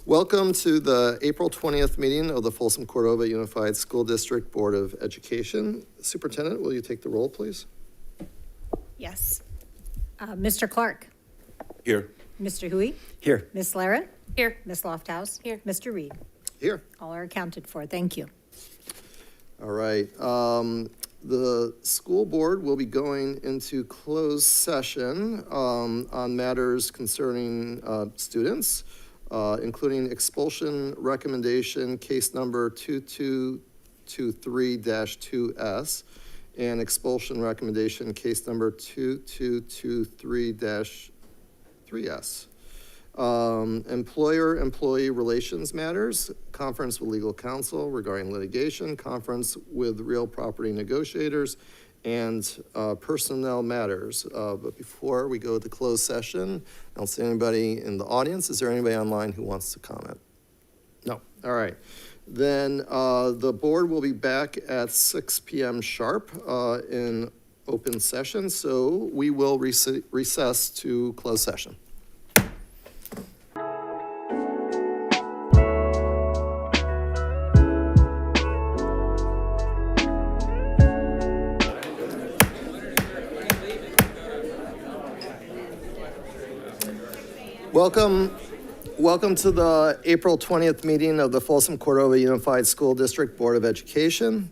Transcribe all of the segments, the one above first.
Welcome to the April 20th meeting of the Folsom Cordova Unified School District Board of Education. Superintendent, will you take the roll, please? Yes. Mr. Clark. Here. Mr. Huey. Here. Ms. Larrett. Here. Ms. Lofthouse. Here. Mr. Reed. Here. All are accounted for. Thank you. All right. The school board will be going into closed session on matters concerning students, including expulsion recommendation case number 2223-2S and expulsion recommendation case number 2223-3S. Employer-employee relations matters, conference with legal counsel regarding litigation, conference with real property negotiators, and personnel matters. But before we go to closed session, I don't see anybody in the audience. Is there anybody online who wants to comment? No. All right. Then the board will be back at 6 p.m. sharp in open session. So we will recess to closed session. Welcome to the April 20th meeting of the Folsom Cordova Unified School District Board of Education.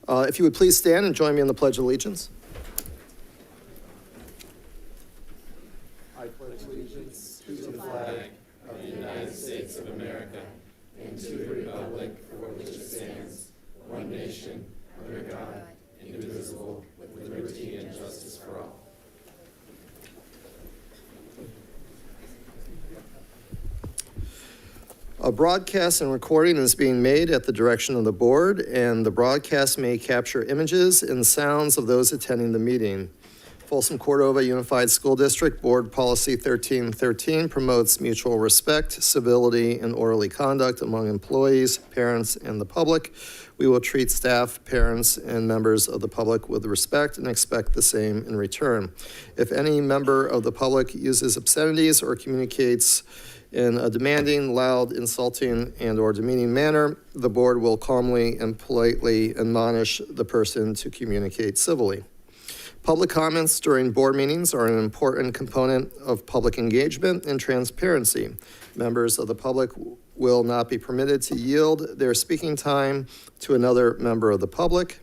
If you would please stand and join me in the Pledge of Allegiance. I pledge allegiance to the flag of the United States of America and to the republic for which it stands, one nation, under God, indivisible, with liberty and justice for all. A broadcast and recording is being made at the direction of the board, and the broadcast may capture images and sounds of those attending the meeting. Folsom Cordova Unified School District Board Policy 1313 promotes mutual respect, civility, and orderly conduct among employees, parents, and the public. We will treat staff, parents, and members of the public with respect and expect the same in return. If any member of the public uses obscenities or communicates in a demanding, loud, insulting, and/or demeaning manner, the board will calmly and politely admonish the person to communicate civilly. Public comments during board meetings are an important component of public engagement and transparency. Members of the public will not be permitted to yield their speaking time to another member of the public.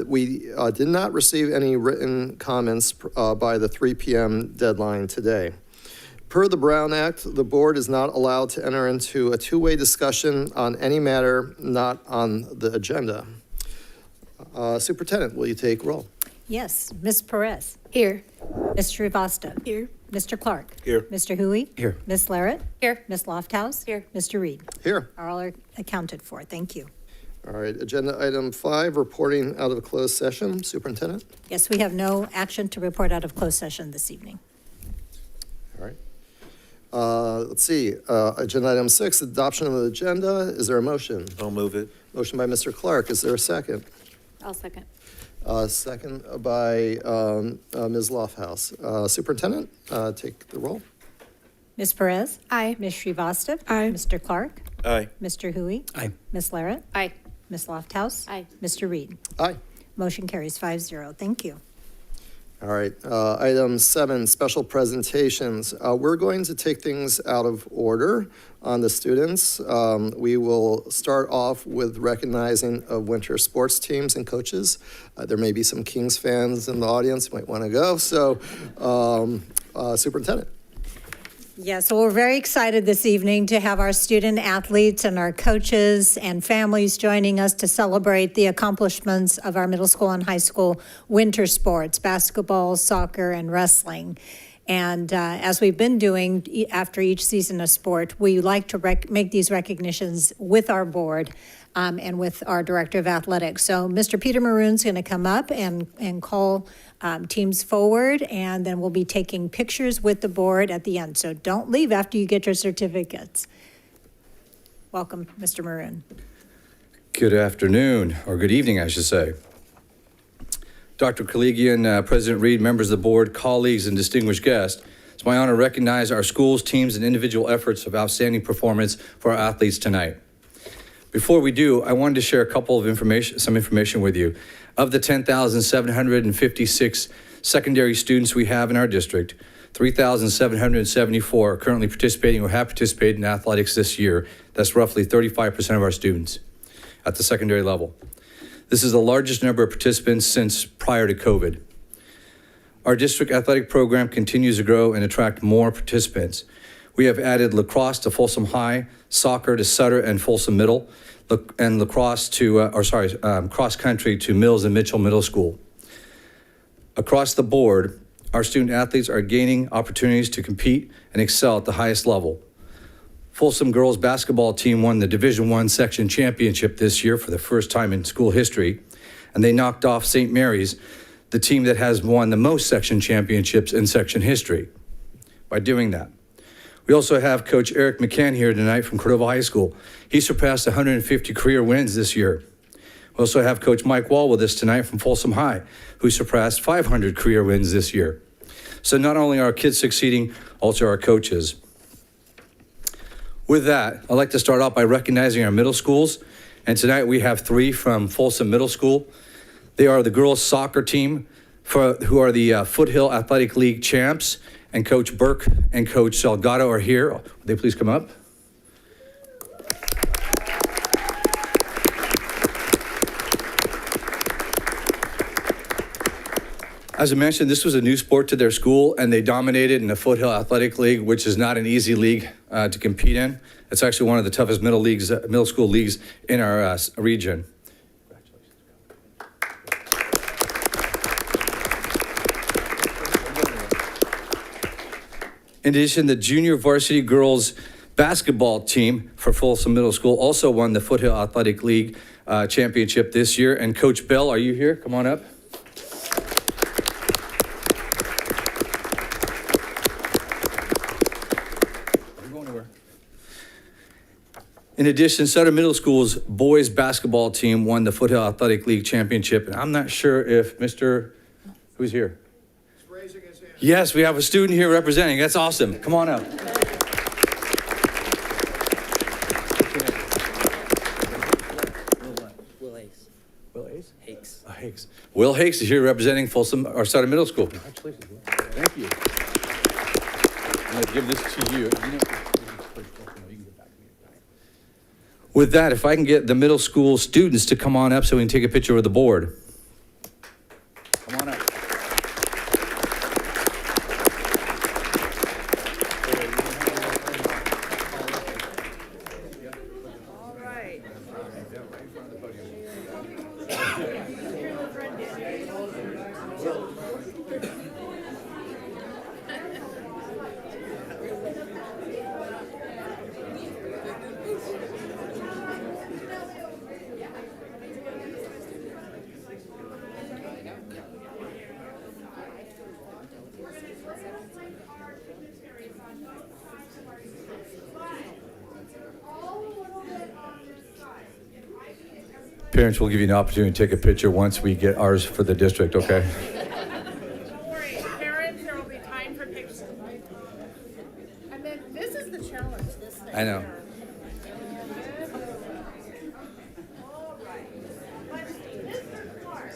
We did not receive any written comments by the 3 p.m. deadline today. Per the Brown Act, the board is not allowed to enter into a two-way discussion on any matter not on the agenda. Superintendent, will you take roll? Yes. Ms. Perez. Here. Mr. Srivastava. Here. Mr. Clark. Here. Mr. Huey. Here. Ms. Larrett. Here. Ms. Lofthouse. Here. Mr. Reed. Here. All are accounted for. Thank you. All right, agenda item 5, reporting out of closed session. Superintendent? Yes, we have no action to report out of closed session this evening. All right. Let's see, agenda item 6, adoption of the agenda. Is there a motion? I'll move it. Motion by Mr. Clark. Is there a second? I'll second. Second by Ms. Lofthouse. Superintendent, take the roll. Ms. Perez. Aye. Ms. Srivastava. Aye. Mr. Clark. Aye. Mr. Huey. Aye. Ms. Larrett. Aye. Ms. Lofthouse. Aye. Mr. Reed. Aye. Motion carries 5-0. Thank you. All right, item 7, special presentations. We're going to take things out of order on the students. We will start off with recognizing of winter sports teams and coaches. There may be some Kings fans in the audience who might want to go. So, Superintendent. Yeah, so we're very excited this evening to have our student athletes and our coaches and families joining us to celebrate the accomplishments of our middle school and high school winter sports, basketball, soccer, and wrestling. And as we've been doing after each season of sport, we like to make these recognitions with our board and with our director of athletics. So Mr. Peter Maroon's going to come up and call teams forward, and then we'll be taking pictures with the board at the end. So don't leave after you get your certificates. Welcome, Mr. Maroon. Good afternoon, or good evening, I should say. Dr. Collegian, President Reed, members of the board, colleagues, and distinguished guests, It's my honor to recognize our schools, teams, and individual efforts of outstanding performance for our athletes tonight. Before we do, I wanted to share some information with you. Of the 10,756 secondary students we have in our district, 3,774 are currently participating or have participated in athletics this year. That's roughly 35% of our students at the secondary level. This is the largest number of participants since prior to COVID. Our district athletic program continues to grow and attract more participants. We have added lacrosse to Folsom High, soccer to Sutter and Folsom Middle, and lacrosse to, cross country to Mills and Mitchell Middle School. Across the board, our student athletes are gaining opportunities to compete and excel at the highest level. Folsom girls basketball team won the Division I section championship this year for the first time in school history, and they knocked off St. Mary's, the team that has won the most section championships in section history, by doing that. We also have Coach Eric McCann here tonight from Cordova High School. He surpassed 150 career wins this year. We also have Coach Mike Wall with us tonight from Folsom High, who surpassed 500 career wins this year. So not only are our kids succeeding, also our coaches. With that, I'd like to start off by recognizing our middle schools. And tonight we have 3 from Folsom Middle School. They are the girls soccer team who are the Foothill Athletic League champs. And Coach Burke and Coach Salgado are here. Would they please come up? As I mentioned, this was a new sport to their school, and they dominated in the Foothill Athletic League, which is not an easy league to compete in. It's actually one of the toughest middle school leagues in our region. In addition, the junior varsity girls basketball team for Folsom Middle School also won the Foothill Athletic League championship this year. And Coach Bell, are you here? Come on up. You're going nowhere. In addition, Sutter Middle School's boys basketball team won the Foothill Athletic League championship. And I'm not sure if who's here? Yes, we have a student here representing. That's awesome. Come on up. Will Ace. Will Ace? Hakes. Hakes. Will Hakes is here representing Folsom or Sutter Middle School. Congratulations, Will. Thank you. I'm going to give this to you. With that, if I can get the middle school students to come on up so we can take a picture of the board. Come on up. Parents will give you an opportunity to take a picture once we get ours for the district, okay? Don't worry, parents, there will be time for pictures. And then this is the challenge, this thing. I know. All right. Let's see, this is the part.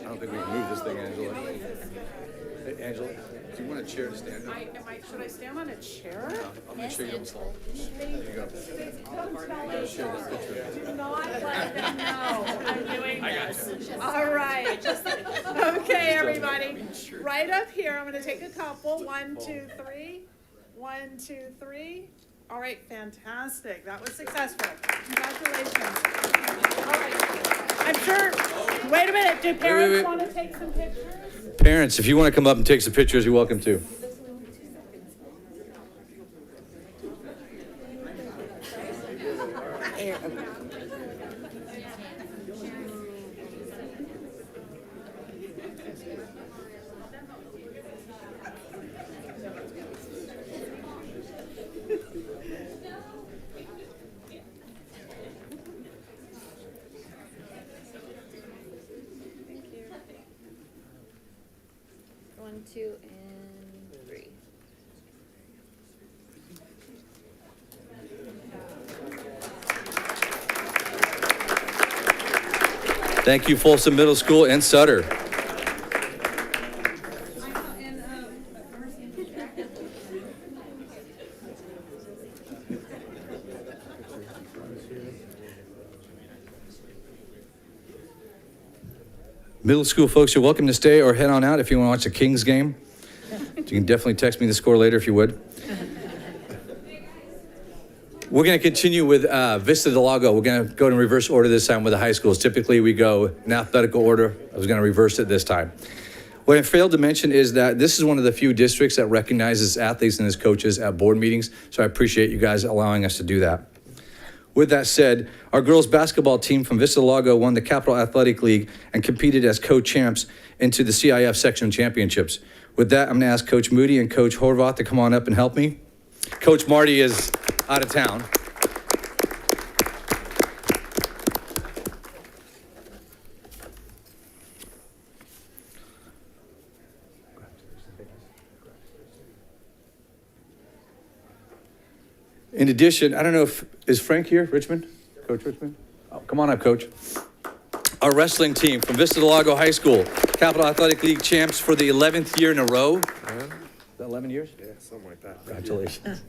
I don't think we can move this thing, Angela. Hey, Angela, do you want a chair to stand on? Should I stand on a chair? I'll make sure you don't fall. There you go. Do not let them know I'm doing this. All right. Okay, everybody. Right up here, I'm gonna take a couple. 1, 2, 3. 1, 2, 3. All right, fantastic. That was successful. Congratulations. All right. I'm sure, wait a minute, do parents want to take some pictures? Parents, if you want to come up and take some pictures, you're welcome to. 2, and 3. Thank you, Folsom Middle School and Sutter. Middle school folks, you're welcome to stay or head on out if you want to watch the Kings game. You can definitely text me the score later if you would. We're going to continue with Vista del Lago. We're going to go in reverse order this time with the high schools. Typically, we go in alphabetical order. I was going to reverse it this time. What I failed to mention is that this is one of the few districts that recognizes athletes and its coaches at board meetings, so I appreciate you guys allowing us to do that. With that said, our girls basketball team from Vista del Lago won the Capital Athletic League and competed as co-champs into the CIF section championships. With that, I'm going to ask Coach Moody and Coach Horvath to come on up and help me. Coach Marty is out of town. In addition, I don't know if, is Frank here, Richmond? Coach Richmond? Oh, come on up, Coach. Our wrestling team from Vista del Lago High School, Capital Athletic League champs for the 11th year in a row. Is that 11 years? Yeah, something like that. Congratulations.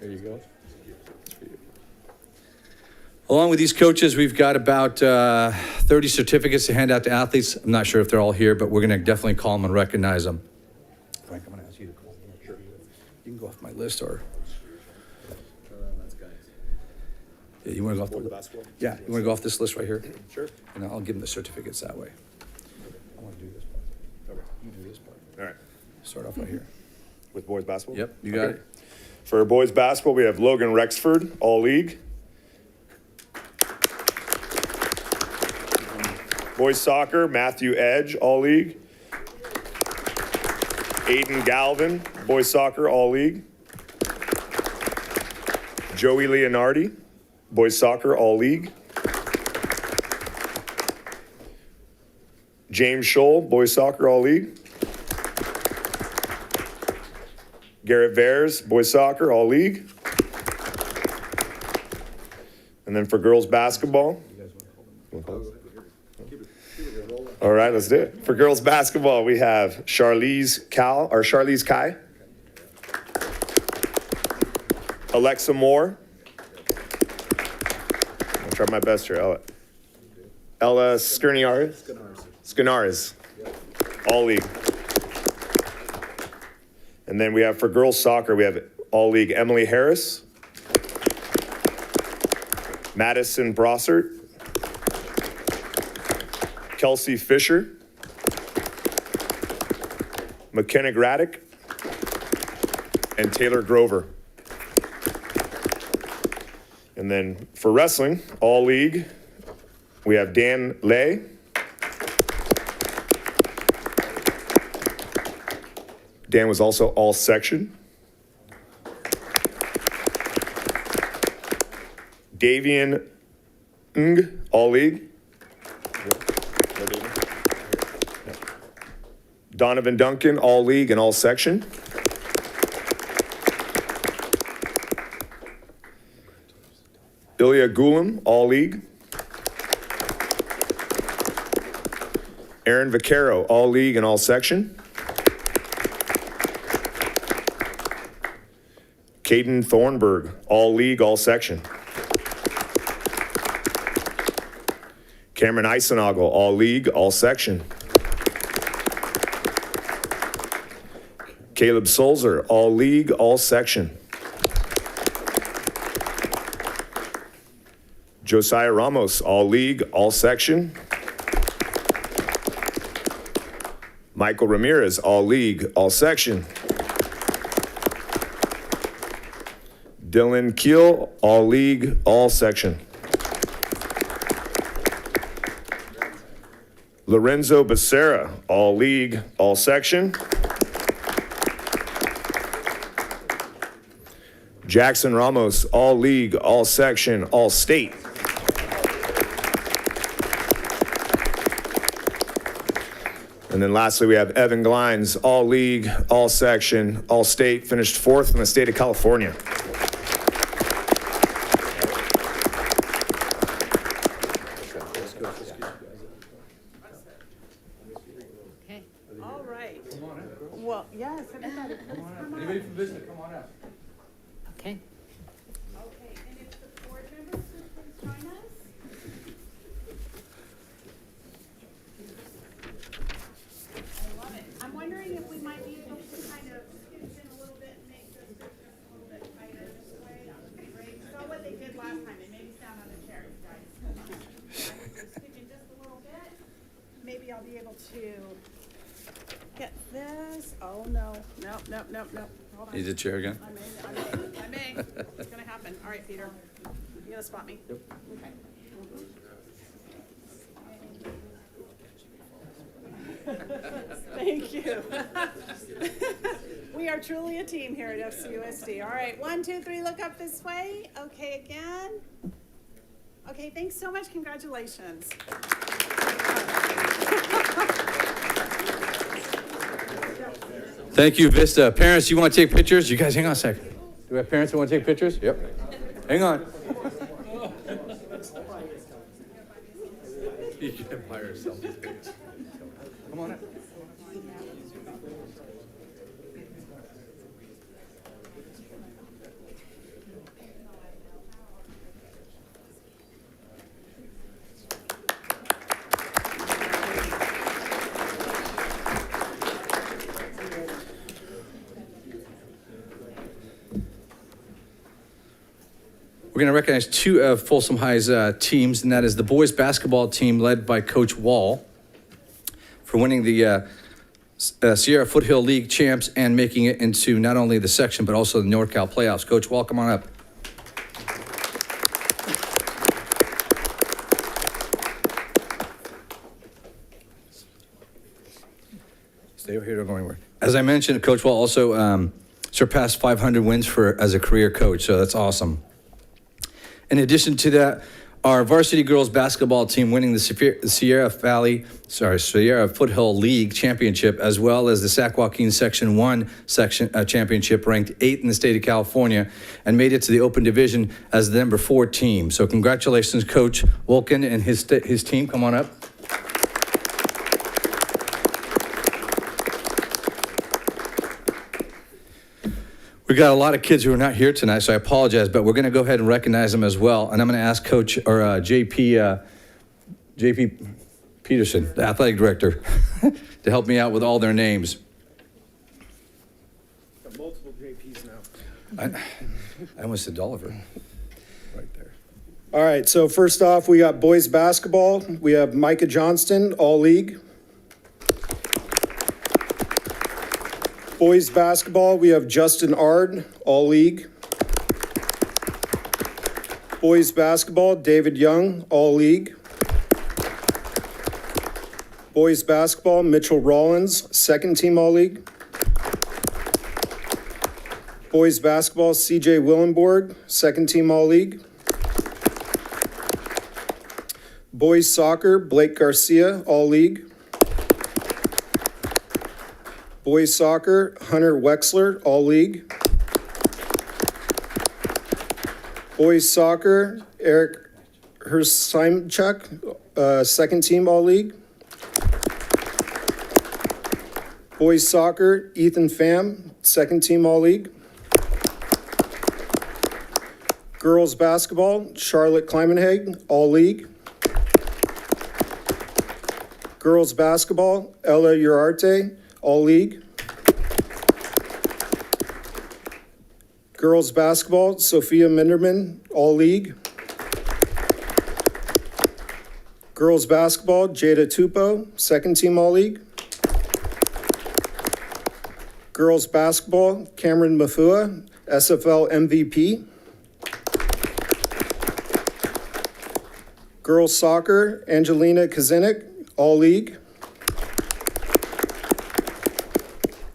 There you go. Along with these coaches, we've got about 30 certificates to hand out to athletes. I'm not sure if they're all here, but we're going to definitely call them and recognize them. Frank, I'm going to ask you to call them. Sure. You can go off my list or... Yeah, you want to go off the basketball? Yeah, you want to go off this list right here? Sure. And I'll give them the certificates that way. I want to do this part. Okay. You do this part. All right. Start off right here. With boys basketball? Yep, you got it. For boys basketball, we have Logan Rexford, all league. Boys soccer, Matthew Edge, all league. Aiden Galvin, boys soccer, all league. Joey Leonardi, boys soccer, all league. James Scholl, boys soccer, all league. Garrett Vares, boys soccer, all league. And then for girls basketball. All right, let's do it. For girls basketball, we have Charlize Kai. Alexa Moore. I'll try my best here. Ella Skinaris. All league. And then we have for girls soccer, we have all league Emily Harris, Madison Brossert, Kelsey Fisher, McKenna Graddick, and Taylor Grover. And then for wrestling, all league, we have Dan Lay, Dan was also all section. Davian Ng, all league. Donovan Duncan, all league and all section. Ilya Gulam, all league. Aaron Vaccaro, all league and all section. Caden Thornburg, all league, all section. Cameron Eisenagel, all league, all section. Caleb Solzer, all league, all section. Josiah Ramos, all league, all section. Michael Ramirez, all league, all section. Dylan Keel, all league, all section. Lorenzo Becerra, all league, all section. Jackson Ramos, all league, all section, all state. And then lastly, we have Evan Glines, all league, all section, all state, finished 4th in the state of California. Okay. All right. Well, yes, everybody, please come on. Anybody from business, come on up. Okay. Okay, and if the board members could please join us. I love it. I'm wondering if we might be able to kind of skip in a little bit and make this just a little bit tighter this way. That would be great. Saw what they did last time. They made me stand on a chair, you guys. Hold on. I would just skip in just a little bit. Maybe I'll be able to get this. Oh, no. Nope. Hold on. Need the chair again? I may. It's gonna happen. All right, Peter. You gonna spot me? Yep. Okay. Thank you. We are truly a team here at FCUSD. All right, 1, 2, 3, look up this way. Okay, again. Okay, thanks so much. Congratulations. Thank you, Vista. Parents, you want to take pictures? You guys, hang on a second. Do we have parents that want to take pictures? Yep. Hang on. You can buy yourself these pictures. Come on up. We're going to recognize two of Folsom High's teams, and that is the boys basketball team led by Coach Wall for winning the Sierra Foothill League champs and making it into not only the section but also the NorCal playoffs. Coach Wall, come on up. Stay over here, don't go anywhere. As I mentioned, Coach Wall also surpassed 500 wins as a career coach, so that's awesome. In addition to that, our varsity girls basketball team winning the Sierra Foothill League championship, as well as the Sac Joaquin Section 1 championship, ranked 8th in the state of California, and made it to the open division as the number 4 team. So congratulations, Coach Wolkin and his team. Come on up. We got a lot of kids who are not here tonight, so I apologize, but we're going to go ahead and recognize them as well. And I'm going to ask Coach or JP Peterson, the athletic director, to help me out with all their names. Got multiple JPs now. I almost said Oliver. Right there. All right, so first off, we got boys basketball. We have Micah Johnston, all league. Boys basketball, we have Justin Ard, all league. Boys basketball, David Young, all league. Boys basketball, Mitchell Rollins, second team all league. Boys basketball, CJ Willenborg, second team all league. Boys soccer, Blake Garcia, all league. Boys soccer, Hunter Wexler, all league. Boys soccer, Eric Hersimchuk, second team all league. Boys soccer, Ethan Pham, second team all league. Girls basketball, Charlotte Kleimenhagen, all league. Girls basketball, Ella Urarte, all league. Girls basketball, Sophia Minderman, all league. Girls basketball, Jada Tupo, second team all league. Girls basketball, Cameron Mafua, SFL MVP. Girls soccer, Angelina Kazinik, all league.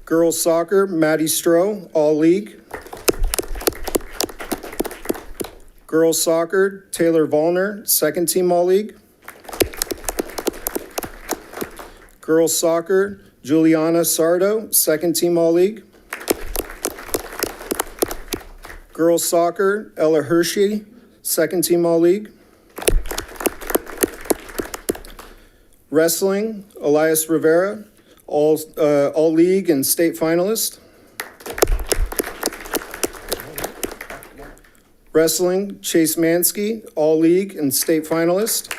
Girls soccer, Maddie Stroh, all league. Girls soccer, Taylor Vollner, second team all league. Girls soccer, Juliana Sardo, second team All-League. Girls soccer, Ella Hershey, second team All-League. Wrestling, Elias Rivera, All-League and state finalist. Wrestling, Chase Mansky, All-League and state finalist.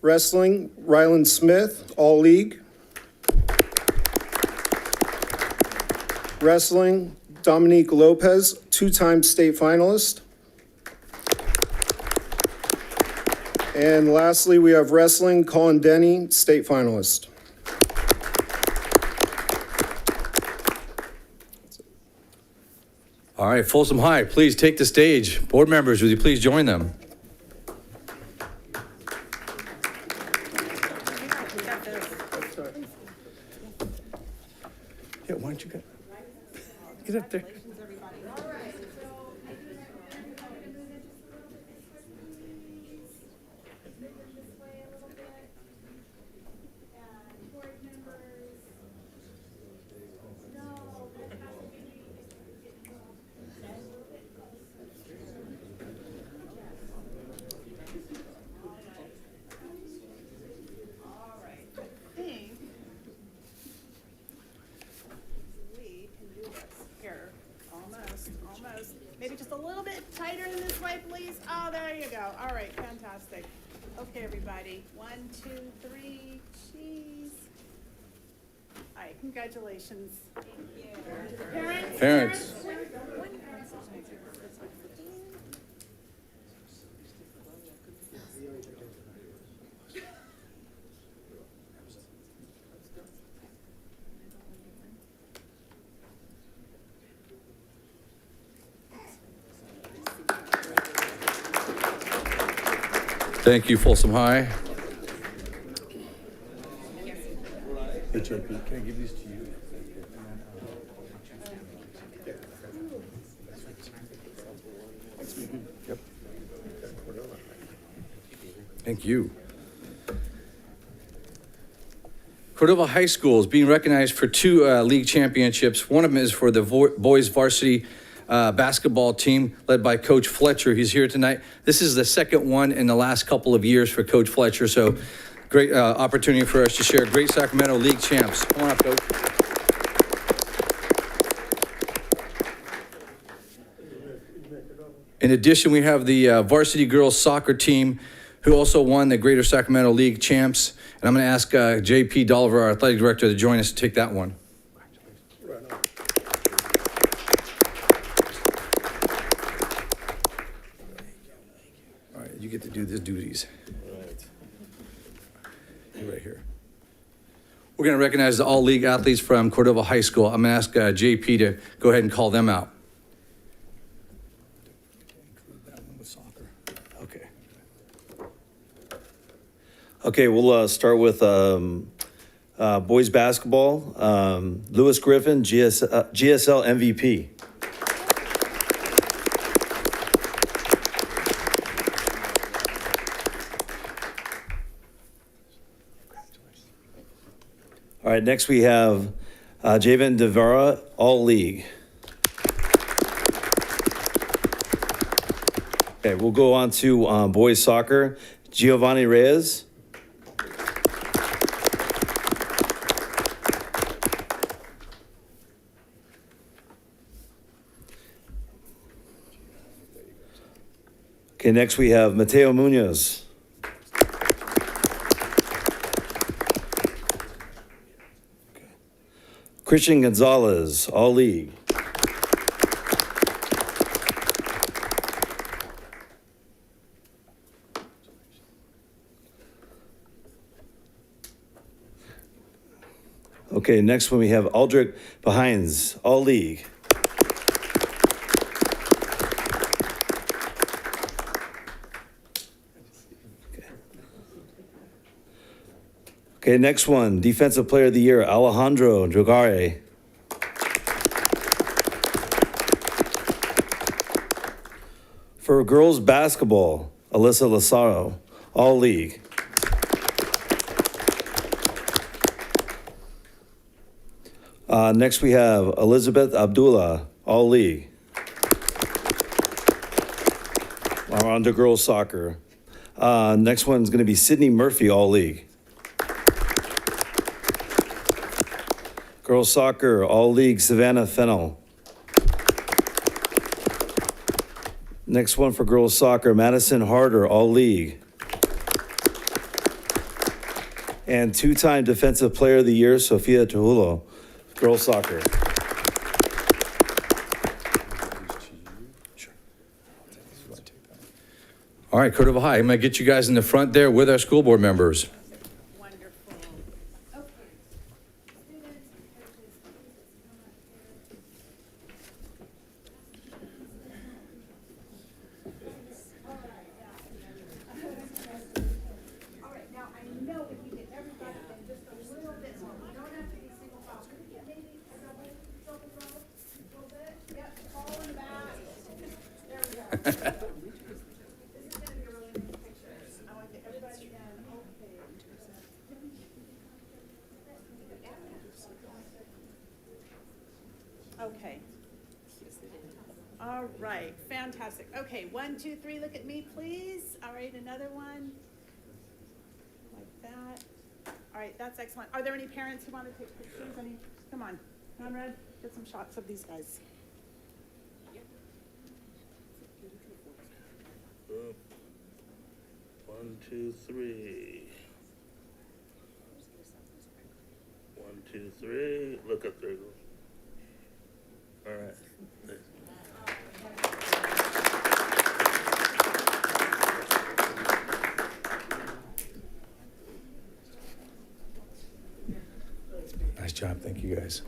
Wrestling, Ryland Smith, All-League. Wrestling, Dominique Lopez, two-time state finalist. And lastly, we have wrestling, Colin Denny, state finalist. All right, Folsom High, please take the stage. Board members, would you please join them? Yeah, why don't you get up there? We can do this. Here, almost. Maybe just a little bit tighter in this way, please. Oh, there you go. All right, fantastic. Okay, everybody. 1, 2, 3, cheese. All right, congratulations. Thank you. Parents. Thank you, Folsom High. Hey, JP, can I give these to you? Yep. Thank you. Cordova High School is being recognized for 2 league championships. One of them is for the boys varsity basketball team led by Coach Fletcher. He's here tonight. This is the second one in the last couple of years for Coach Fletcher. So great opportunity for us to share. Great Sacramento League champs. Come on up, Coach. In addition, we have the varsity girls soccer team who also won the Greater Sacramento League champs. And I'm going to ask JP Dolliver, our athletic director, to join us to take that one. All right, you get to do the duties. You're right here. We're going to recognize the all-league athletes from Cordova High School. I'm going to ask JP to go ahead and call them out. Okay. Okay, we'll start with boys basketball. Lewis Griffin, GSL MVP. All right, next we have Javen Devara, All League. Okay, we'll go on to boys soccer. Giovanni Reyes. Okay, next we have Mateo Munoz. Christian Gonzalez, All League. Okay, next one we have Aldrich Behinds, All League. Okay, next one, Defensive Player of the Year, Alejandro Drogare. For girls basketball, Alyssa Lazaro, All League. Next, we have Elizabeth Abdullah, All League. We're on to girls soccer. Next one's going to be Sydney Murphy, All League. Girls soccer, All League, Savannah Fennell. Next one for girls soccer, Madison Harder, All League. And two-time Defensive Player of the Year, Sophia Tuhulo, girls soccer. All right, Cordova High, I'm going to get you guys in the front there with our school board members. Wonderful. All right, now I know if we get everybody in just a little bit more, we don't have to be single file. Could we get maybe a double row, a little bit? Yep, fall in the back. There we go. This is gonna be a really nice picture. I want to get everybody in. Okay. All right, fantastic. Okay, 1, 2, 3, look at me, please. All right, another one. Like that. All right, that's excellent. Are there any parents who want to take pictures? Any? Come on, Conrad, get some shots of these guys. One, two, three. 1, 2, 3. Look up there. All right. Nice job, thank you guys.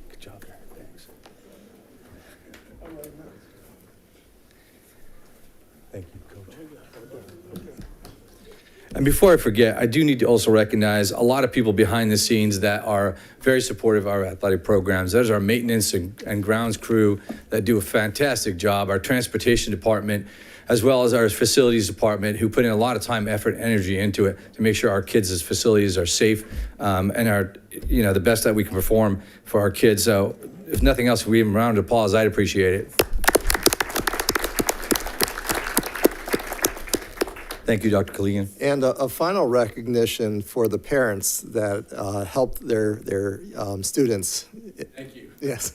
Good job there, thanks. Thank you, Coach. And before I forget, I do need to also recognize a lot of people behind the scenes that are very supportive of our athletic programs. There's our maintenance and grounds crew that do a fantastic job, our transportation department, as well as our facilities department, who put in a lot of time, effort, and energy into it to make sure our kids' facilities are safe and are, the best that we can perform for our kids. So if nothing else, if we give them a round of applause, I'd appreciate it. Thank you, Dr. Kaligan. And a final recognition for the parents that helped their students. Thank you. Yes.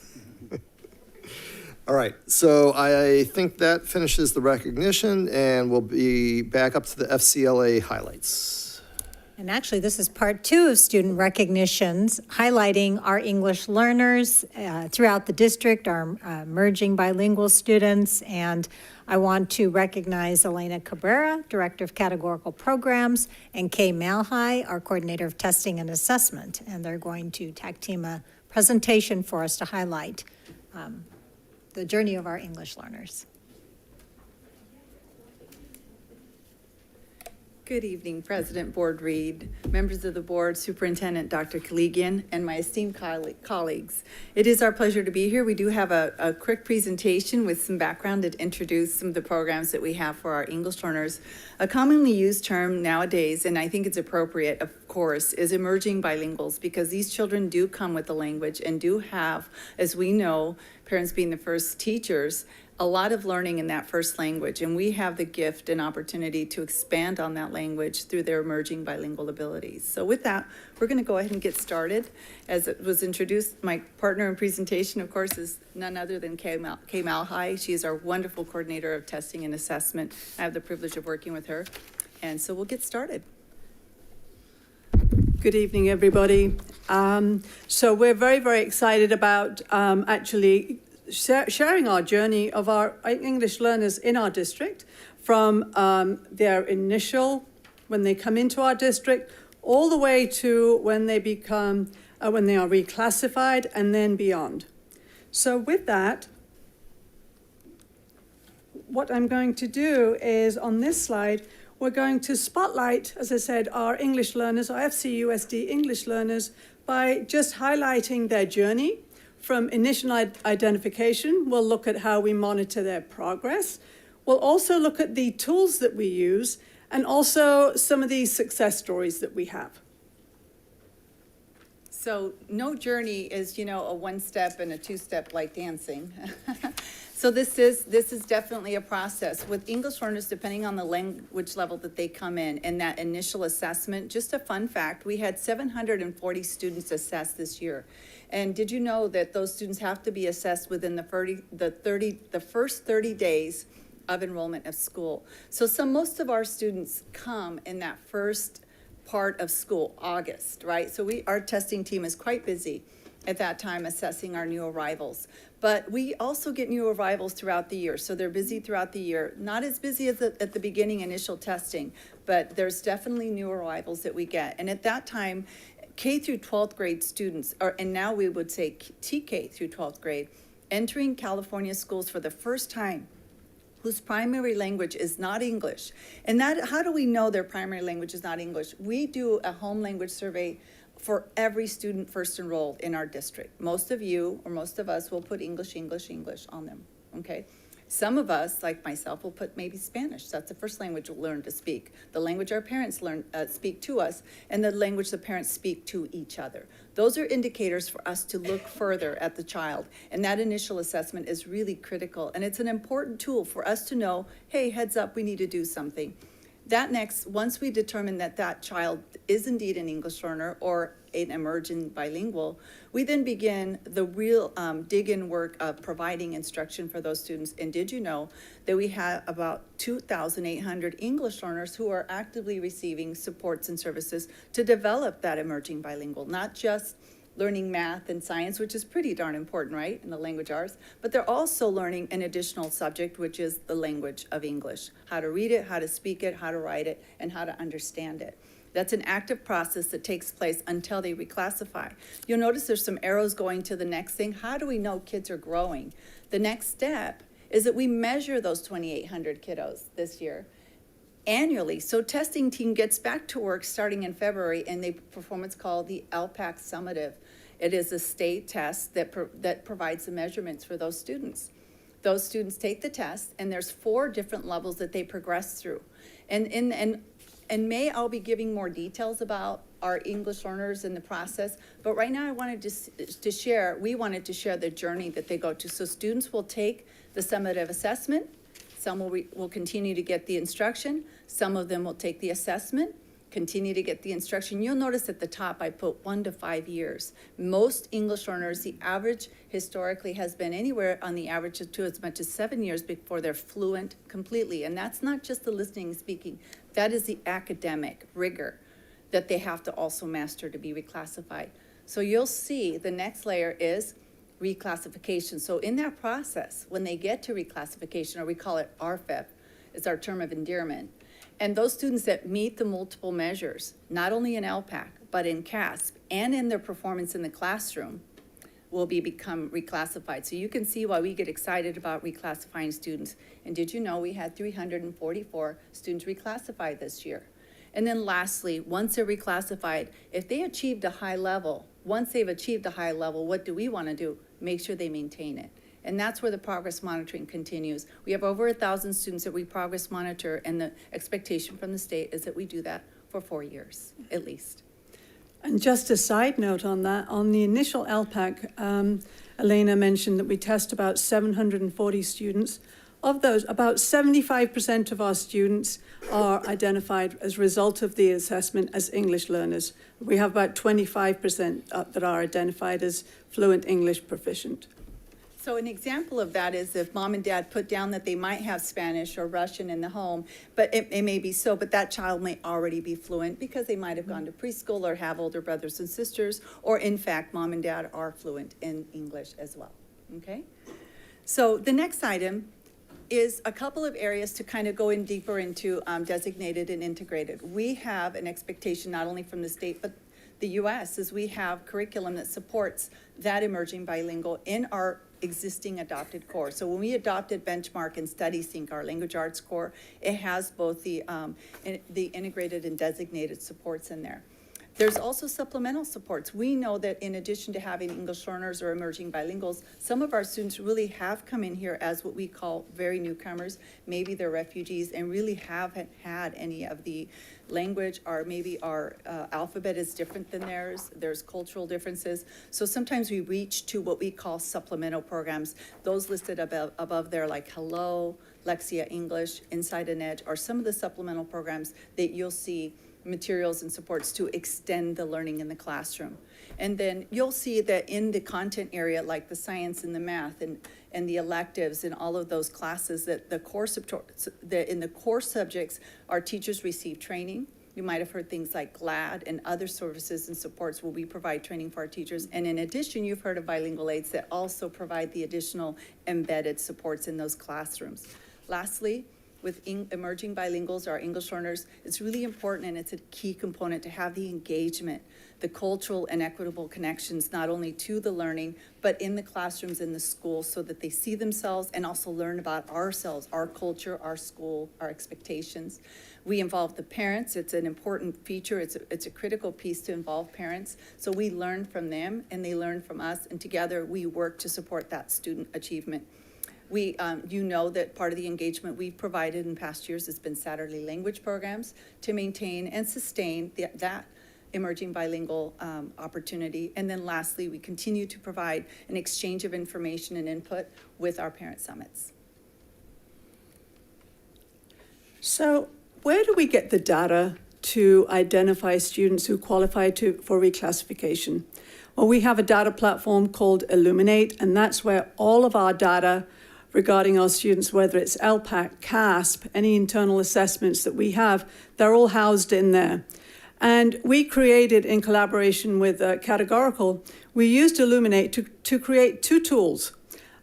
All right, so I think that finishes the recognition, and we'll be back up to the FCLA highlights. And actually, this is part 2 of student recognitions, highlighting our English learners throughout the district, our emerging bilingual students. And I want to recognize Elena Cabrera, Director of Categorical Programs, and Kay Malhai, our Coordinator of Testing and Assessment. And they're going to tag team a presentation for us to highlight the journey of our English learners. Good evening, President Board Reed, members of the board, Superintendent Dr. Kaligian, and my esteemed colleagues. It is our pleasure to be here. We do have a quick presentation with some background to introduce some of the programs that we have for our English learners. A commonly used term nowadays, and I think it's appropriate, of course, is emerging bilinguals, because these children do come with the language and do have, as we know, parents being the first teachers, a lot of learning in that first language, and we have the gift and opportunity to expand on that language through their emerging bilingual abilities. So with that, we're going to go ahead and get started. As it was introduced, my partner in presentation, of course, is none other than Kay Malhai. She is our wonderful coordinator of testing and assessment. I have the privilege of working with her, and so we'll get started. Good evening, everybody. So we're very, very excited about actually sharing our journey of our English learners in our district from their initial, when they come into our district, all the way to when they become, when they are reclassified and then beyond. So with that, what I'm going to do is on this slide, we're going to spotlight, as I said, our English learners, our FCUSD English learners, by just highlighting their journey. From initial identification, we'll look at how we monitor their progress. We'll also look at the tools that we use and also some of the success stories that we have. So no journey is, a one-step and a two-step like dancing. So this is definitely a process. With English learners, depending on the language level that they come in, and that initial assessment, just a fun fact, we had 740 students assessed this year. And did you know that those students have to be assessed within the first 30 days of enrollment of school? So most of our students come in that first part of school, August, right? So our testing team is quite busy at that time assessing our new arrivals. But we also get new arrivals throughout the year, so they're busy throughout the year. Not as busy as at the beginning initial testing, but there's definitely new arrivals that we get. And at that time, K through 12th grade students, and now we would say TK through 12th grade, entering California schools for the first time, whose primary language is not English. And how do we know their primary language is not English? We do a home language survey for every student first enrolled in our district. Most of you, or most of us, will put English, English, English on them, okay? Some of us, like myself, will put maybe Spanish. That's the first language we'll learn to speak. The language our parents speak to us, and the language the parents speak to each other. Those are indicators for us to look further at the child, and that initial assessment is really critical, and it's an important tool for us to know, hey, heads up, we need to do something. Once we determine that that child is indeed an English learner or an emerging bilingual, we then begin the real dig-in work of providing instruction for those students. And did you know that we have about 2,800 English learners who are actively receiving supports and services to develop that emerging bilingual, not just learning math and science, which is pretty darn important, right, in the language arts, but they're also learning an additional subject, which is the language of English, how to read it, how to speak it, how to write it, and how to understand it. That's an active process that takes place until they reclassify. You'll notice there's some arrows going to the next thing. How do we know kids are growing? The next step is that we measure those 2,800 kiddos this year annually. So testing team gets back to work starting in February, and they perform what's called the LPAC summative. It is a state test that provides the measurements for those students. Those students take the test, and there's 4 different levels that they progress through. And in May, I'll be giving more details about our English learners in the process, but right now I wanted we wanted to share the journey that they go to. So students will take the summative assessment. Some will continue to get the instruction. Some of them will take the assessment, continue to get the instruction. You'll notice at the top I put 1 to 5 years. Most English learners, the average historically has been anywhere on the average to as much as 7 years before they're fluent completely. And that's not just the listening and speaking. That is the academic rigor that they have to also master to be reclassified. So you'll see the next layer is reclassification. So in that process, when they get to reclassification, or we call it RFEP, it's our term of endearment. And those students that meet the multiple measures, not only in LPAC, but in CASP and in their performance in the classroom, will become reclassified. So you can see why we get excited about reclassifying students. And did you know we had 344 students reclassified this year? And then lastly, once they're reclassified, if they achieved a high level, once they've achieved a high level, what do we want to do? Make sure they maintain it. And that's where the progress monitoring continues. We have over 1,000 students that we progress monitor, and the expectation from the state is that we do that for 4 years, at least. And just a side note on that, on the initial LPAC, Elena mentioned that we test about 740 students. Of those, about 75% of our students are identified as a result of the assessment as English learners. We have about 25% that are identified as fluent English proficient. So an example of that is if mom and dad put down that they might have Spanish or Russian in the home, but it may be so, but that child may already be fluent because they might have gone to preschool or have older brothers and sisters, or in fact, mom and dad are fluent in English as well, okay? So the next item is a couple of areas to kind of go in deeper into designated and integrated. We have an expectation not only from the state, but the U.S. is we have curriculum that supports that emerging bilingual in our existing adopted core. So when we adopted Benchmark and StudySync, our language arts core, it has both the integrated and designated supports in there. There's also supplemental supports. We know that in addition to having English learners or emerging bilinguals, some of our students really have come in here as what we call very newcomers. Maybe they're refugees and really haven't had any of the language, or maybe our alphabet is different than theirs. There's cultural differences. So sometimes we reach to what we call supplemental programs. Those listed above there, like Hello, Lexia English, Inside an Edge, are some of the supplemental programs that you'll see materials and supports to extend the learning in the classroom. And then you'll see that in the content area, like the science and the math and the electives and all of those classes, that in the core subjects, our teachers receive training. You might have heard things like GLAD and other services and supports where we provide training for our teachers. And in addition, you've heard of bilingual aids that also provide the additional embedded supports in those classrooms. Lastly, with emerging bilinguals, our English learners, it's really important, and it's a key component to have the engagement, the cultural and equitable connections, not only to the learning, but in the classrooms in the school, so that they see themselves and also learn about ourselves, our culture, our school, our expectations. We involve the parents. It's an important feature. It's a critical piece to involve parents. So we learn from them and they learn from us, and together we work to support that student achievement. You know that part of the engagement we've provided in past years has been Saturday language programs to maintain and sustain that emerging bilingual opportunity. And then lastly, we continue to provide an exchange of information and input with our parent summits. So where do we get the data to identify students who qualify for reclassification? Well, we have a data platform called Illuminate, and that's where all of our data regarding our students, whether it's LPAC, CASP, any internal assessments that we have, they're all housed in there. And we created, in collaboration with Categorical, we used Illuminate to create two tools.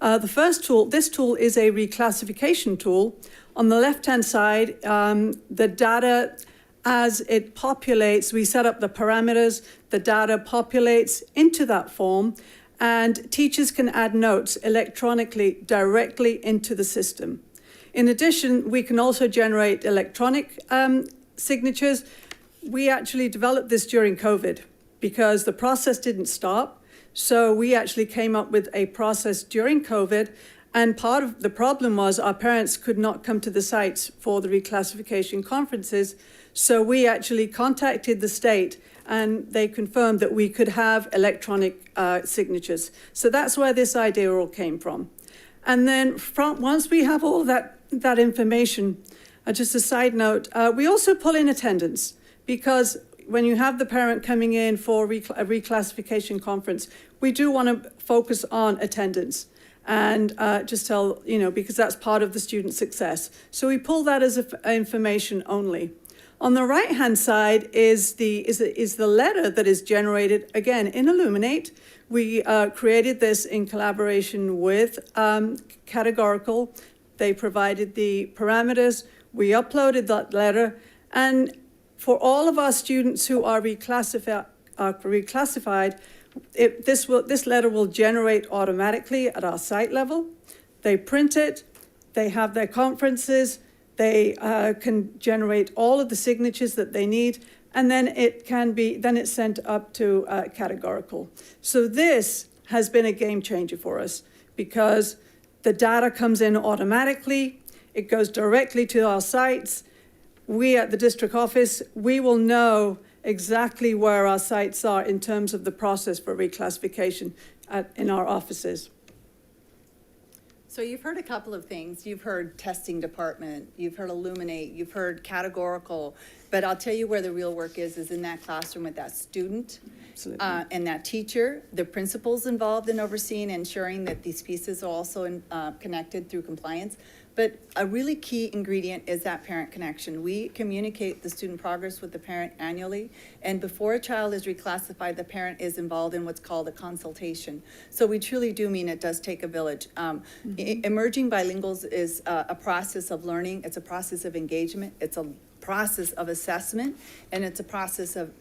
The first tool, this tool is a reclassification tool. On the left-hand side, the data, as it populates, we set up the parameters, the data populates into that form, and teachers can add notes electronically directly into the system. In addition, we can also generate electronic signatures. We actually developed this during COVID because the process didn't stop. So we actually came up with a process during COVID, and part of the problem was our parents could not come to the sites for the reclassification conferences. So we actually contacted the state, and they confirmed that we could have electronic signatures. So that's where this idea all came from. And then once we have all that information, just a side note, we also pull in attendance, because when you have the parent coming in for a reclassification conference, we do want to focus on attendance and just tell, because that's part of the student success. So we pull that as information only. On the right-hand side is the letter that is generated, again, in Illuminate. We created this in collaboration with Categorical. They provided the parameters. We uploaded that letter. And for all of our students who are reclassified, this letter will generate automatically at our site level. They print it. They have their conferences. They can generate all of the signatures that they need, and then it's sent up to Categorical. So this has been a game changer for us, because the data comes in automatically. It goes directly to our sites. We at the district office, we will know exactly where our sites are in terms of the process for reclassification in our offices. So you've heard a couple of things. You've heard testing department, you've heard Illuminate, you've heard Categorical, but I'll tell you where the real work is in that classroom with that student and that teacher, the principals involved in overseeing and ensuring that these pieces are also connected through compliance. But a really key ingredient is that parent connection. We communicate the student progress with the parent annually, and before a child is reclassified, the parent is involved in what's called a consultation. So we truly do mean it does take a village. Emerging bilinguals is a process of learning. It's a process of engagement. It's a process of assessment, and it's a process of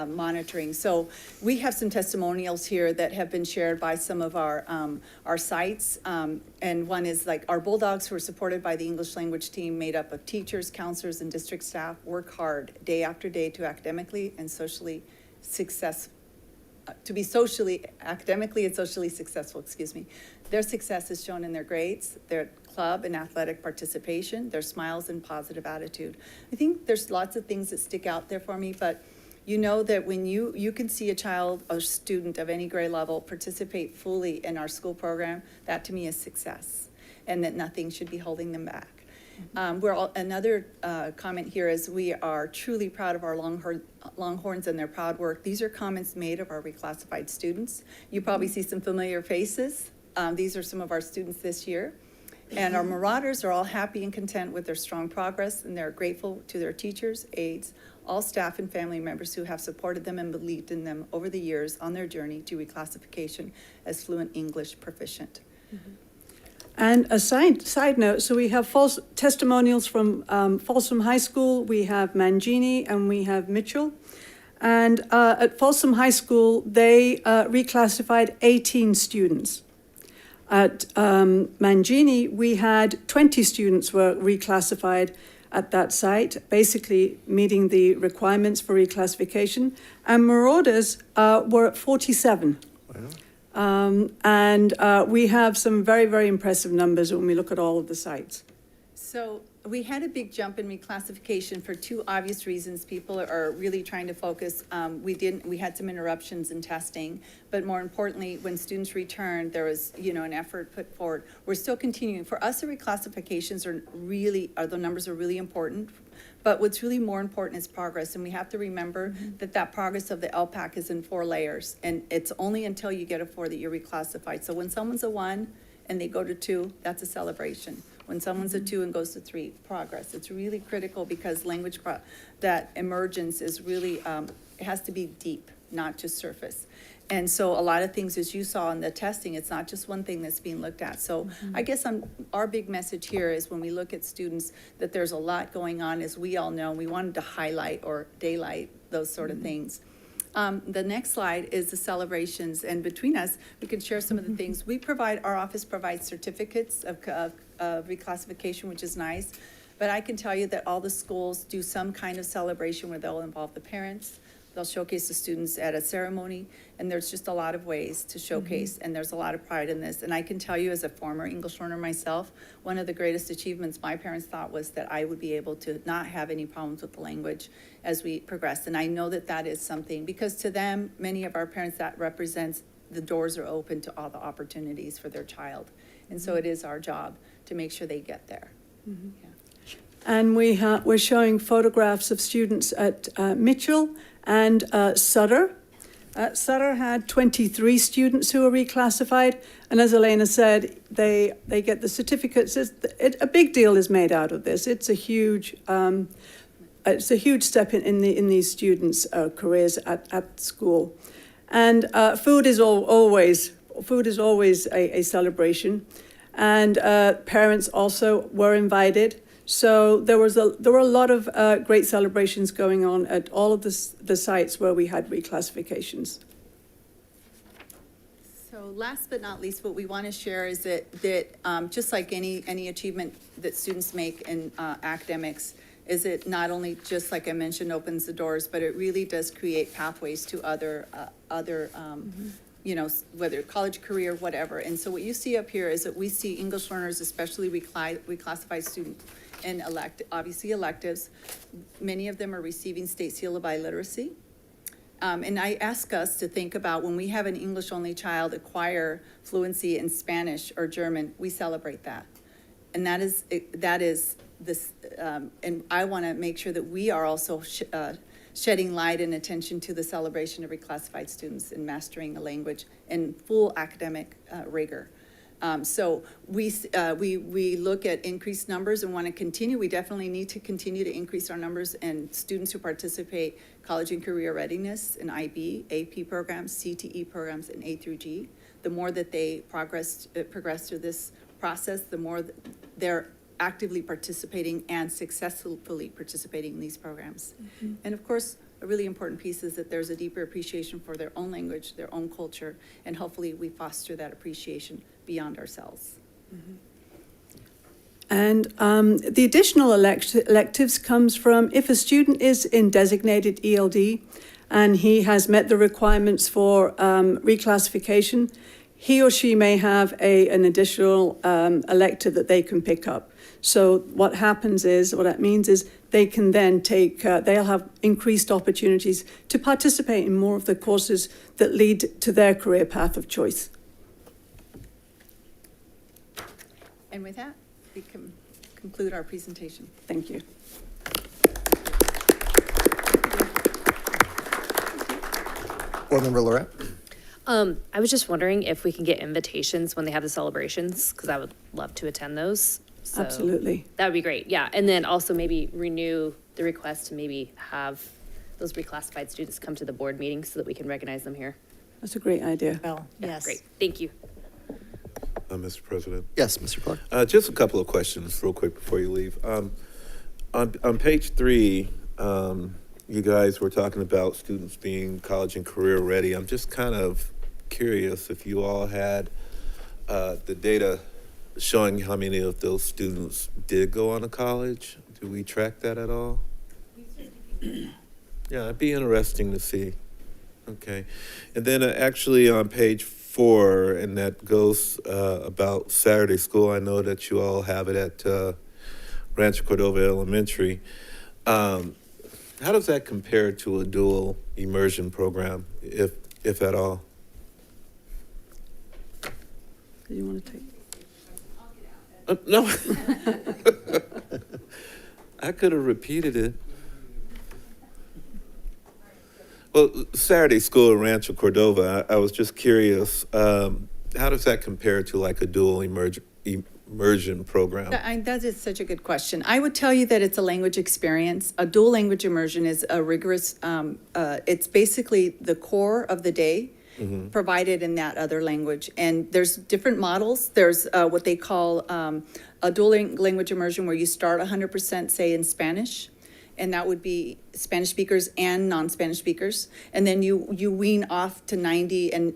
monitoring. So we have some testimonials here that have been shared by some of our sites, and one is like our Bulldogs, who are supported by the English language team made up of teachers, counselors, and district staff, work hard day after day to academically and socially academically and socially successful, excuse me. Their success is shown in their grades, their club and athletic participation, their smiles and positive attitude. I think there's lots of things that stick out there for me, but you know that when you can see a child or student of any grade level participate fully in our school program, that to me is success, and that nothing should be holding them back. Another comment here is we are truly proud of our Longhorns and their proud work. These are comments made of our reclassified students. You probably see some familiar faces. These are some of our students this year. And our Marauders are all happy and content with their strong progress, and they're grateful to their teachers, aides, all staff and family members who have supported them and believed in them over the years on their journey to reclassification as fluent English proficient. And a side note, so we have testimonials from Folsom High School, we have Mangini, and we have Mitchell. And at Folsom High School, they reclassified 18 students. At Mangini, we had 20 students were reclassified at that site, basically meeting the requirements for reclassification. And Marauders were at 47. And we have some very, very impressive numbers when we look at all of the sites. So we had a big jump in reclassification for two obvious reasons. People are really trying to focus. We had some interruptions in testing, but more importantly, when students returned, there was, an effort put forward. We're still continuing. For us, the reclassifications the numbers are really important. But what's really more important is progress, and we have to remember that progress of the LPAC is in 4 layers, and it's only until you get a 4 that you're reclassified. So when someone's a 1 and they go to 2, that's a celebration. When someone's a 2 and goes to 3, progress. It's really critical because that emergence is really, it has to be deep, not just surface. And so a lot of things, as you saw in the testing, it's not just one thing that's being looked at. So I guess our big message here is when we look at students, that there's a lot going on, as we all know. We wanted to highlight or daylight those sort of things. The next slide is the celebrations, and between us, we can share some of the things. Our office provides certificates of reclassification, which is nice, but I can tell you that all the schools do some kind of celebration where they'll involve the parents, they'll showcase the students at a ceremony, and there's just a lot of ways to showcase, and there's a lot of pride in this. And I can tell you, as a former English learner myself, one of the greatest achievements my parents thought was that I would be able to not have any problems with the language as we progressed. And I know that is something, because to them, many of our parents, that represents the doors are open to all the opportunities for their child. And so it is our job to make sure they get there. Yeah. And we're showing photographs of students at Mitchell and Sutter. Sutter had 23 students who were reclassified, and as Elena said, they get the certificates. A big deal is made out of this. It's a huge step in these students' careers at school. And food is always a celebration, and parents also were invited. So there were a lot of great celebrations going on at all of the sites where we had reclassifications. So last but not least, what we want to share is that just like any achievement that students make in academics, is it not only, just like I mentioned, opens the doors, but it really does create pathways to other whether college, career, whatever. And so what you see up here is that we see English learners, especially reclassified students, and obviously electives. Many of them are receiving state seal of biliteracy. And I ask us to think about when we have an English-only child acquire fluency in Spanish or German, we celebrate that. And that is this, and I want to make sure that we are also shedding light and attention to the celebration of reclassified students in mastering a language in full academic rigor. So we look at increased numbers and want to continue. We definitely need to continue to increase our numbers and students who participate college and career readiness in IB, AP programs, CTE programs, and A through G. The more that they progress through this process, the more they're actively participating and successfully participating in these programs. Mm-hmm. And of course, a really important piece is that there's a deeper appreciation for their own language, their own culture, and hopefully we foster that appreciation beyond ourselves. Mm-hmm. And the additional electives comes from if a student is in designated ELD and he has met the requirements for reclassification, he or she may have an additional elective that they can pick up. So what that means is they can then they'll have increased opportunities to participate in more of the courses that lead to their career path of choice. And with that, we can conclude our presentation. Thank you. Board Member Lorette? I was just wondering if we can get invitations when they have the celebrations, because I would love to attend those. So Absolutely. that would be great, yeah. And then also maybe renew the request to maybe have those reclassified students come to the board meeting so that we can recognize them here. That's a great idea. Well, Yeah, yes. great, thank you. Mr. President. Yes, Mr. Clark. Just a couple of questions real quick before you leave. On page 3, you guys were talking about students being college and career ready. I'm just kind of curious if you all had the data showing how many of those students did go on to college. Do we track that at all? Yeah, it'd be interesting to see. Okay. And then actually on page 4, and that goes about Saturday school. I know that you all have it at Rancho Cordova Elementary. How does that compare to a dual immersion program, if at all? Do you want to take? No. I could have repeated it. Well, Saturday school at Rancho Cordova, I was just curious, how does that compare to like a dual immersion program? That is such a good question. I would tell you that it's a language experience. A dual language immersion is a rigorous, it's basically the core of the day provided in that other language. And there's different models. There's what they call a dual language immersion where you start 100%, say, in Spanish. And that would be Spanish speakers and non-Spanish speakers. And then you wean off to 90 and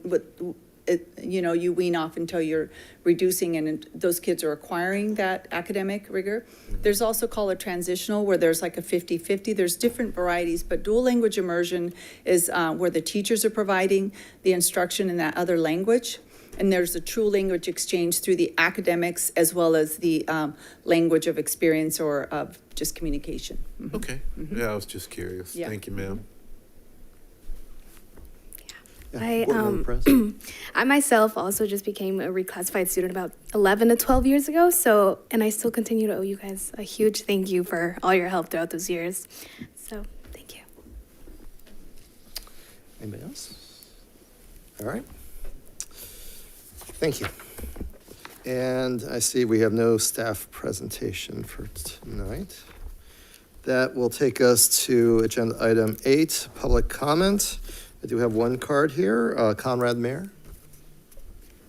you wean off until you're reducing and those kids are acquiring that academic rigor. There's also called a transitional where there's like a 50-50. There's different varieties, but dual language immersion is where the teachers are providing the instruction in that other language. And there's a true language exchange through the academics as well as the language of experience or of just communication. Okay. Yeah, I was just curious. Yeah. Thank you, ma'am. Yeah, Board Member Perez? I myself also just became a reclassified student about 11 to 12 years ago. And I still continue to owe you guys a huge thank you for all your help throughout those years. So thank you. Anybody else? All right. Thank you. And I see we have no staff presentation for tonight. That will take us to agenda item 8, public comment. I do have one card here, Conrad Mayer.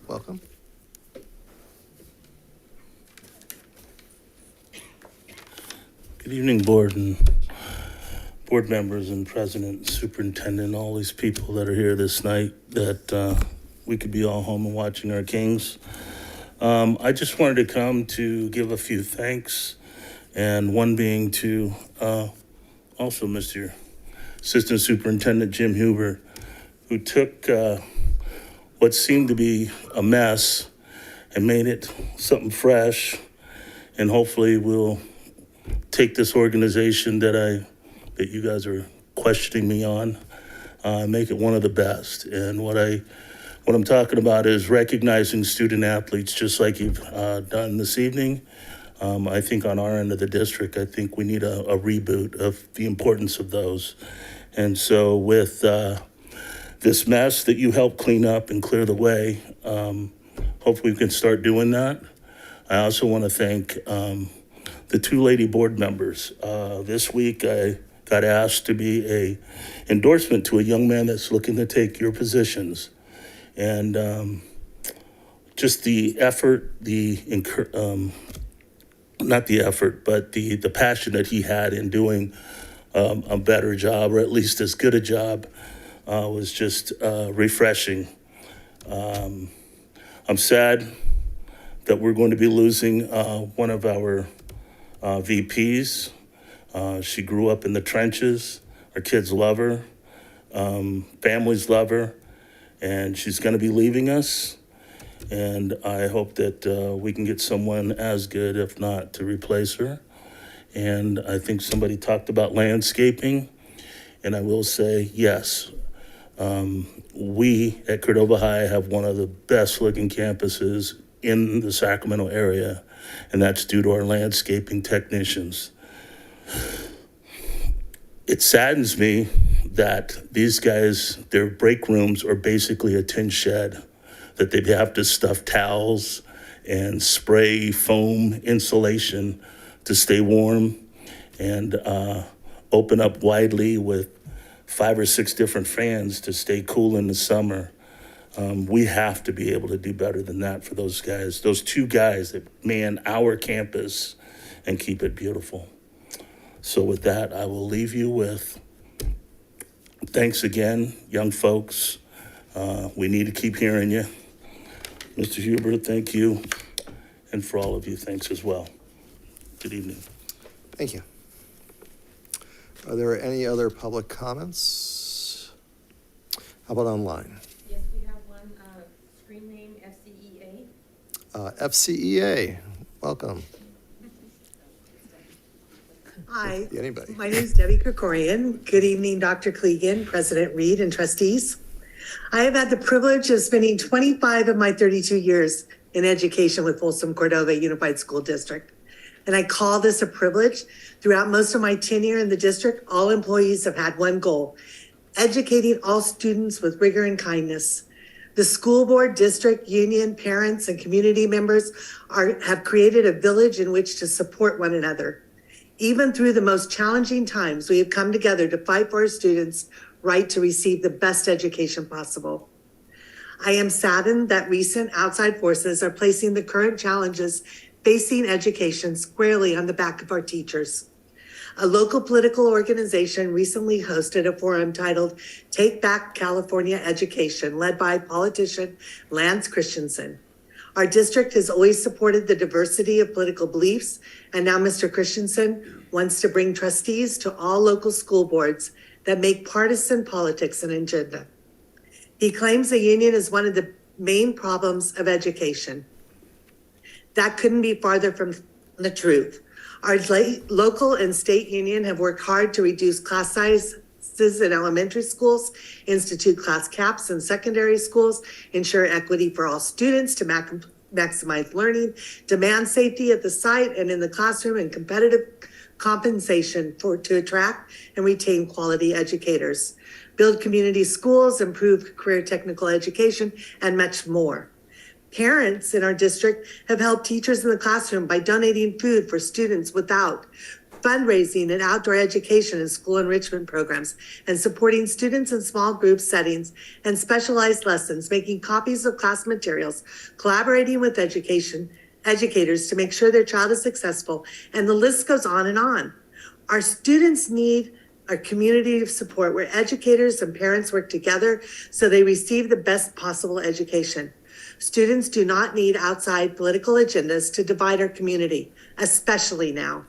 Welcome. Good evening, board members and president, superintendent, all these people that are here this night that we could be all home and watching our Kings. I just wanted to come to give a few thanks, and one being to also Mr. Assistant Superintendent Jim Huber, who took what seemed to be a mess and made it something fresh, and hopefully will take this organization that you guys are questioning me on, make it one of the best. And what I'm talking about is recognizing student athletes, just like you've done this evening. I think on our end of the district, I think we need a reboot of the importance of those. And so with this mess that you helped clean up and clear the way, hopefully we can start doing that. I also want to thank the 2 lady board members. This week I got asked to be a endorsement to a young man that's looking to take your positions. And just the effort, not the effort, but the passion that he had in doing a better job, or at least as good a job, was just refreshing. I'm sad that we're going to be losing one of our VPs. She grew up in the trenches. Our kids love her. Families love her, and she's going to be leaving us. And I hope that we can get someone as good, if not, to replace her. And I think somebody talked about landscaping, and I will say, yes, we at Cordova High have one of the best looking campuses in the Sacramento area, and that's due to our landscaping technicians. It saddens me that these guys, their break rooms are basically a tin shed, that they have to stuff towels and spray foam insulation to stay warm, and open up widely with 5 or 6 different fans to stay cool in the summer. We have to be able to do better than that for those guys, those 2 guys that man our campus and keep it beautiful. So with that, I will leave you with thanks again, young folks. We need to keep hearing you. Mr. Huber, thank you. And for all of you, thanks as well. Good evening. Thank you. Are there any other public comments? How about online? Yes, we have one, screen name FCEA. FCEA, welcome. Hi, Anybody? my name is Debbie Krikorian. Good evening, Dr. Clegan, President Reed, and trustees. I have had the privilege of spending 25 of my 32 years in education with Folsom Cordova Unified School District. And I call this a privilege. Throughout most of my tenure in the district, all employees have had one goal: educating all students with rigor and kindness. The school board, district, union, parents, and community members have created a village in which to support one another. Even through the most challenging times, we have come together to fight for our students' right to receive the best education possible. I am saddened that recent outside forces are placing the current challenges facing education squarely on the back of our teachers. A local political organization recently hosted a forum titled Take Back California Education, led by politician Lance Christensen. Our district has always supported the diversity of political beliefs, and now Mr. Christensen wants to bring trustees to all local school boards that make partisan politics an agenda. He claims the union is one of the main problems of education. That couldn't be farther from the truth. Our local and state union have worked hard to reduce class sizes in elementary schools, institute class caps in secondary schools, ensure equity for all students to maximize learning, demand safety at the site and in the classroom, and competitive compensation to attract and retain quality educators, build community schools, improve career technical education, and much more. Parents in our district have helped teachers in the classroom by donating food for students without, fundraising and outdoor education and school enrichment programs, and supporting students in small group settings and specialized lessons, making copies of class materials, collaborating with educators to make sure their child is successful, and the list goes on and on. Our students need a community of support where educators and parents work together so they receive the best possible education. Students do not need outside political agendas to divide our community, especially now.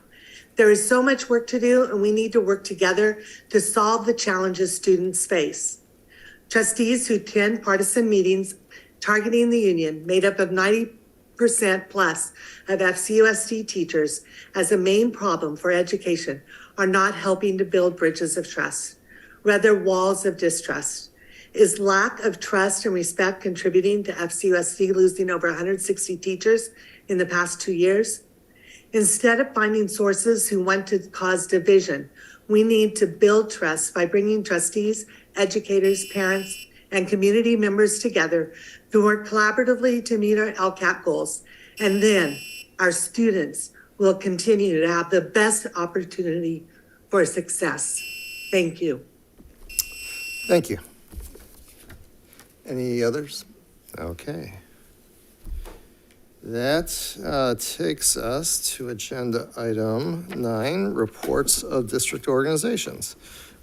There is so much work to do, and we need to work together to solve the challenges students face. Trustees who attend partisan meetings targeting the union, made up of 90% plus of FCUSD teachers as a main problem for education, are not helping to build bridges of trust, rather walls of distrust. Is lack of trust and respect contributing to FCUSD losing over 160 teachers in the past 2 years? Instead of finding sources who want to cause division, we need to build trust by bringing trustees, educators, parents, and community members together to work collaboratively to meet our LCAP goals. And then our students will continue to have the best opportunity for success. Thank you. Thank you. Any others? Okay. That takes us to agenda item 9, reports of district organizations.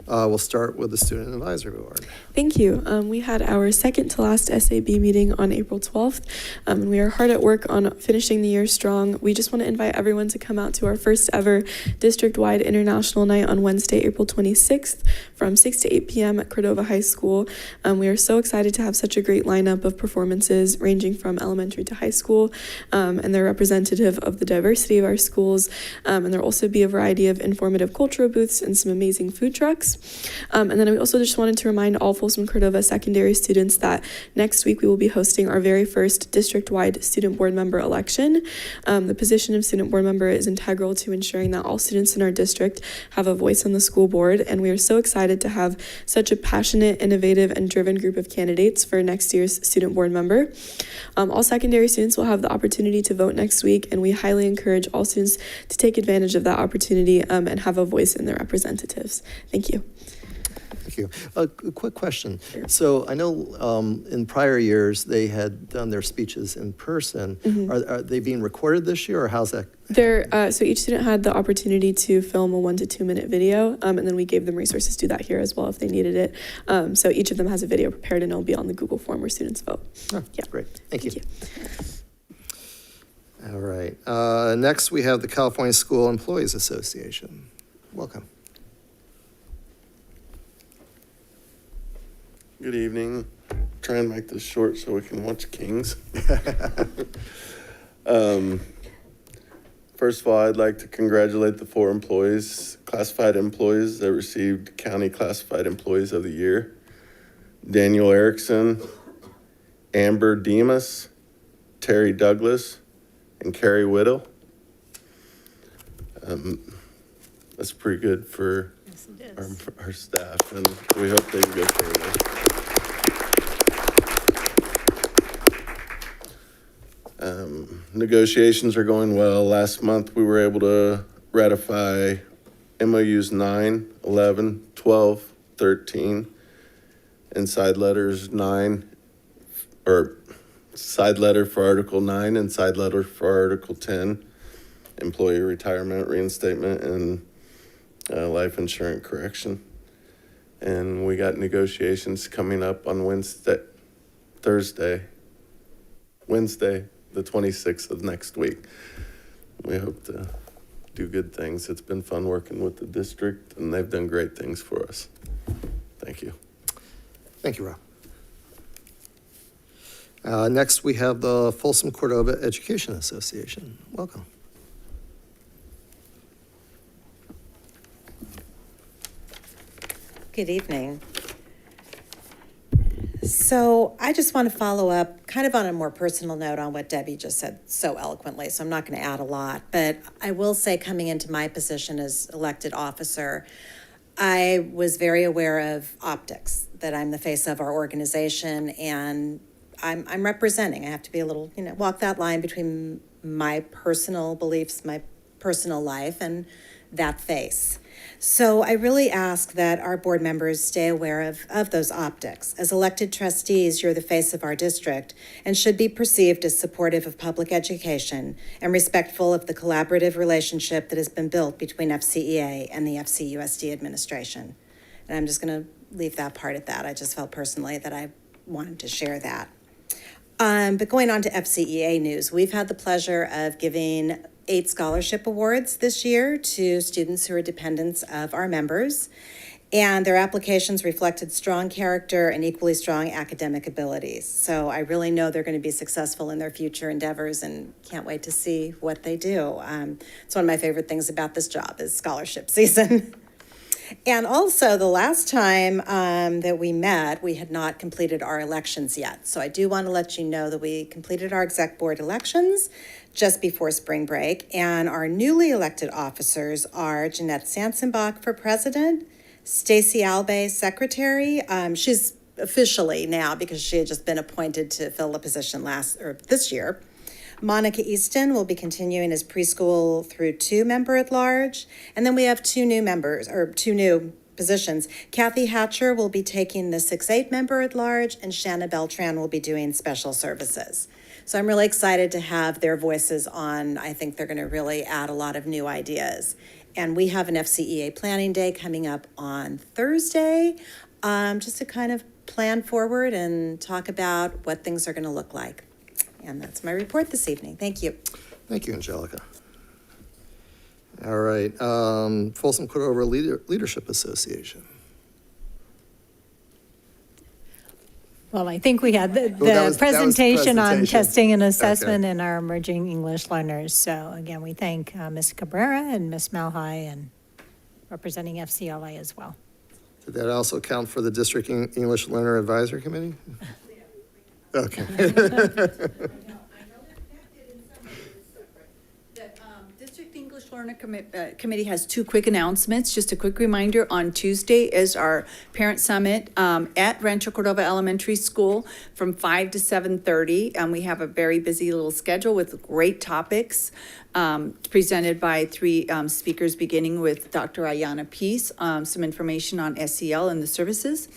We'll start with the Student Advisory Board. Thank you. We had our second to last SAB meeting on April 12th, and we are hard at work on finishing the year strong. We just want to invite everyone to come out to our first ever district-wide international night on Wednesday, April 26th from 6 to 8 p.m. at Cordova High School. We are so excited to have such a great lineup of performances ranging from elementary to high school, and they're representative of the diversity of our schools. And there'll also be a variety of informative cultural booths and some amazing food trucks. And then we also just wanted to remind all Folsom Cordova secondary students that next week we will be hosting our very first district-wide student board member election. The position of student board member is integral to ensuring that all students in our district have a voice on the school board, and we are so excited to have such a passionate, innovative, and driven group of candidates for next year's student board member. All secondary students will have the opportunity to vote next week, and we highly encourage all students to take advantage of that opportunity and have a voice in their representatives. Thank you. Thank you. A quick question. So I know in prior years they had done their speeches in person. Mm-hmm. Are they being recorded this year, or how's that? So each student had the opportunity to film a 1 to 2 minute video, and then we gave them resources to do that here as well if they needed it. So each of them has a video prepared, and it'll be on the Google form where students vote. Oh, yeah. Great. Thank you. All right. Next, we have the California School Employees Association. Welcome. Good evening. Try and make this short so we can watch Kings. First of all, I'd like to congratulate the 4 employees, classified employees that received County Classified Employees of the Year. Daniel Erickson, Amber Demas, Terry Douglas, and Carrie Whittle. That's pretty good for our staff, and we hope they go further. Negotiations are going well. Last month, we were able to ratify MOUs 9, 11, 12, 13, and side letters 9, or side letter for Article 9 and side letter for Article 10, employee retirement, reinstatement, and life insurance correction. And we got negotiations coming up on Wednesday, the 26th of next week. We hope to do good things. It's been fun working with the district, and they've done great things for us. Thank you. Thank you, Rob. Next, we have the Folsom Cordova Education Association. Welcome. Good evening. So I just want to follow up kind of on a more personal note on what Debbie just said so eloquently, so I'm not going to add a lot, but I will say coming into my position as elected officer, I was very aware of optics, that I'm the face of our organization, and I'm representing. I have to be a little, walk that line between my personal beliefs, my personal life, and that face. So I really ask that our board members stay aware of those optics. As elected trustees, you're the face of our district and should be perceived as supportive of public education and respectful of the collaborative relationship that has been built between FCEA and the FCUSD administration. And I'm just going to leave that part at that. I just felt personally that I wanted to share that. But going on to FCEA news, we've had the pleasure of giving 8 scholarship awards this year to students who are dependents of our members, and their applications reflected strong character and equally strong academic abilities. So I really know they're going to be successful in their future endeavors and can't wait to see what they do. It's one of my favorite things about this job is scholarship season. And also, the last time that we met, we had not completed our elections yet. So I do want to let you know that we completed our exec board elections just before spring break. And our newly elected officers are Jeanette Sansenbach for president, Stacy Albay, secretary. She's officially now because she had just been appointed to fill the position this year. Monica Easton will be continuing as preschool through 2 member at large. And then we have 2 new positions. Kathy Hatcher will be taking the 6-8 member at large, and Shanna Beltran will be doing special services. So I'm really excited to have their voices on. I think they're going to really add a lot of new ideas. And we have an FCEA planning day coming up on Thursday, just to kind of plan forward and talk about what things are going to look like. And that's my report this evening. Thank you. Thank you, Angelica. All right, Folsom Cordova Leadership Association. Well, I think we had the that was presentation on presentation. testing and assessment Okay. and our emerging English learners. So again, we thank Ms. Cabrera and Ms. Malhai and representing FCLA as well. Did that also count for the District English Learner Advisory Committee? Okay. District English Learner Committee has two quick announcements. Just a quick reminder, on Tuesday is our Parent Summit at Rancho Cordova Elementary School from 5 to 7:30. We have a very busy little schedule with great topics presented by three speakers, beginning with Dr. Ayana Peace, some information on SEL and the services.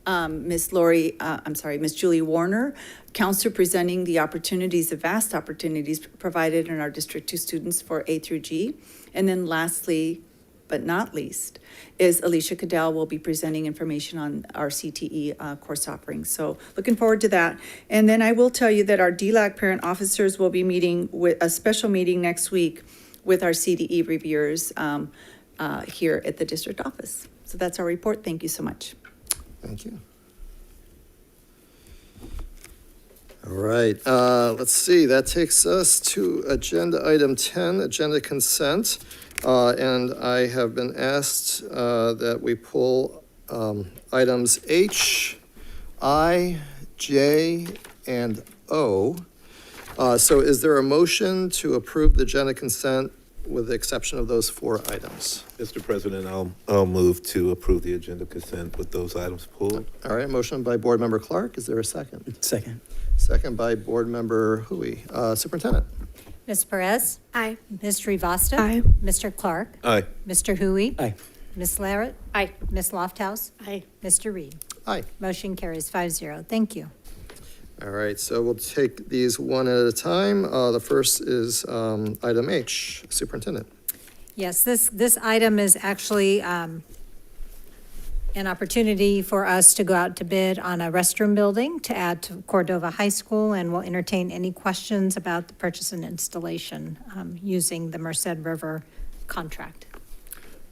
Miss Julie Warner, counselor, presenting the opportunities, the vast opportunities provided in our district to students for A through G. And then lastly, but not least, is Alicia Cadell will be presenting information on our CTE course offerings. So looking forward to that. And then I will tell you that our DLAC parent officers will be meeting with a special meeting next week with our CDE reviewers here at the district office. So that's our report. Thank you so much. Thank you. All right, let's see, that takes us to agenda item 10, agenda consent. And I have been asked that we pull items H, I, J, and O. So is there a motion to approve the agenda consent with the exception of those 4 items? Mr. President, I'll move to approve the agenda consent with those items pulled. All right, motion by Board Member Clark. Is there a second? Second. Second by Board Member Hui. Superintendent? Ms. Perez? Aye. Ms. Srivastav? Aye. Mr. Clark? Aye. Mr. Hui? Aye. Ms. Larrett? Aye. Ms. Lofthouse? Aye. Mr. Reed? Aye. Motion carries 5-0. Thank you. All right, so we'll take these one at a time. The first is item H. Superintendent? Yes, this item is actually an opportunity for us to go out to bid on a restroom building to add to Cordova High School, and we'll entertain any questions about the purchase and installation using the Merced River contract.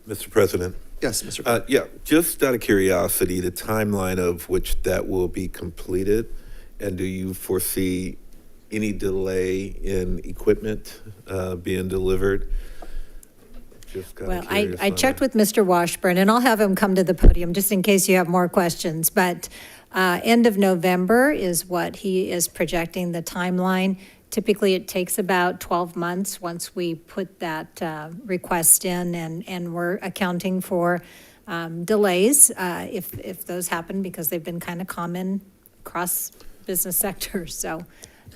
Mr. President? Yes, Mr. Clark. Yeah, just out of curiosity, the timeline of which that will be completed, and do you foresee any delay in equipment being delivered? Just kind Well, of curious I on checked that. with Mr. Washburn, and I'll have him come to the podium just in case you have more questions. But end of November is what he is projecting the timeline. Typically, it takes about 12 months once we put that request in, and we're accounting for delays if those happen, because they've been kind of common across business sectors. So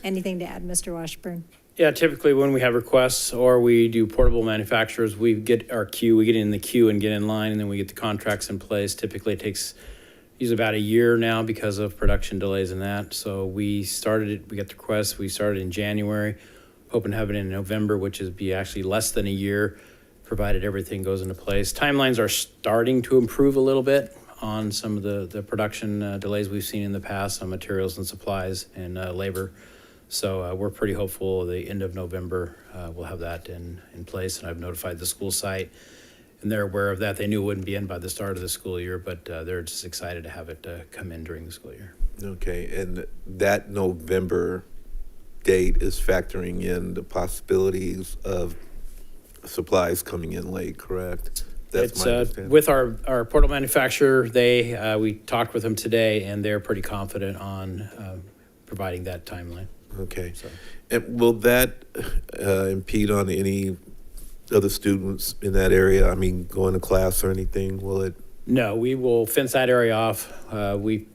anything to add, Mr. Washburn? Yeah, typically when we have requests or we do portable manufacturers, we get our queue, we get in the queue and get in line, and then we get the contracts in place. Typically it takes usually about a year now because of production delays and that. So we started it, we got the request, we started in January, hoping to have it in November, which is be actually less than a year, provided everything goes into place. Timelines are starting to improve a little bit on some of the production delays we've seen in the past on materials and supplies and labor. So we're pretty hopeful the end of November we'll have that in place, and I've notified the school site, and they're aware of that. They knew it wouldn't be in by the start of the school year, but they're just excited to have it come in during the school year. Okay, and that November date is factoring in the possibilities of supplies coming in late, correct? That's my understanding. With our portable manufacturer, we talked with them today, and they're pretty confident on providing that timeline. Okay. So. And will that impede on any other students in that area? I mean, going to class or anything, will it? No, we will fence that area off. We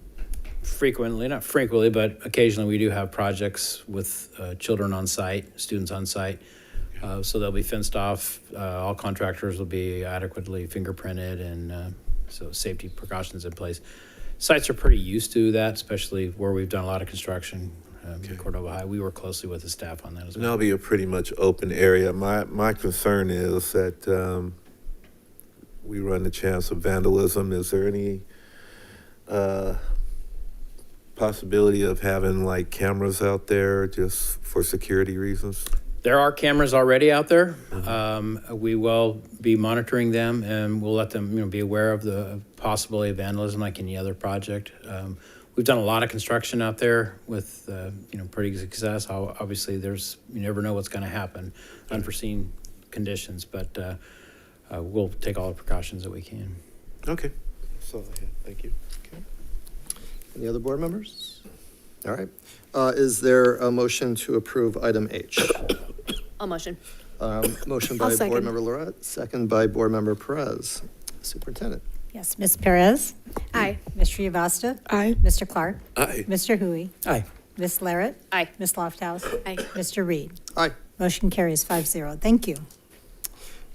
frequently, not frequently, but occasionally we do have projects with children on site, students on site. So they'll be fenced off. All contractors will be adequately fingerprinted, and so safety precautions in place. Sites are pretty used to that, especially where we've done a lot of construction. In Cordova High, we work closely with the staff on that as well. And that'll be a pretty much open area. My concern is that we run the chance of vandalism. Is there any possibility of having like cameras out there just for security reasons? There are cameras already out there. We will be monitoring them, and we'll let them, be aware of the possibility of vandalism like any other project. We've done a lot of construction out there with, pretty good success. Obviously, you never know what's going to happen, unforeseen conditions, but we'll take all the precautions that we can. Okay, that's all I had. Thank you. Any other board members? All right. Is there a motion to approve item H? I'll motion. Motion I'll by second. Board Member Lorette, second by Board Member Perez. Superintendent. Yes, Ms. Perez? Aye. Mr. Yvasta? Aye. Mr. Clark? Aye. Mr. Hui? Aye. Ms. Larrett? Aye. Ms. Lofthouse? Aye. Mr. Reed? Aye. Motion carries 5-0. Thank you.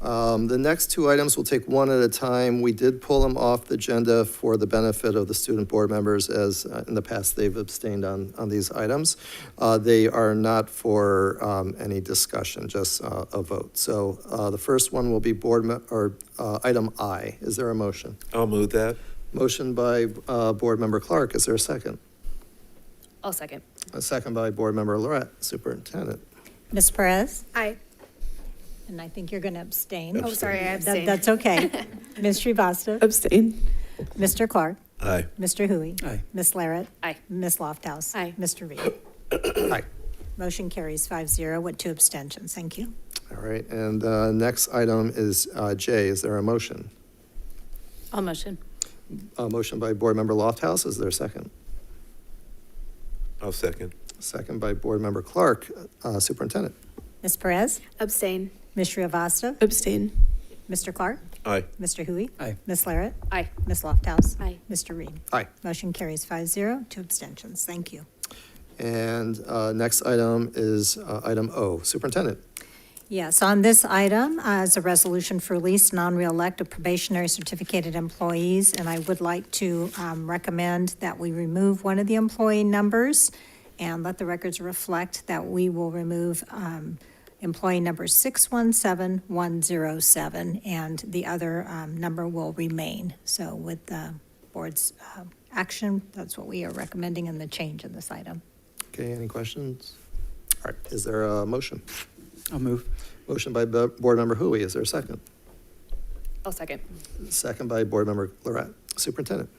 The next two items, we'll take one at a time. We did pull them off the agenda for the benefit of the student board members, as in the past they've abstained on these items. They are not for any discussion, just a vote. So the first one will be item I. Is there a motion? I'll move that. Motion by Board Member Clark. Is there a second? I'll second. A second by Board Member Lorette. Superintendent. Ms. Perez? Aye. And I think you're going to abstain. Oh, sorry, I abstained. That's okay. Ms. Srivastava? Abstain. Mr. Clark? Aye. Mr. Hui? Aye. Ms. Larrett? Aye. Ms. Lofthouse? Aye. Mr. Reed? Aye. Motion carries 5-0 with 2 abstentions. Thank you. All right. And next item is J. Is there a motion? I'll motion. A motion by Board Member Lofthouse. Is there a second? I'll second. Second by Board Member Clark. Superintendent. Ms. Perez? Abstain. Ms. Srivastava? Abstain. Mr. Clark? Aye. Mr. Hui? Aye. Ms. Larrett? Aye. Ms. Lofthouse? Aye. Mr. Reed? Aye. Motion carries 5-0, 2 abstentions. Thank you. And next item is item O. Superintendent. Yes, on this item, is a resolution for release non-reelected probationary certificated employees, and I would like to recommend that we remove one of the employee numbers and let the records reflect that we will remove employee number 617107, and the other number will remain. So with the board's action, that's what we are recommending in the change in this item. Okay, any questions? All right, is there a motion? I'll move. Motion by Board Member Hui. Is there a second? I'll second. Second by Board Member Lorette. Superintendent.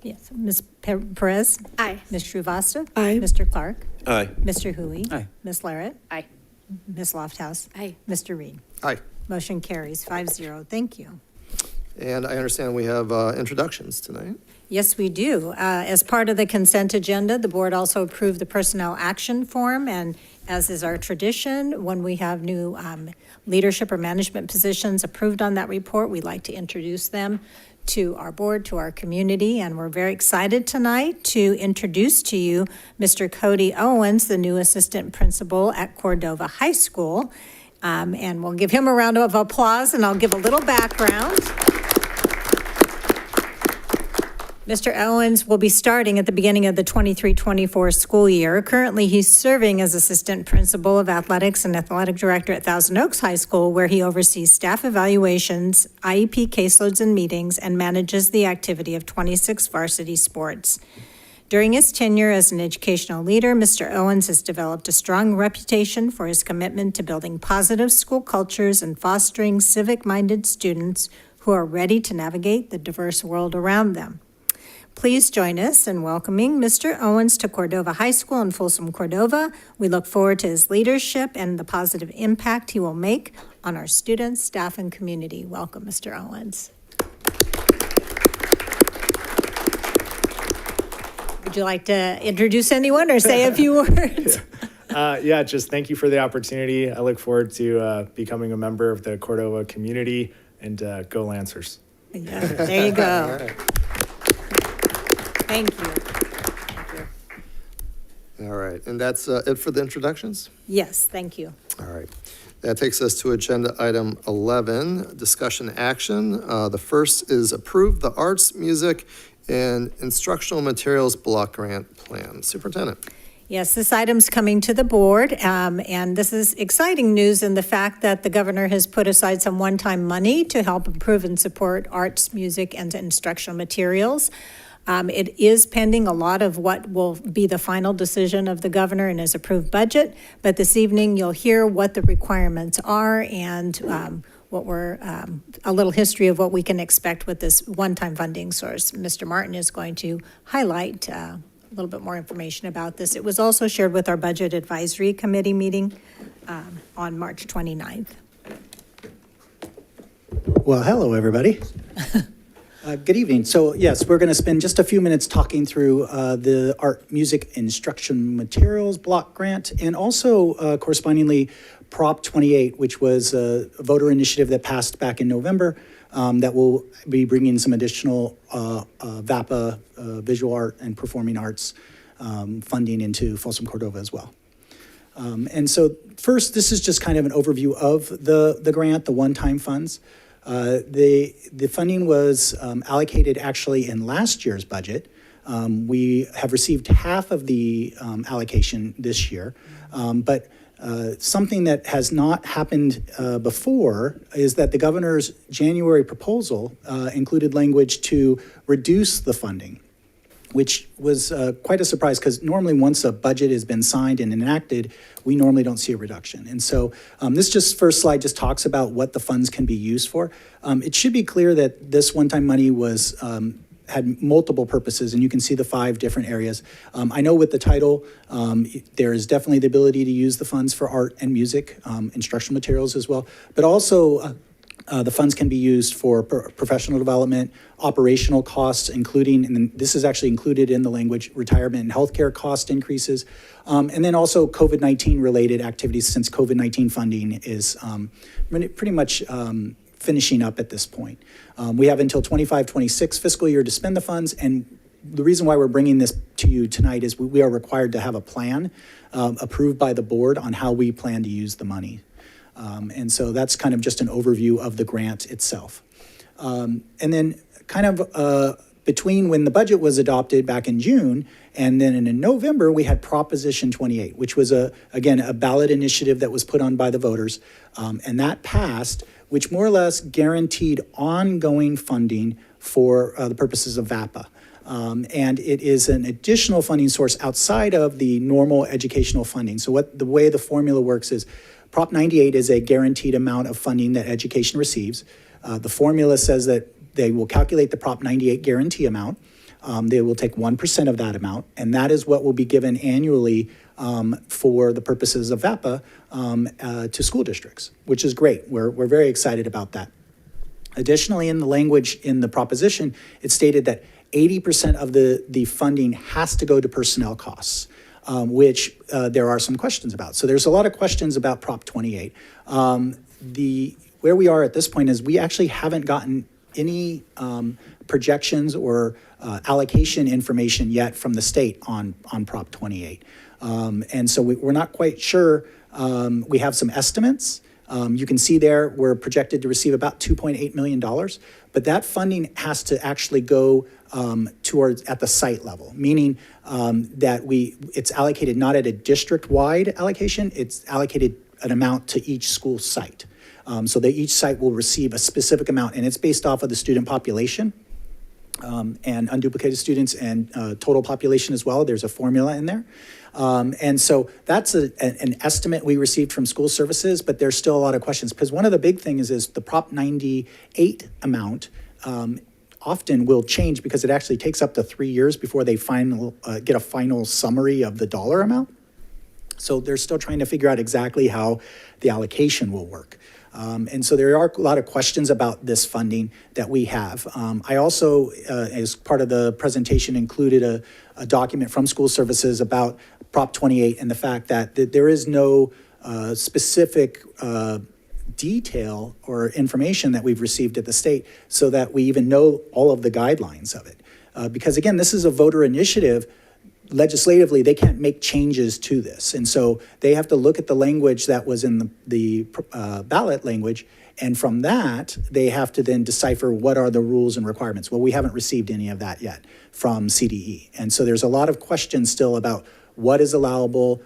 Yes, Ms. Perez? Aye. Ms. Srivastava? Aye. Mr. Clark? Aye. Mr. Hui? Aye. Ms. Larrett? Aye. Ms. Lofthouse? Aye. Mr. Reed? Aye. Motion carries 5-0. Thank you. And I understand we have introductions tonight. Yes, we do. As part of the consent agenda, the board also approved the personnel action form, and as is our tradition, when we have new leadership or management positions approved on that report, we like to introduce them to our board, to our community, and we're very excited tonight to introduce to you Mr. Cody Owens, the new assistant principal at Cordova High School. And we'll give him a round of applause, and I'll give a little background. Mr. Owens will be starting at the beginning of the 23-24 school year. Currently, he's serving as assistant principal of athletics and athletic director at Thousand Oaks High School, where he oversees staff evaluations, IEP caseloads and meetings, and manages the activity of 26 varsity sports. During his tenure as an educational leader, Mr. Owens has developed a strong reputation for his commitment to building positive school cultures and fostering civic-minded students who are ready to navigate the diverse world around them. Please join us in welcoming Mr. Owens to Cordova High School in Folsom, Cordova. We look forward to his leadership and the positive impact he will make on our students, staff, and community. Welcome, Mr. Owens. Would you like to introduce anyone or say a few words? Yeah, just thank you for the opportunity. I look forward to becoming a member of the Cordova community, and go Lancers. Yeah, there you go. Thank you. All right, and that's it for the introductions? Yes, thank you. All right. That takes us to agenda item 11, discussion action. The first is approve the arts, music, and instructional materials block grant plan. Superintendent. Yes, this item's coming to the board, and this is exciting news in the fact that the governor has put aside some one-time money to help improve and support arts, music, and instructional materials. It is pending a lot of what will be the final decision of the governor in his approved budget, but this evening you'll hear what the requirements are and what we're, a little history of what we can expect with this one-time funding source. Mr. Martin is going to highlight a little bit more information about this. It was also shared with our Budget Advisory Committee meeting on March 29th. Well, hello, everybody. Good evening. So yes, we're going to spend just a few minutes talking through the art, music, instruction materials block grant, and also correspondingly Prop 28, which was a voter initiative that passed back in November that will be bringing some additional VAPA, visual art and performing arts funding into Folsom Cordova as well. And so first, this is just kind of an overview of the grant, the one-time funds. The funding was allocated actually in last year's budget. We have received half of the allocation this year, but something that has not happened before is that the governor's January proposal included language to reduce the funding, which was quite a surprise because normally once a budget has been signed and enacted, we normally don't see a reduction. And so this first slide just talks about what the funds can be used for. It should be clear that this one-time money was had multiple purposes, and you can see the 5 different areas. I know with the title, there is definitely the ability to use the funds for art and music, instructional materials as well, but also the funds can be used for professional development, operational costs, including, and this is actually included in the language, retirement and healthcare cost increases, and then also COVID-19 related activities since COVID-19 funding is pretty much finishing up at this point. We have until 25-26 fiscal year to spend the funds, and the reason why we're bringing this to you tonight is we are required to have a plan approved by the board on how we plan to use the money. And so that's kind of just an overview of the grant itself. And then kind of between when the budget was adopted back in June and then in November, we had Proposition 28, which was, again, a ballot initiative that was put on by the voters. And that passed, which more or less guaranteed ongoing funding for the purposes of VAPA. And it is an additional funding source outside of the normal educational funding. So the way the formula works is Prop 98 is a guaranteed amount of funding that education receives. The formula says that they will calculate the Prop 98 guarantee amount. They will take 1% of that amount, and that is what will be given annually for the purposes of VAPA to school districts, which is great. We're very excited about that. Additionally, in the language in the proposition, it stated that 80% of the funding has to go to personnel costs. Which there are some questions about. So there's a lot of questions about Prop 28. Where we are at this point is we actually haven't gotten any projections or allocation information yet from the state on Prop 28. And so we're not quite sure. We have some estimates. You can see there we're projected to receive about $2.8 million, but that funding has to actually go towards at the site level, meaning that it's allocated not at a district-wide allocation, it's allocated an amount to each school site. So that each site will receive a specific amount, and it's based off of the student population and unduplicated students and total population as well. There's a formula in there. And so that's an estimate we received from school services, but there's still a lot of questions because one of the big things is the Prop 98 amount often will change because it actually takes up to 3 years before they get a final summary of the dollar amount. So they're still trying to figure out exactly how the allocation will work. And so there are a lot of questions about this funding that we have. I also, as part of the presentation, included a document from school services about Prop 28 and the fact that there is no specific detail or information that we've received at the state so that we even know all of the guidelines of it. Because again, this is a voter initiative. Legislatively, they can't make changes to this. And so they have to look at the language that was in the ballot language, and from that, they have to then decipher what are the rules and requirements. Well, we haven't received any of that yet from CDE. And so there's a lot of questions still about what is allowable,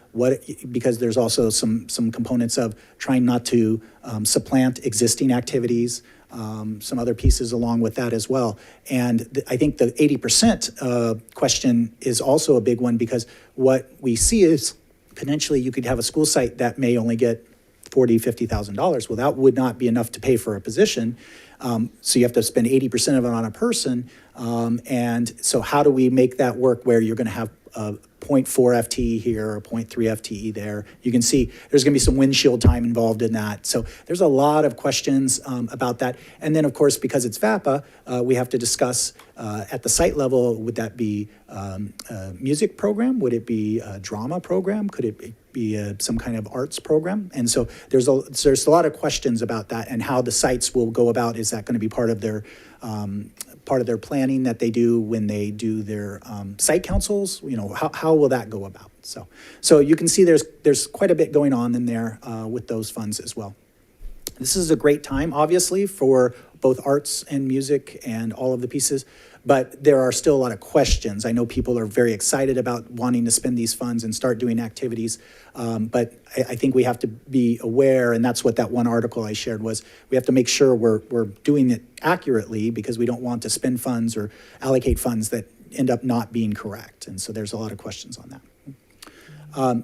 because there's also some components of trying not to supplant existing activities, some other pieces along with that as well. And I think the 80% question is also a big one, because what we see is potentially you could have a school site that may only get $40,000, $50,000. Well, that would not be enough to pay for a position. So you have to spend 80% of it on a person. And so how do we make that work where you're going to have a 0.4 FTE here or 0.3 FTE there? You can see there's going to be some windshield time involved in that. So there's a lot of questions about that. And then, of course, because it's VAPA, we have to discuss at the site level, would that be a music program? Would it be a drama program? Could it be some kind of arts program? And so there's a lot of questions about that and how the sites will go about. Is that going to be part of their planning that they do when they do their site councils? You know, how will that go about? So you can see there's quite a bit going on in there with those funds as well. This is a great time, obviously, for both arts and music and all of the pieces, but there are still a lot of questions. I know people are very excited about wanting to spend these funds and start doing activities, but I think we have to be aware, and that's what that one article I shared was, we have to make sure we're doing it accurately, because we don't want to spend funds or allocate funds that end up not being correct. And so there's a lot of questions on that.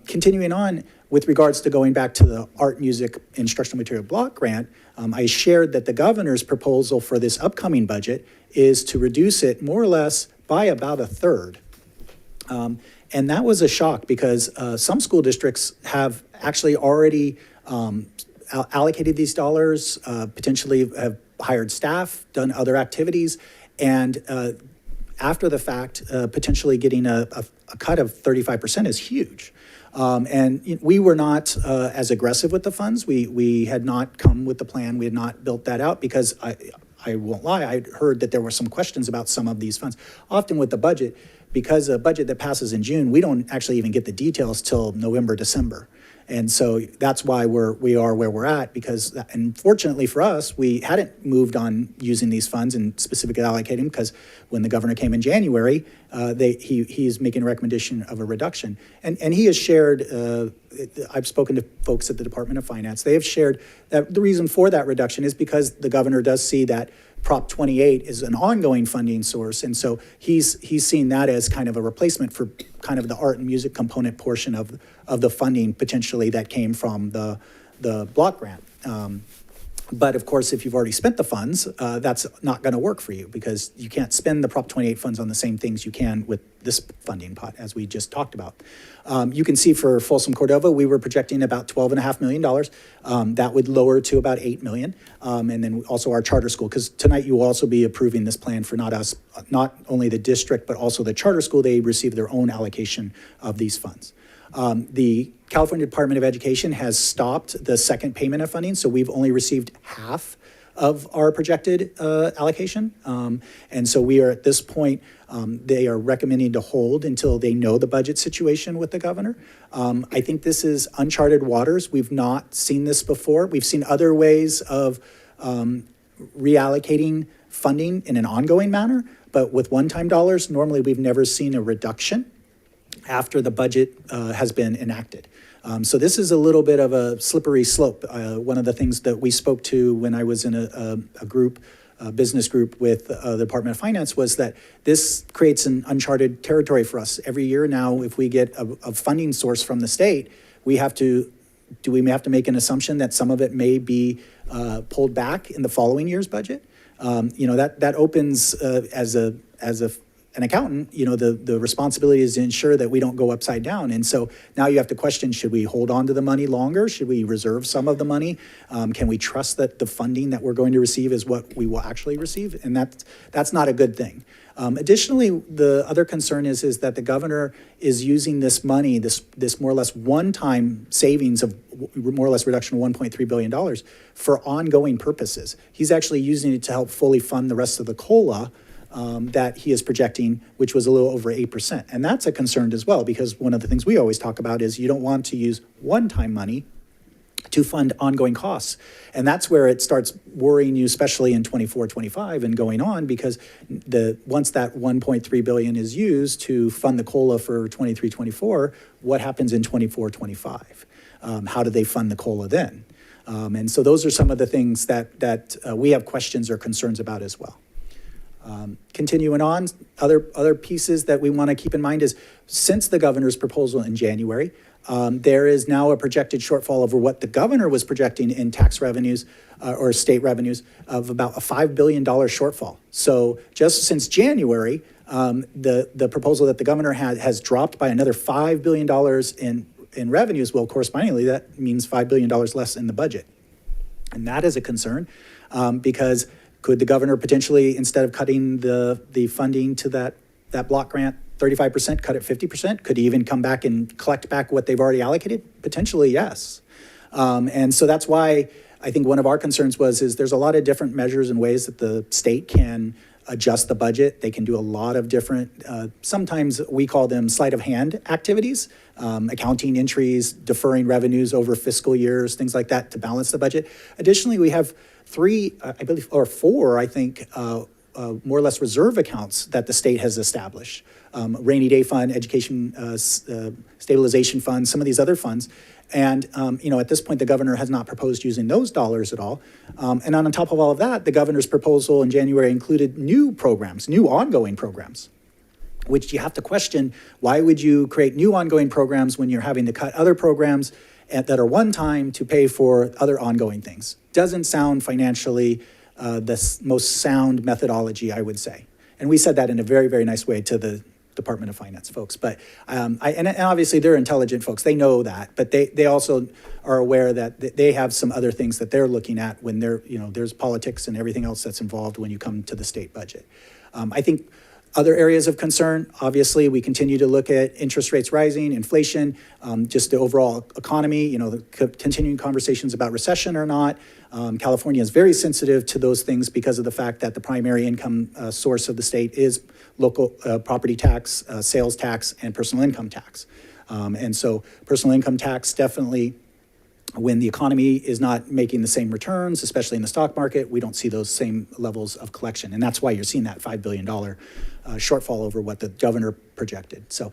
Continuing on, with regards to going back to the art, music, instructional material block grant, I shared that the governor's proposal for this upcoming budget is to reduce it more or less by about a third. And that was a shock, because some school districts have actually already allocated these dollars, potentially have hired staff, done other activities, and after the fact, potentially getting a cut of 35% is huge. And we were not as aggressive with the funds. We had not come with the plan. We had not built that out, because I won't lie, I heard that there were some questions about some of these funds. Often with the budget, because a budget that passes in June, we don't actually even get the details till November, December. And so that's why we are where we're at, because, and fortunately for us, we hadn't moved on using these funds and specifically allocating, because when the governor came in January, he's making a recommendation of a reduction. And he has shared, I've spoken to folks at the Department of Finance, they have shared that the reason for that reduction is because the governor does see that Prop 28 is an ongoing funding source, and so he's seen that as kind of a replacement for kind of the art and music component portion of the funding potentially that came from the block grant. But of course, if you've already spent the funds, that's not going to work for you, because you can't spend the Prop 28 funds on the same things you can with this funding pot, as we just talked about. You can see for Folsom Cordova, we were projecting about $12.5 million. That would lower to about $8 million. And then also our charter school, because tonight you will also be approving this plan for not only the district, but also the charter school. They receive their own allocation of these funds. The California Department of Education has stopped the second payment of funding, so we've only received half of our projected allocation. And so we are at this point, they are recommending to hold until they know the budget situation with the governor. I think this is uncharted waters. We've not seen this before. We've seen other ways of reallocating funding in an ongoing manner, but with one-time dollars, normally we've never seen a reduction after the budget has been enacted. So this is a little bit of a slippery slope. One of the things that we spoke to when I was in a group, a business group with the Department of Finance, was that this creates an uncharted territory for us. Every year now, if we get a funding source from the state, we have to make an assumption that some of it may be pulled back in the following year's budget? That opens as an accountant, the responsibility is to ensure that we don't go upside down. And so now you have to question, should we hold on to the money longer? Should we reserve some of the money? Can we trust that the funding that we're going to receive is what we will actually receive? And that's not a good thing. Additionally, the other concern is that the governor is using this money, this more or less one-time savings of more or less reduction of $1.3 billion for ongoing purposes. He's actually using it to help fully fund the rest of the COLA that he is projecting, which was a little over 8%. And that's a concern as well, because one of the things we always talk about is you don't want to use one-time money to to fund ongoing costs. And that's where it starts worrying you, especially in 24, 25 and going on, because once that 1.3 billion is used to fund the COLA for 23, 24, what happens in 24, 25? How do they fund the COLA then? And so those are some of the things that we have questions or concerns about as well. Continuing on, other pieces that we want to keep in mind is since the governor's proposal in January, there is now a projected shortfall over what the governor was projecting in tax revenues or state revenues of about a $5 billion shortfall. So just since January, the proposal that the governor has dropped by another $5 billion in revenues. Well, correspondingly, that means $5 billion less in the budget. And that is a concern because could the governor potentially, instead of cutting the funding to that block grant 35%, cut it 50%? Could he even come back and collect back what they've already allocated? Potentially, yes. And so that's why I think one of our concerns is there's a lot of different measures and ways that the state can adjust the budget. They can do a lot of different, sometimes we call them sleight of hand activities, accounting entries, deferring revenues over fiscal years, things like that to balance the budget. Additionally, we have four, I think, more or less reserve accounts that the state has established. Rainy day fund, education stabilization fund, some of these other funds. And, at this point, the governor has not proposed using those dollars at all. And on top of all of that, the governor's proposal in January included new programs, new ongoing programs, which you have to question, why would you create new ongoing programs when you're having to cut other programs that are one time to pay for other ongoing things? Doesn't sound financially the most sound methodology, I would say. And we said that in a very, very nice way to the Department of Finance folks. But and obviously they're intelligent folks. They know that, but they also are aware that they have some other things that they're looking at when there's politics and everything else that's involved when you come to the state budget. I think other areas of concern, obviously, we continue to look at interest rates rising, inflation, just the overall economy, the continuing conversations about recession or not. California is very sensitive to those things because of the fact that the primary income source of the state is local property tax, sales tax, and personal income tax. And so personal income tax definitely, when the economy is not making the same returns, especially in the stock market, we don't see those same levels of collection. And that's why you're seeing that $5 billion shortfall over what the governor projected. So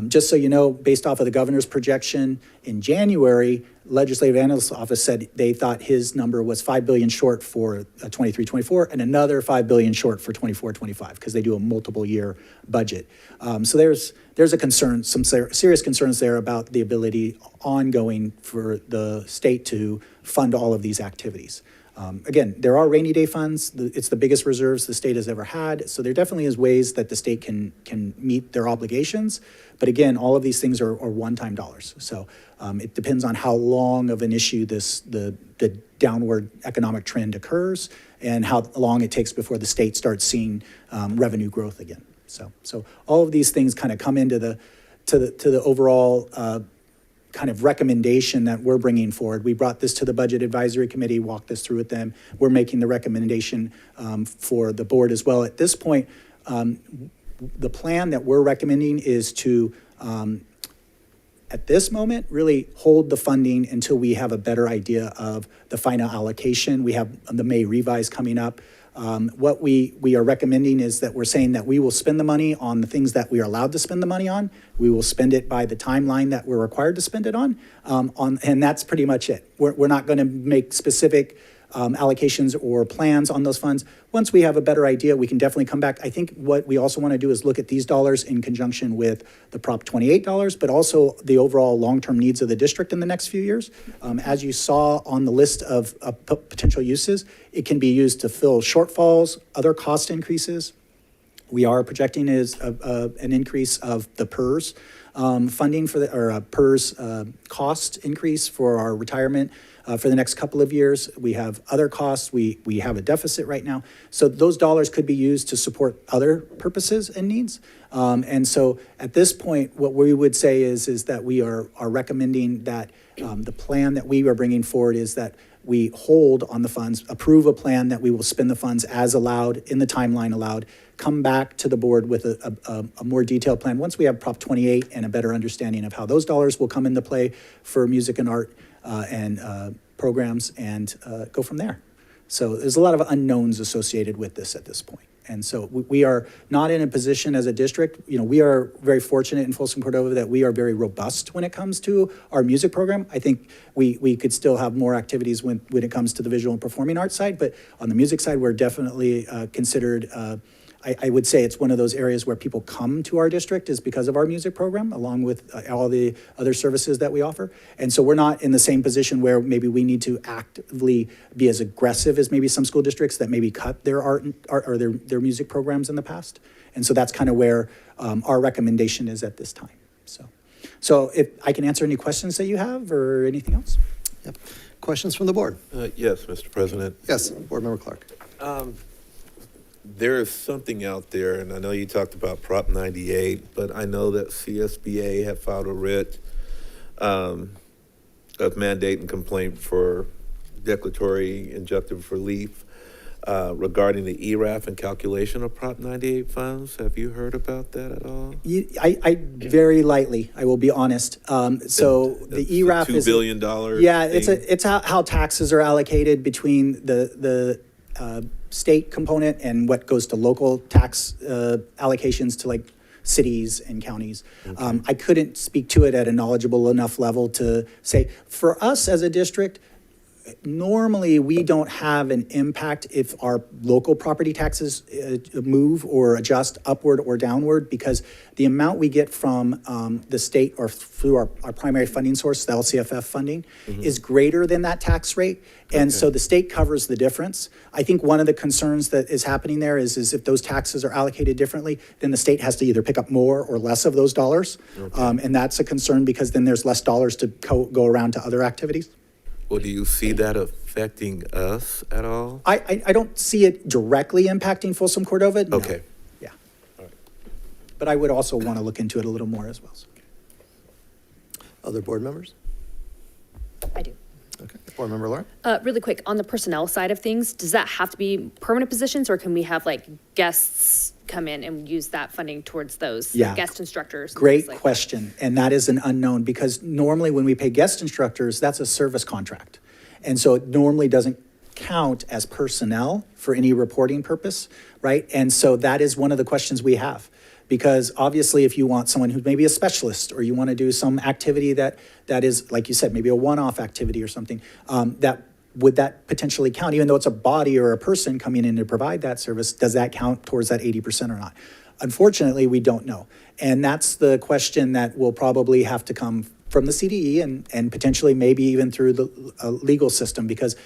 just so you know, based off of the governor's projection in January, Legislative Analyst's Office said they thought his number was $5 billion short for 23-24 and another $5 billion short for 24-25 because they do a multiple year budget. So there's a concern, some serious concerns there about the ability ongoing for the state to fund all of these activities. Again, there are rainy day funds. It's the biggest reserves the state has ever had. So there definitely is ways that the state can meet their obligations. But again, all of these things are one-time dollars. So it depends on how long of an issue the downward economic trend occurs and how long it takes before the state starts seeing revenue growth again. So all of these things kind of come into the overall kind of recommendation that we're bringing forward. We brought this to the Budget Advisory Committee, walked this through with them. We're making the recommendation for the board as well. At this point, the plan that we're recommending is to, at this moment, really hold the funding until we have a better idea of the final allocation. We have the May revise coming up. What we are recommending is that we're saying that we will spend the money on the things that we are allowed to spend the money on. We will spend it by the timeline that we're required to spend it on, and that's pretty much it. We're not going to make specific allocations or plans on those funds. Once we have a better idea, we can definitely come back. I think what we also want to do is look at these dollars in conjunction with the Prop 28 dollars, but also the overall long-term needs of the district in the next few years. As you saw on the list of potential uses, it can be used to fill shortfalls, other cost increases. We are projecting an increase of the PERS funding for PERS cost increase for our retirement for the next couple of years. We have other costs. We have a deficit right now. So those dollars could be used to support other purposes and needs. And so at this point, what we would say is that we are recommending that the plan that we are bringing forward is that we hold on the funds, approve a plan that we will spend the funds as allowed in the timeline allowed, come back to the board with a more detailed plan once we have Prop 28 and a better understanding of how those dollars will come into play for music and art and programs and go from there. So there's a lot of unknowns associated with this at this point. And so we are not in a position as a district, we are very fortunate in Folsom Cordova that we are very robust when it comes to our music program. I think we could still have more activities when it comes to the visual and performing arts side, but on the music side, we're definitely considered, I would say it's one of those areas where people come to our district is because of our music program, along with all the other services that we offer. And so we're not in the same position where maybe we need to actively be as aggressive as maybe some school districts that maybe cut their art or their music programs in the past. And so that's kind of where our recommendation is at this time. So if I can answer any questions that you have or anything else. Yep. Questions from the board? Yes, Mr. President. Yes, Board Member Clark. There is something out there, and I know you talked about Prop 98, but I know that CSBA have filed a writ of mandate and complaint for declaratory injunctive relief regarding the ERAF and calculation of Prop 98 funds. Have you heard about that at all? I very lightly, I will be honest. So the ERAF is $2 billion. Yeah, thing. it's how taxes are allocated between the state component and what goes to local tax allocations to like cities and counties. Okay. I couldn't speak to it at a knowledgeable enough level to say, for us as a district, normally we don't have an impact if our local property taxes move or adjust upward or downward, because the amount we get from the state or through our primary funding source, the LCFF funding, is greater than that tax rate. And so the state covers the difference. I think one of the concerns that is happening there is if those taxes are allocated differently, then the state has to either pick up more or less of those dollars. And that's a concern because then there's less dollars to go around to other activities. Well, do you see that affecting us at all? I don't see it directly impacting Folsom Cordova. No. Okay. Yeah. But I would also want to look into it a little more as well. Other board members? I do. Okay. Board Member Laura? Really quick, on the personnel side of things, does that have to be permanent positions, or can we have like guests come in and use that funding towards those guest instructors? Great question. And that is an unknown, because normally when we pay guest instructors, that's a service contract. And so it normally doesn't count as personnel for any reporting purpose, right? And so that is one of the questions we have. Because obviously if you want someone who's maybe a specialist, or you want to do some activity that is, like you said, maybe a one-off activity or something, would that potentially count? Even though it's a body or a person coming in to provide that service, does that count towards that 80% or not? Unfortunately, we don't know. And that's the question that will probably have to come from the CDE and potentially maybe even through the legal system, because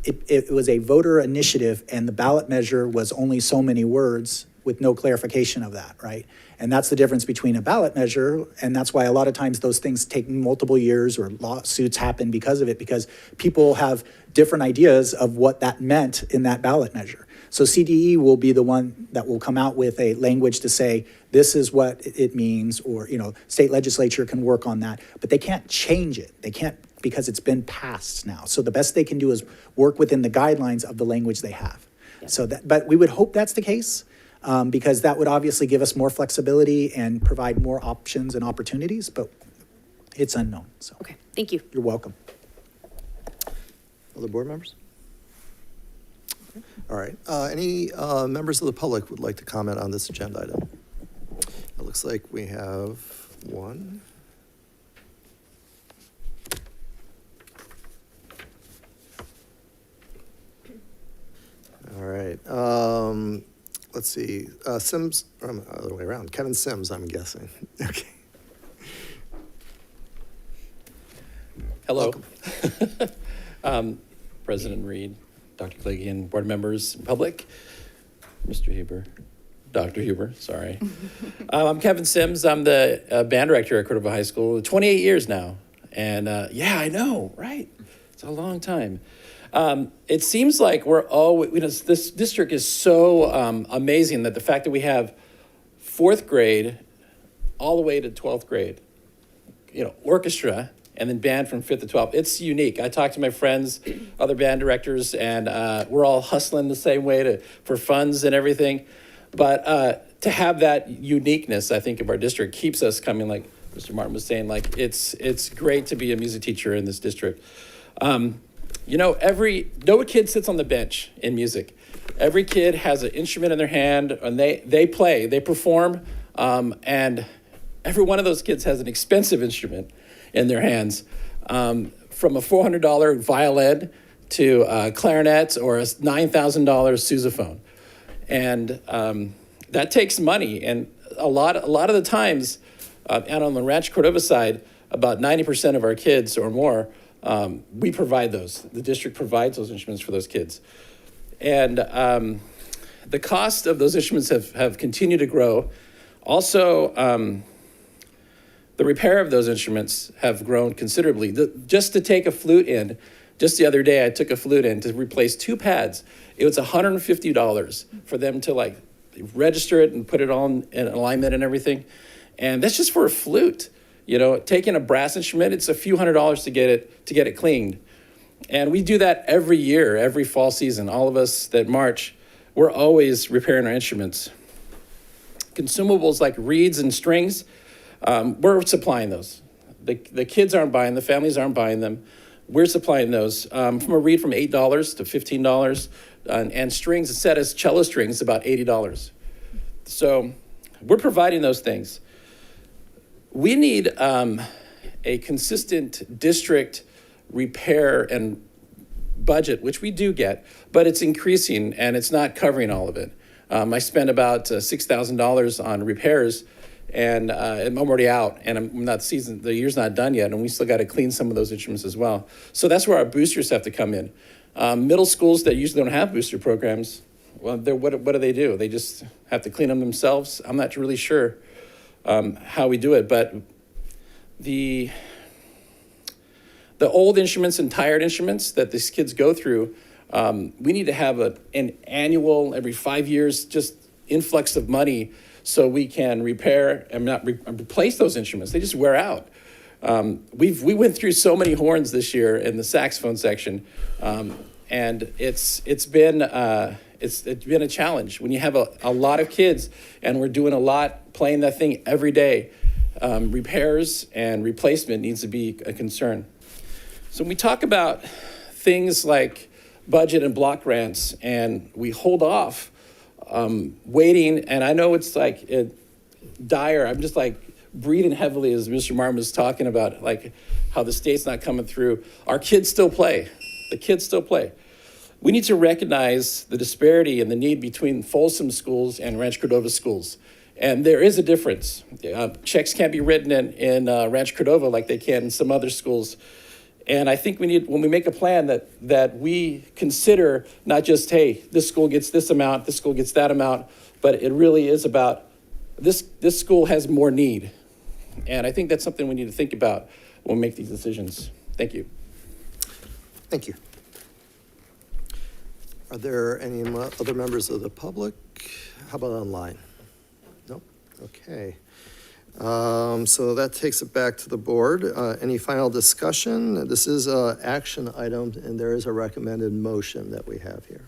it was a voter initiative and the ballot measure was only so many words with no clarification of that, right? And that's the difference between a ballot measure, and that's why a lot of times those things take multiple years or lawsuits happen because of it, because people have different ideas of what that meant in that ballot measure. So CDE will be the one that will come out with a language to say, this is what it means, or, state legislature can work on that, but they can't change it. They can't, because it's been passed now. So the best they can do is work within the guidelines of the language they have. Yeah. So but we would hope that's the case. Because that would obviously give us more flexibility and provide more options and opportunities, but it's unknown. So. Okay, thank you. You're welcome. Other board members? Okay. All right. Any members of the public would like to comment on this agenda item? It looks like we have one. All right. Let's see, Sims, or the other way around, Kevin Sims, I'm guessing. Okay. Hello. President Reed, Dr. Clegian, board members, public, Mr. Huber, Dr. Huber, sorry. I'm Kevin Sims. I'm the band director at Cordova High School, 28 years now. And yeah, I know, right? It's a long time. It seems like we're all, this district is so amazing that the fact that we have 4th grade all the way to 12th grade, orchestra, and then band from 5th to 12th. It's unique. I talk to my friends, other band directors, and we're all hustling the same way for funds and everything. But to have that uniqueness, I think, of our district keeps us coming, like Mr. Martin was saying, like it's great to be a music teacher in this district. You know, no kid sits on the bench in music. Every kid has an instrument in their hand, and they play, they perform, and every one of those kids has an expensive instrument in their hands, from a $400 violin to a clarinet or a $9,000 sousaphone. And that takes money. And a lot of the times, out on the Ranch Cordova side, about 90% of our kids or more, we provide those. The district provides those instruments for those kids. And the cost of those instruments have continued to grow. Also, the repair of those instruments have grown considerably. Just to take a flute in, just the other day, I took a flute in to replace 2 pads. It was $150 for them to like register it and put it on in alignment and everything. And that's just for a flute. You know, taking a brass instrument, it's a few $100s to get it cleaned. And we do that every year, every fall season. All of us that march, we're always repairing our instruments. Consumables like reeds and strings, we're supplying those. The kids aren't buying, the families aren't buying them. We're supplying those from a reed from $8 to $15, and strings, a set of cello strings, about $80. So we're providing those things. We need a consistent district repair and budget, which we do get, but it's increasing and it's not covering all of it. I spent about $6,000 on repairs, and I'm already out, and the year's not done yet, and we still got to clean some of those instruments as well. So that's where our boosters have to come in. Middle schools that usually don't have booster programs, well, what do they do? They just have to clean them themselves? I'm not really sure how we do it, but the old instruments and tired instruments that these kids go through, we need to have an annual, every 5 years, just influx of money so we can repair and not replace those instruments. They just wear out. We went through so many horns this year in the saxophone section, and it's been a challenge when you have a lot of kids and we're doing a lot, playing that thing every day. Repairs and replacement needs to be a concern. So when we talk about things like budget and block grants, and we hold off waiting, and I know it's like dire. I'm just like breathing heavily as Mr. Martin was talking about, like how the state's not coming through. Our kids still play. The kids still play. We need to recognize the disparity and the need between Folsom schools and Ranch Cordova schools. And there is a difference. Checks can't be written in Ranch Cordova like they can in some other schools. And I think we need, when we make a plan, that we consider not just, hey, this school gets this amount, this school gets that amount, but it really is about this school has more need. And I think that's something we need to think about when we make these decisions. Thank you. Thank you. Are there any other members of the public? How about online? Nope. Okay. So that takes it back to the board. Any final discussion? This is an action item, and there is a recommended motion that we have here.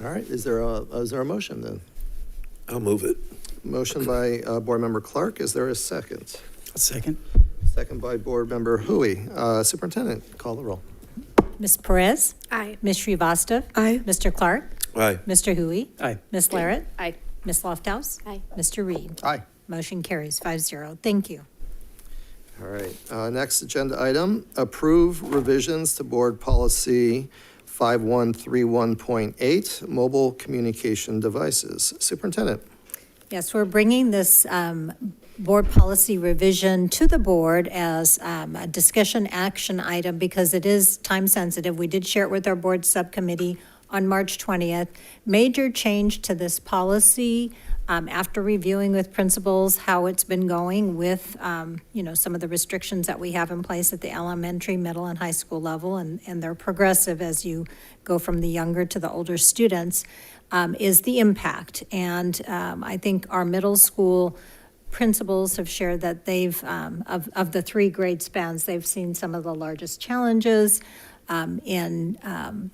All right. Is there a motion then? I'll move it. Motion by Board Member Clark. Is there a second? A second. Second by Board Member Hui. Superintendent, call the roll. Ms. Perez? Aye. Ms. Srivastava? Aye. Mr. Clark? Aye. Mr. Hui? Aye. Ms. Larrett? Aye. Ms. Lofthouse? Aye. Mr. Reed? Aye. Motion carries 5-0. Thank you. All right. Next agenda item, approve revisions to Board Policy 5131.8, mobile communication devices. Superintendent. Yes, we're bringing this board policy revision to the board as a discussion action item because it is time sensitive. We did share it with our board subcommittee on March 20th. Major change to this policy after reviewing with principals how it's been going with, some of the restrictions that we have in place at the elementary, middle, and high school level, and they're progressive as you go from the younger to the older students, is the impact. And I think our middle school principals have shared that they've, of the 3 grade spans, they've seen some of the largest challenges in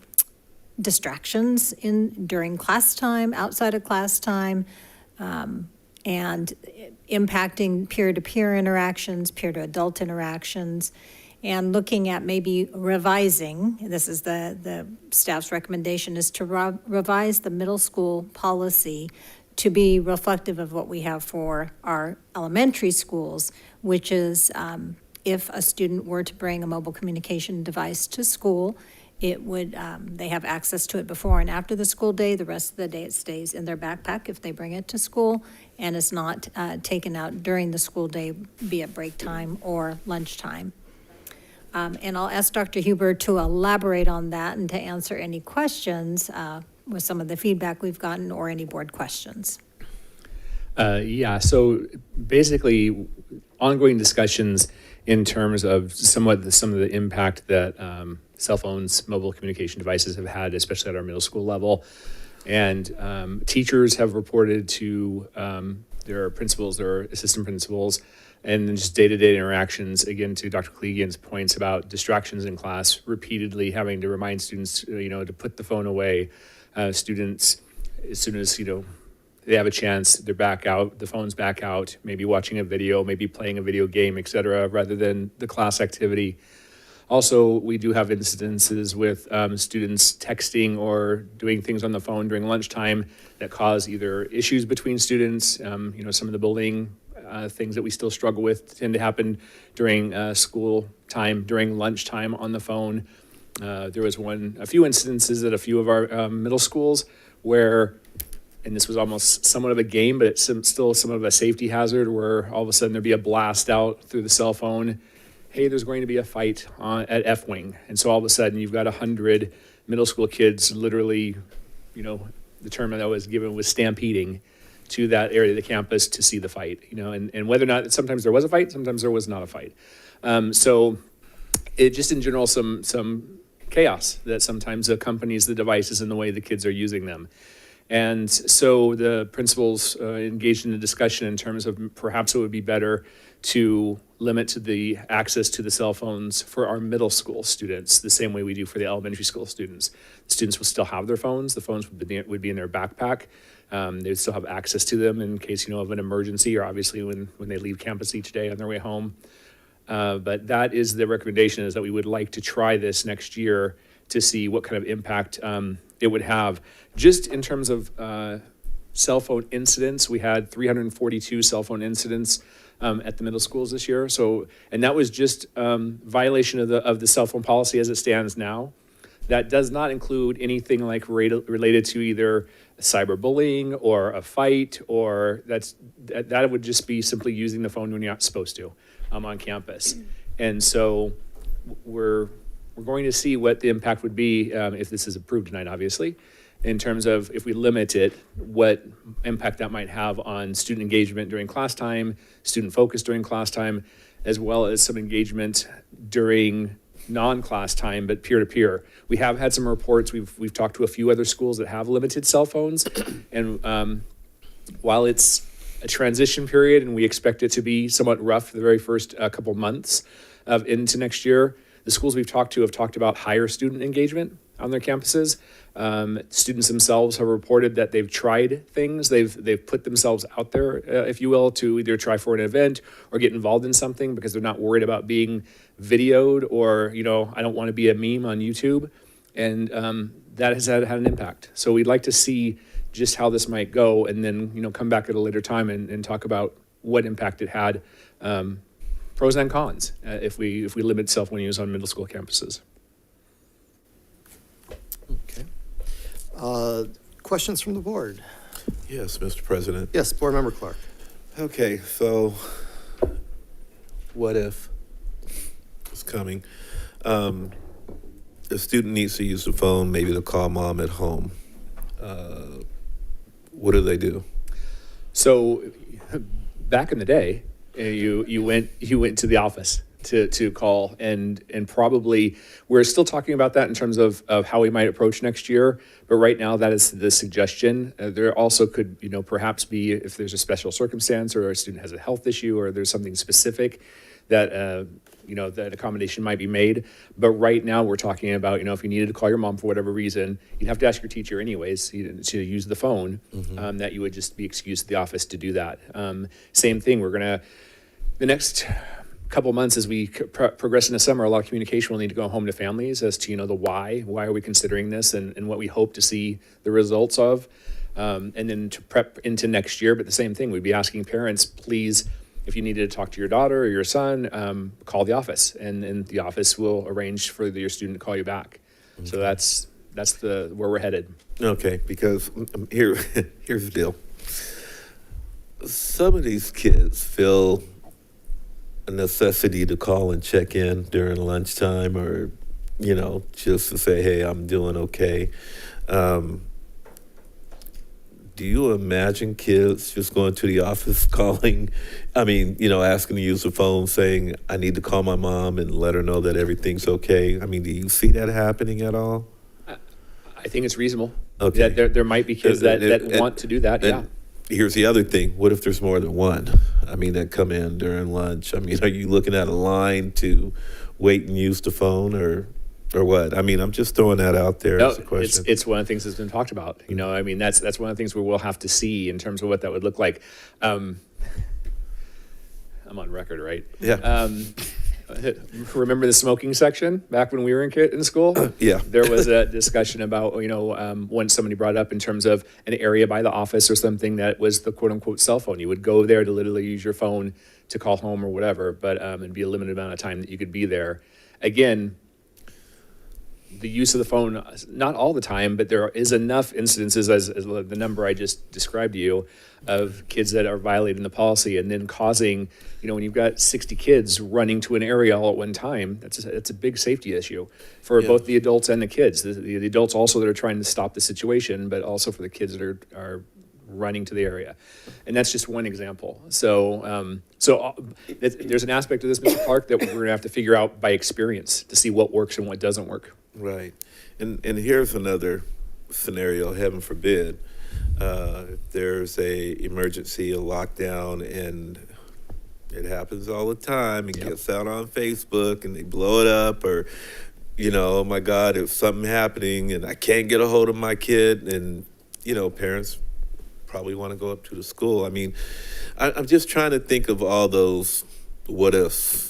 distractions during class time, outside of class time, and impacting peer-to-peer interactions, peer-to-adult interactions. and looking at maybe revising, this is the staff's recommendation, is to revise the middle school policy to be reflective of what we have for our elementary schools, which is if a student were to bring a mobile communication device to school, it would, they have access to it before and after the school day. The rest of the day it stays in their backpack if they bring it to school and is not taken out during the school day, be it break time or lunchtime. And I'll ask Dr. Huber to elaborate on that and to answer any questions with some of the feedback we've gotten or any board questions. Yeah, so basically ongoing discussions in terms of some of the impact that cell phones, mobile communication devices have had, especially at our middle school level. And teachers have reported to their principals, their assistant principals, and then just day-to-day interactions, again, to Dr. Klegian's points about distractions in class, repeatedly having to remind students, to put the phone away. Students, as soon as, they have a chance, they're back out, the phone's back out, maybe watching a video, maybe playing a video game, et cetera, rather than the class activity. Also, we do have instances with students texting or doing things on the phone during lunchtime that cause either issues between students. Some of the bullying things that we still struggle with tend to happen during school time, during lunchtime on the phone. There was a few instances at a few of our middle schools where, and this was almost somewhat of a game, but it's still somewhat of a safety hazard, where all of a sudden there'd be a blast out through the cell phone. Hey, there's going to be a fight at F-Wing. And so all of a sudden you've got 100 middle school kids literally, the term that was given was stampeding to that area of the campus to see the fight, and whether or not, sometimes there was a fight, sometimes there was not a fight. So it just in general, some chaos that sometimes accompanies the devices and the way the kids are using them. And so the principals engaged in a discussion in terms of perhaps it would be better to limit the access to the cell phones for our middle school students, the same way we do for the elementary school students. The students will still have their phones. The phones would be in their backpack. They would still have access to them in case, of an emergency, or obviously when they leave campus each day on their way home. But that is the recommendation, is that we would like to try this next year to see what kind of impact it would have. Just in terms of cell phone incidents, we had 342 cell phone incidents at the middle schools this year. So, and that was just violation of the cell phone policy as it stands now. That does not include anything like related to either cyberbullying or a fight, or that would just be simply using the phone when you're not supposed to on campus. And so we're going to see what the impact would be if this is approved tonight, obviously, in terms of if we limit it, what impact that might have on student engagement during class time, student focus during class time, as well as some engagement during non-class time, but peer-to-peer. We have had some reports. We've talked to a few other schools that have limited cell phones, and while it's a transition period and we expect it to be somewhat rough the very first couple months into next year, the schools we've talked to have talked about higher student engagement on their campuses. Students themselves have reported that they've tried things. They've put themselves out there, if you will, to either try for an event or get involved in something because they're not worried about being videoed, or, I don't want to be a meme on YouTube. And that has had an impact. So we'd like to see just how this might go, and then, come back at a later time and talk about what impact it had, pros and cons, if we limit cell phone use on middle school campuses. Okay. Questions from the board? Yes, Mr. President. Yes, Board Member Clark. Okay, so what if it's coming? A student needs to use the phone, maybe to call mom at home. What do? So Back in the day, you went to the office to call, and probably we're still talking about that in terms of how we might approach next year. But right now, that is the suggestion. There also could, perhaps be, if there's a special circumstance or a student has a health issue or there's something specific that, that accommodation might be made. But right now we're talking about, if you needed to call your mom for whatever reason, you'd have to ask your teacher anyways to use the phone, that you would just be excused at the office to do that. Same thing, the next couple months as we progress into summer, a lot of communication will need to go home to families as to, the why are we considering this and what we hope to see the results of. And then to prep into next year, but the same thing, we'd be asking parents, please, if you needed to talk to your daughter or your son, call the office and the office will arrange for your student to call you back. So that's where we're headed. Okay, because here's the deal. Some of these kids feel a necessity to call and check in during lunchtime or, just to say, hey, I'm doing okay. Do you imagine kids just going to the office calling, asking to use the phone saying, I need to call my mom and let her know that everything's okay? Do you see that happening at all? I think it's reasonable. Okay. There might be kids that want to do that, yeah. Here's the other thing. What if there's more than one? That come in during lunch. Are you looking at a line to wait and use the phone or what? I'm just throwing that out there as a question. It's one of the things that's been talked about. That's one of the things we will have to see in terms of what that would look like. I'm on record, right? Yeah. Remember the smoking section back when we were in school? Yeah. There was a discussion about, when somebody brought up in terms of an area by the office or something that was the quote unquote cell phone. You would go there to literally use your phone to call home or whatever, but it'd be a limited amount of time that you could be there. Again, the use of the phone, not all the time, but there is enough incidences as the number I just described to you of kids that are violating the policy and then causing, when you've got 60 kids running to an area all at one time, it's a big safety issue for both the adults and the kids. The adults also that are trying to stop the situation, but also for the kids that are running to the area. And that's just one example. So there's an aspect of this, Mr. Clark, that we're going to have to figure out by experience to see what works and what doesn't work. Right. And here's another scenario, heaven forbid. If there's a emergency, a lockdown, and it happens all the time, it gets out on Facebook and they blow it up, or, oh my God, if something happening and I can't get a hold of my kid, and, parents probably want to go up to the school. I'm just trying to think of all those what ifs.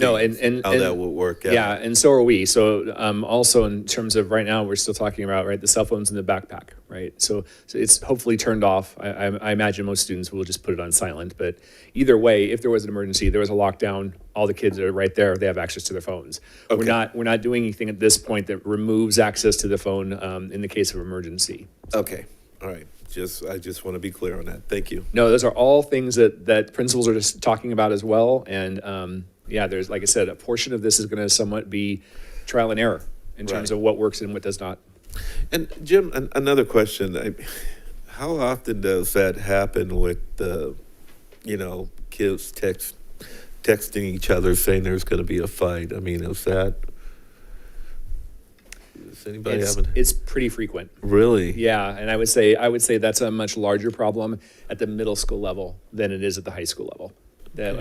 No, and how that would work out. Yeah, and so are we. So also in terms of right now, we're still talking about, right, the cell phones in the backpack, right? So it's hopefully turned off. I imagine most students will just put it on silent. But either way, if there was an emergency, there was a lockdown, all the kids are right there. They have access to their phones. Okay. We're not doing anything at this point that removes access to the phone in the case of emergency. Okay, all right. I just want to be clear on that. Thank you. No, those are all things that principals are just talking about as well. And there's, like I said, a portion of this is going to somewhat be trial and error in terms of what works and what does not. And Jim, another question. How often does that happen with kids texting each other saying there's going to be a fight? Does anybody have It's pretty frequent. Really? Yeah, and I would say that's a much larger problem at the middle school level than it is at the high school level.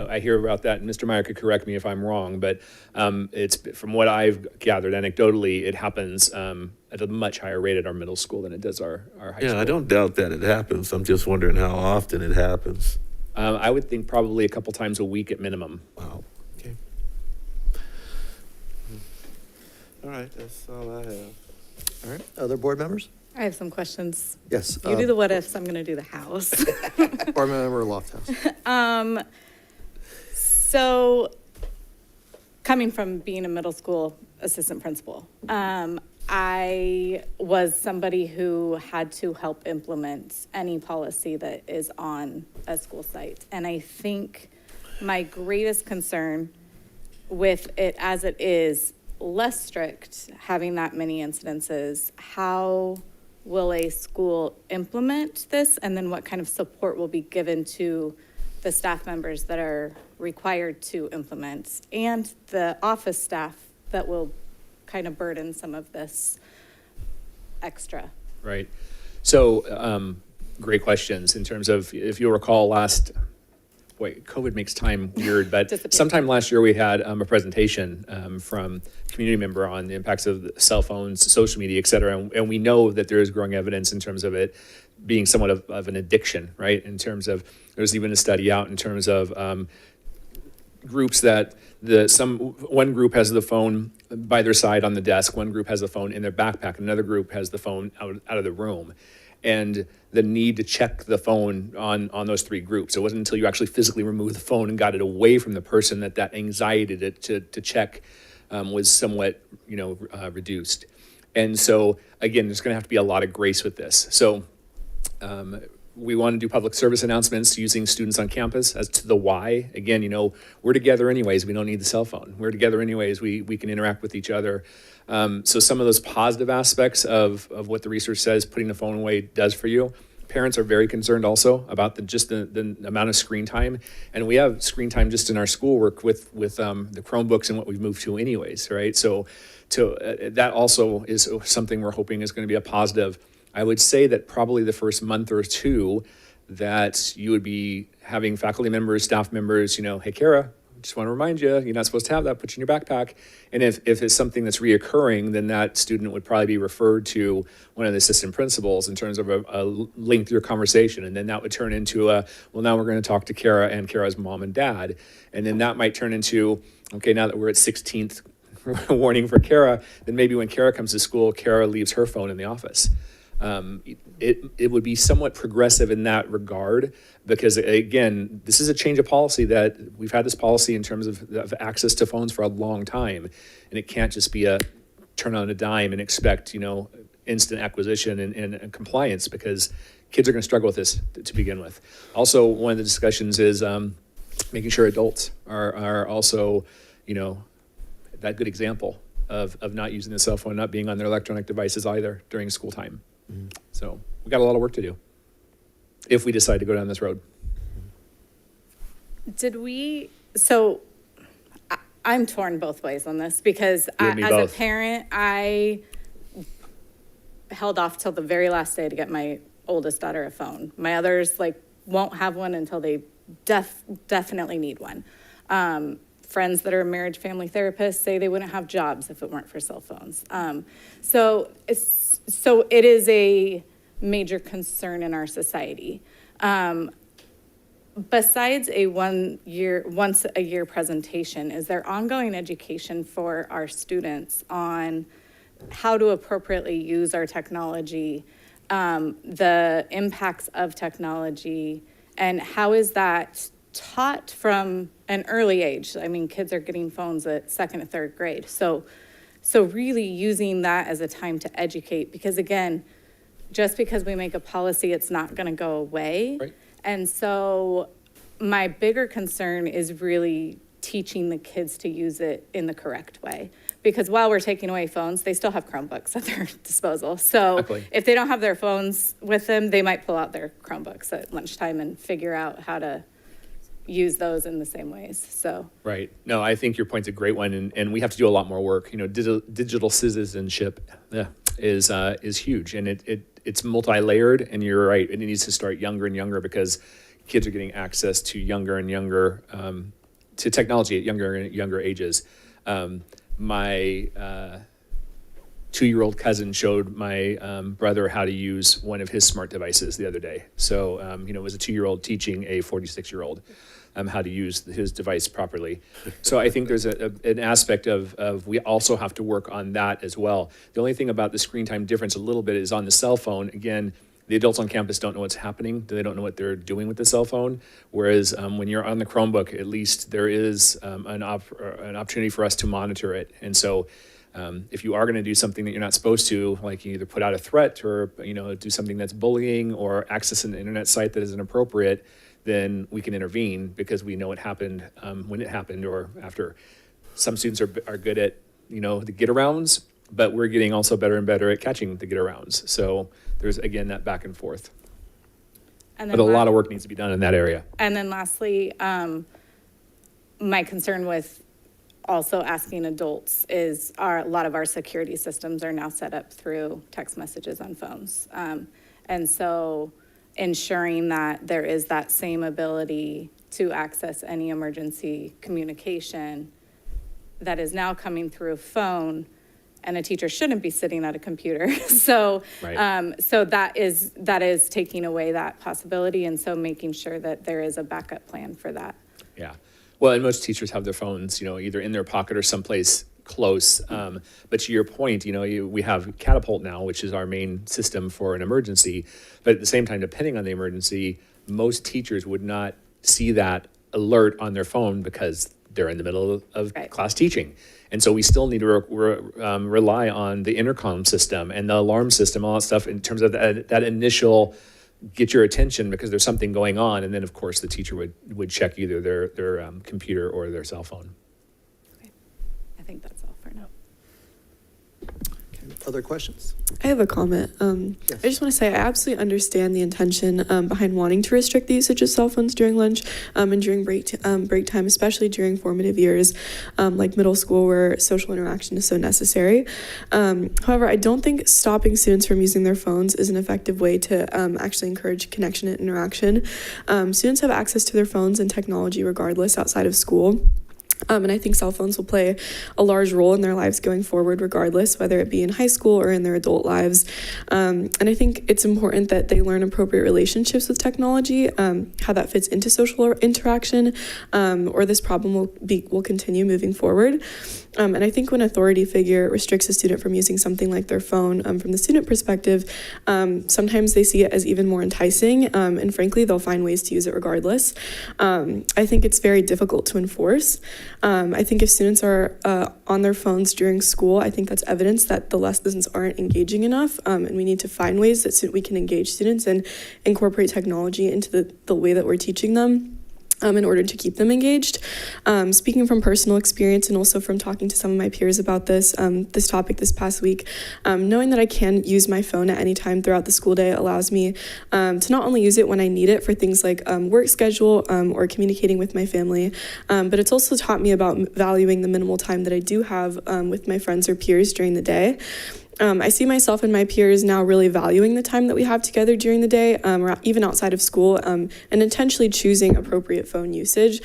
I hear about that, and Mr. Meyer could correct me if I'm wrong, but it's from what I've gathered anecdotally, it happens at a much higher rate at our middle school than it does our high school. Yeah, I don't doubt that it happens. I'm just wondering how often it happens. I would think probably a couple times a week at minimum. Wow. Okay. All right, that's all I have. All right, other board members? I have some questions. Yes. You do the what ifs, I'm going to do the hows. Board member Lofthouse. So, coming from being a middle school assistant principal, I was somebody who had to help implement any policy that is on a school site. And I think my greatest concern with it as it is less strict, having that many incidences, how will a school implement this? And then what kind of support will be given to the staff members that are required to implement and the office staff that will kind of burden some of this extra? Right. So great questions in terms of, if you'll recall COVID makes time weird, but sometime last year we had a presentation from a community member on the impacts of cell phones, social media, et cetera. And we know that there is growing evidence in terms of it being somewhat of an addiction, right? In terms of, there's even a study out in terms of groups that one group has the phone by their side on the desk, one group has the phone in their backpack, another group has the phone out of the room. And the need to check the phone on those three groups. It wasn't until you actually physically removed the phone and got it away from the person that anxiety to check was somewhat, reduced. And so, again, there's going to have to be a lot of grace with this. So we want to do public service announcements using students on campus as to the why. Again, we're together anyways. We don't need the cell phone. We're together anyways. We can interact with each other. So some of those positive aspects of what the research says putting the phone away does for you. Parents are very concerned also about the amount of screen time. And we have screen time just in our schoolwork with the Chromebooks and what we've moved to anyways, right? So that also is something we're hoping is going to be a positive. I would say that probably the first month or two that you would be having faculty members, staff members, hey, Kara, just want to remind you, you're not supposed to have that, put it in your backpack. And if it's something that's reoccurring, then that student would probably be referred to one of the assistant principals in terms of a lengthier conversation. And then that would turn into now we're going to talk to Kara and Kara's mom and dad. And then that might turn into, okay, now that we're at 16th warning for Kara, then maybe when Kara comes to school, Kara leaves her phone in the office. It would be somewhat progressive in that regard because, again, this is a change of policy that we've had this policy in terms of access to phones for a long time, and it can't just be a turn on a dime and expect, instant acquisition and compliance because kids are going to struggle with this to begin with. Also, one of the discussions is making sure adults are also, that good example of not using the cell phone, not being on their electronic devices either during school time. So we got a lot of work to do if we decide to go down this road. I'm torn both ways on this because as a parent, I held off till the very last day to get my oldest daughter a phone. My others won't have one until they definitely need one. Friends that are marriage family therapists say they wouldn't have jobs if it weren't for cell phones. So it is a major concern in our society. Besides a once a year presentation, is there ongoing education for our students on how to appropriately use our technology, the impacts of technology, and how is that taught from an early age? I mean, kids are getting phones at 2nd and 3rd grade. So really using that as a time to educate, because again, just because we make a policy, it's not going to go away. Right. And so my bigger concern is really teaching the kids to use it in the correct way. Because while we're taking away phones, they still have Chromebooks at their disposal. So Exactly. If they don't have their phones with them, they might pull out their Chromebooks at lunchtime and figure out how to use those in the same ways. So Right. No, I think your point's a great one, and we have to do a lot more work. Digital citizenship is huge, and it's multi-layered. And you're right; it needs to start younger and younger because kids are getting access to younger and younger to technology at younger and younger ages. My 2-year-old cousin showed my brother how to use one of his smart devices the other day. So it was a 2-year-old teaching a 46-year-old. How to use his device properly. So I think there's an aspect of we also have to work on that as well. The only thing about the screen time difference a little bit is on the cell phone. Again, the adults on campus don't know what's happening. They don't know what they're doing with the cell phone. Whereas when you're on the Chromebook, at least there is an opportunity for us to monitor it. And so if you are going to do something that you're not supposed to, like you either put out a threat or do something that's bullying or access an internet site that is inappropriate, then we can intervene because we know it happened when it happened or after. Some students are good at, the get-arounds, but we're getting also better and better at catching the get-arounds. So there's, again, that back and forth. But a lot of work needs to be done in that area. And then lastly, my concern with also asking adults is a lot of our security systems are now set up through text messages on phones. And so ensuring that there is that same ability to access any emergency communication that is now coming through a phone, and a teacher shouldn't be sitting at a computer. So, Right. So that is taking away that possibility, and so making sure that there is a backup plan for that. Yeah. Well, and most teachers have their phones, either in their pocket or someplace close. But to your point, we have Catapult now, which is our main system for an emergency. But at the same time, depending on the emergency, most teachers would not see that alert on their phone because they're in the middle of class teaching. And so we still need to rely on the intercom system and the alarm system, all that stuff in terms of that initial get your attention because there's something going on. And then, of course, the teacher would check either their computer or their cell phone. I think that's all for now. Other questions? I have a comment. Yes. I just want to say I absolutely understand the intention behind wanting to restrict the usage of cell phones during lunch and during break time, especially during formative years like middle school where social interaction is so necessary. However, I don't think stopping students from using their phones is an effective way to actually encourage connection and interaction. Students have access to their phones and technology regardless outside of school. And I think cell phones will play a large role in their lives going forward, regardless, whether it be in high school or in their adult lives. And I think it's important that they learn appropriate relationships with technology, how that fits into social interaction, or this problem will continue moving forward. And I think when an authority figure restricts a student from using something like their phone, from the student perspective, sometimes they see it as even more enticing, and frankly, they'll find ways to use it regardless. I think it's very difficult to enforce. I think if students are on their phones during school, I think that's evidence that the lessons aren't engaging enough, and we need to find ways that we can engage students and incorporate technology into the way that we're teaching them. In order to keep them engaged. Speaking from personal experience and also from talking to some of my peers about this topic this past week, knowing that I can use my phone at any time throughout the school day allows me to not only use it when I need it for things like work schedule or communicating with my family, but it's also taught me about valuing the minimal time that I do have with my friends or peers during the day. I see myself and my peers now really valuing the time that we have together during the day, or even outside of school, and intentionally choosing appropriate phone usage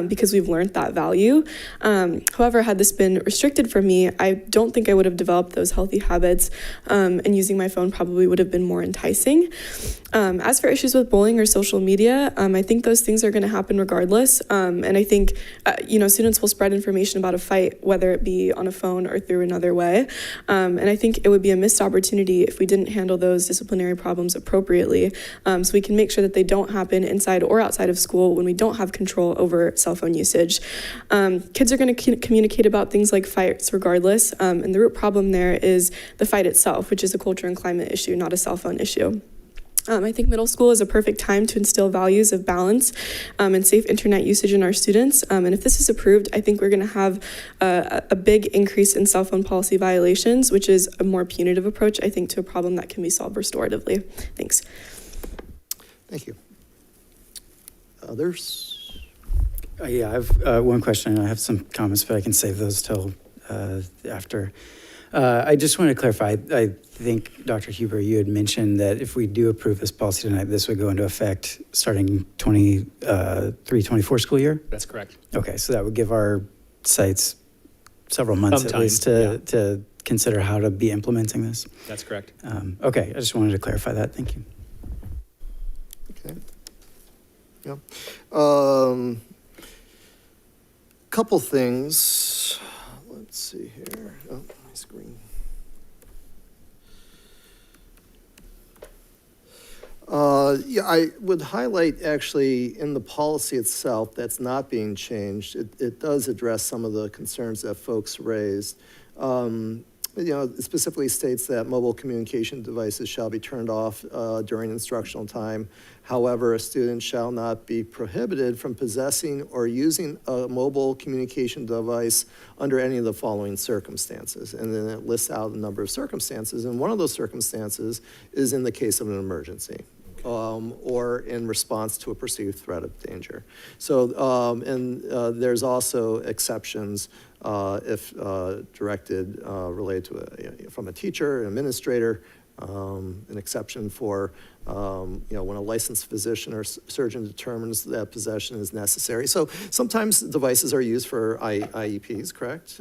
because we've learned that value. However, had this been restricted for me, I don't think I would have developed those healthy habits, and using my phone probably would have been more enticing. As for issues with bullying or social media, I think those things are going to happen regardless. And I think, students will spread information about a fight, whether it be on a phone or through another way. And I think it would be a missed opportunity if we didn't handle those disciplinary problems appropriately. So we can make sure that they don't happen inside or outside of school when we don't have control over cell phone usage. Kids are going to communicate about things like fights regardless. And the root problem there is the fight itself, which is a culture and climate issue, not a cell phone issue. I think middle school is a perfect time to instill values of balance and safe internet usage in our students. And if this is approved, I think we're going to have a big increase in cell phone policy violations, which is a more punitive approach, I think, to a problem that can be solved restoratively. Thanks. Thank you. Others? Yeah, I have one question. I have some comments, but I can save those till after. I just want to clarify. I think, Dr. Huber, you had mentioned that if we do approve this policy tonight, this would go into effect starting 23-24 school year? That's correct. Okay, so that would give our sites several months at least to consider how to be implementing this? That's correct. Okay, I just wanted to clarify that. Thank you. Okay. Yeah. Couple things. Let's see here. Oh, my screen. Yeah, I would highlight actually in the policy itself that's not being changed. It does address some of the concerns that folks raised. It specifically states that mobile communication devices shall be turned off during instructional time. However, a student shall not be prohibited from possessing or using a mobile communication device under any of the following circumstances. And then it lists out a number of circumstances. And one of those circumstances is in the case of an emergency. Or in response to a perceived threat of danger. So, there's also exceptions if directed related to from a teacher, an administrator, an exception for when a licensed physician or surgeon determines that possession is necessary. So sometimes devices are used for IEPs, correct?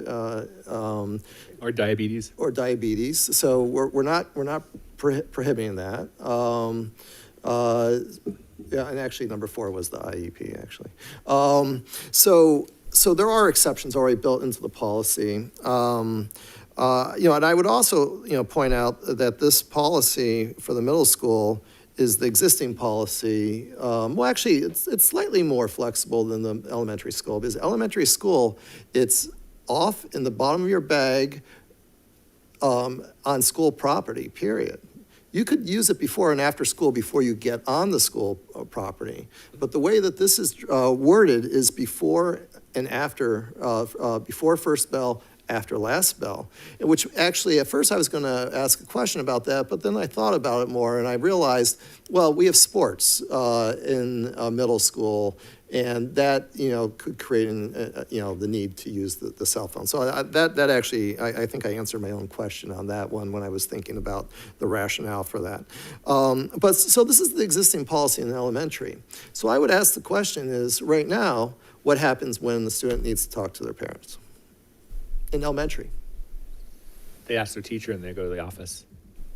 Or diabetes. Or diabetes. So we're not prohibiting that. Yeah, and actually, number 4 was the IEP, actually. So there are exceptions already built into the policy. And I would also, point out that this policy for the middle school is the existing policy. Well, actually, it's slightly more flexible than the elementary school, because elementary school, it's off in the bottom of your bag on school property, period. You could use it before and after school before you get on the school property. But the way that this is worded is before and after, before first bell, after last bell, which actually at first I was going to ask a question about that, but then I thought about it more and I realized, well, we have sports in middle school, and that, could create, the need to use the cell phone. So that actually, I think I answered my own question on that one when I was thinking about the rationale for that. But so this is the existing policy in elementary. So I would ask the question is, right now, what happens when the student needs to talk to their parents? In elementary. They ask their teacher and they go to the office.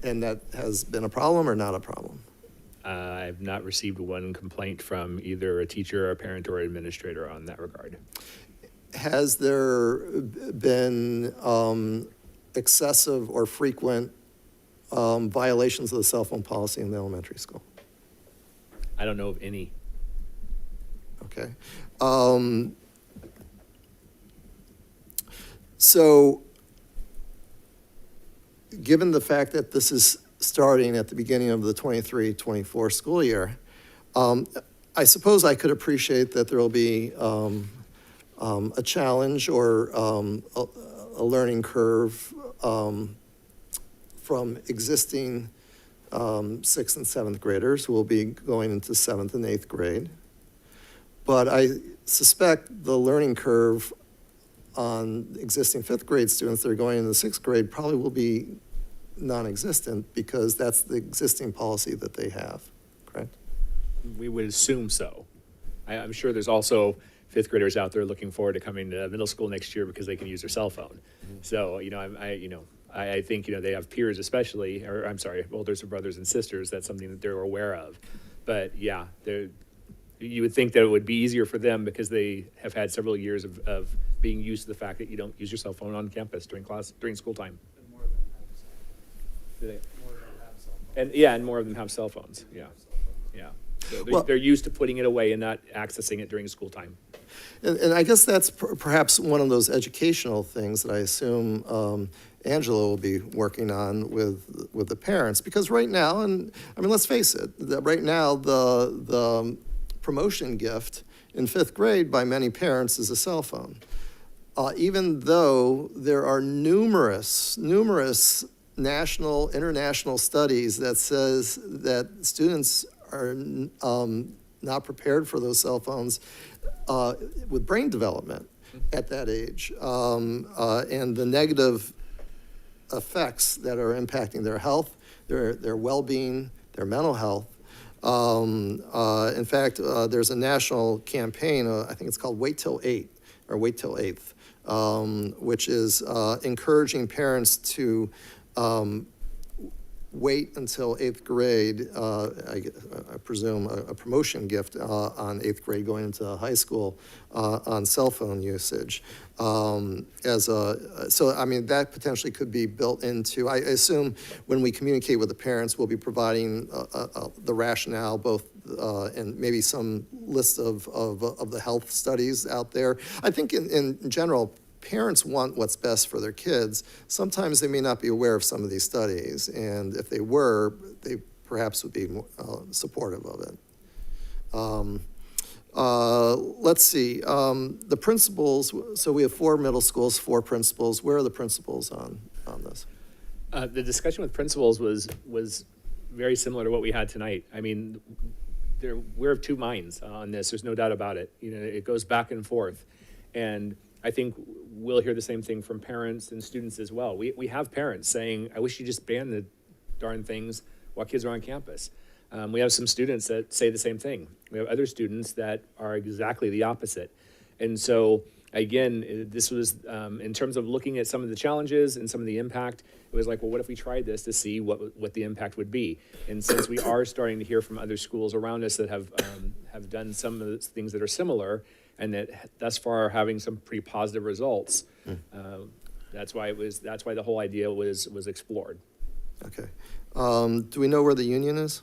And that has been a problem or not a problem? I've not received one complaint from either a teacher, a parent, or administrator on that regard. Has there been excessive or frequent violations of the cell phone policy in the elementary school? I don't know of any. Okay. So, given the fact that this is starting at the beginning of the 23-24 school year, I suppose I could appreciate that there will be a challenge or a learning curve from existing 6th and 7th graders who will be going into 7th and 8th grade. But I suspect the learning curve on existing 5th grade students that are going into 6th grade probably will be non-existent because that's the existing policy that they have, correct? We would assume so. I'm sure there's also 5th graders out there looking forward to coming to middle school next year because they can use their cell phone. So, I think, they have peers especially, or I'm sorry, older brothers and sisters, that's something that they're aware of. But yeah, you would think that it would be easier for them because they have had several years of being used to the fact that you don't use your cell phone on campus during school time. And more of them have cell phones. Yeah. So they're used to putting it away and not accessing it during school time. And I guess that's perhaps one of those educational things that I assume Angela will be working on with the parents, because right now, and I mean, let's face it, right now the promotion gift in 5th grade by many parents is a cell phone. Even though there are numerous national, international studies that says that students are not prepared for those cell phones with brain development at that age, and the negative effects that are impacting their health, their well-being, their mental health. In fact, there's a national campaign, I think it's called Wait Till 8, or Wait Till 8th, which is encouraging parents to wait until 8th grade, I presume a promotion gift on 8th grade going into high school on cell phone usage. So I mean, that potentially could be built into, I assume when we communicate with the parents, we'll be providing the rationale, both and maybe some list of the health studies out there. I think in general, parents want what's best for their kids. Sometimes they may not be aware of some of these studies, and if they were, they perhaps would be more, supportive of it. Let's see, the principals, so we have 4 middle schools, 4 principals. Where are the principals on this? The discussion with principals was very similar to what we had tonight. I mean, we're of two minds on this. There's no doubt about it. It goes back and forth. And I think we'll hear the same thing from parents and students as well. We have parents saying, I wish you just ban the darn things while kids are on campus. We have some students that say the same thing. We have other students that are exactly the opposite. And so again, this was, in terms of looking at some of the challenges and some of the impact, it was like, well, what if we tried this to see what the impact would be? And since we are starting to hear from other schools around us that have done some of the things that are similar and that thus far are having some pretty positive results, that's why the whole idea was explored. Okay. Do we know where the union is?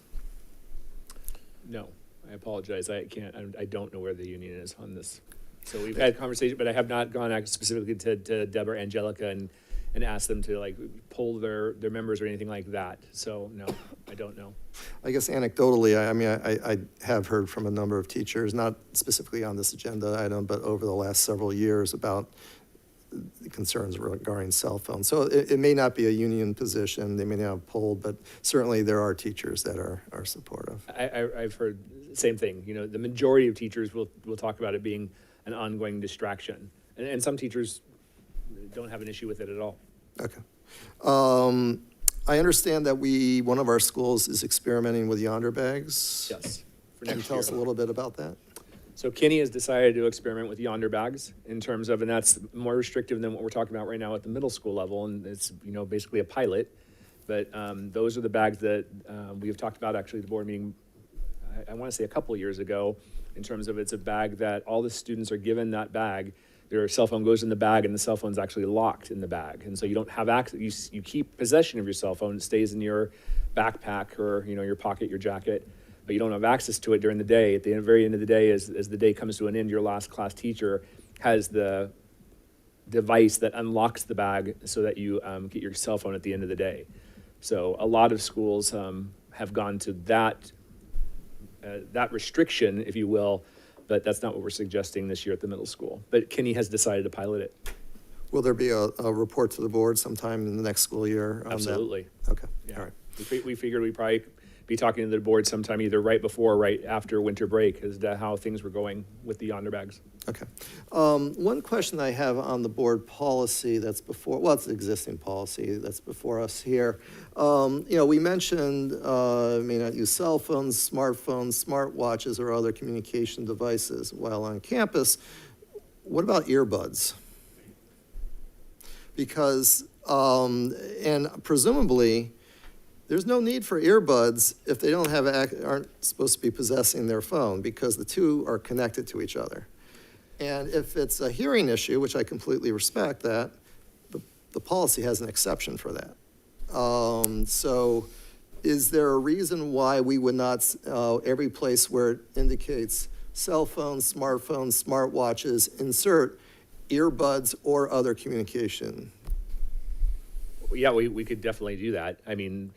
No, I apologize. I don't know where the union is on this. So we've had conversation, but I have not gone out specifically to Deb or Angelica and asked them to like poll their members or anything like that. So no, I don't know. I guess anecdotally, I have heard from a number of teachers, not specifically on this agenda item, but over the last several years about the concerns regarding cell phones. So it may not be a union position, they may not have polled, but certainly there are teachers that are supportive. I've heard the same thing. You know, the majority of teachers will talk about it being an ongoing distraction. And some teachers don't have an issue with it at all. Okay. I understand that one of our schools is experimenting with yonder bags. Yes. Can you tell us a little bit about that? So Kenny has decided to experiment with yonder bags in terms of, and that's more restrictive than what we're talking about right now at the middle school level, and it's, you know, basically a pilot. But those are the bags that we have talked about actually at the board meeting, I want to say a couple years ago, in terms of it's a bag that all the students are given that bag. Their cell phone goes in the bag and the cell phone's actually locked in the bag. And so you don't have access, you keep possession of your cell phone, it stays in your backpack or, you know, your pocket, your jacket, but you don't have access to it during the day. At the very end of the day, as the day comes to an end, your last class teacher has the device that unlocks the bag so that you get your cell phone at the end of the day. So a lot of schools have gone to that restriction, if you will, but that's not what we're suggesting this year at the middle school. But Kenny has decided to pilot it. Will there be a report to the board sometime in the next school year? Absolutely. Okay, yeah. All right. We figured we'd probably be talking to the board sometime either right before or right after winter break as to how things were going with the yonder bags. Okay. One question I have on the board policy that's before, well, it's the existing policy that's before us here. You know, we mentioned may not use cell phones, smartphones, smartwatches, or other communication devices while on campus. What about earbuds? Because, and presumably, there's no need for earbuds if they aren't supposed to be possessing their phone, because the two are connected to each other. And if it's a hearing issue, which I completely respect that, the policy has an exception for that. So is there a reason why we would not, every place where it indicates cell phones, smartphones, smartwatches, insert earbuds or other communication? Yeah, we could definitely do that. I mean,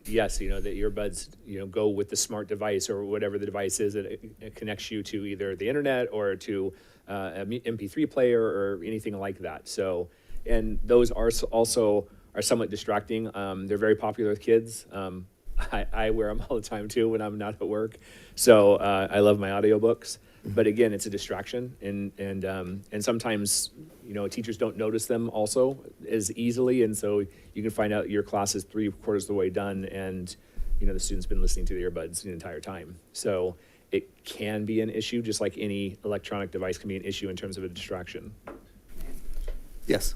yes, you know, the earbuds, you know, go with the smart device or whatever the device is that it connects you to either the internet or to an MP3 player or anything like that. So, and those are also somewhat distracting. They're very popular with kids. I wear them all the time too when I'm not at work. So I love my audiobooks. But again, it's a distraction, and sometimes, you know, teachers don't notice them also as easily, and so you can find out your class is 3/4 of the way done, and, you know, the student's been listening to the earbuds the entire time. So it can be an issue, just like any electronic device can be an issue in terms of a distraction. Yes.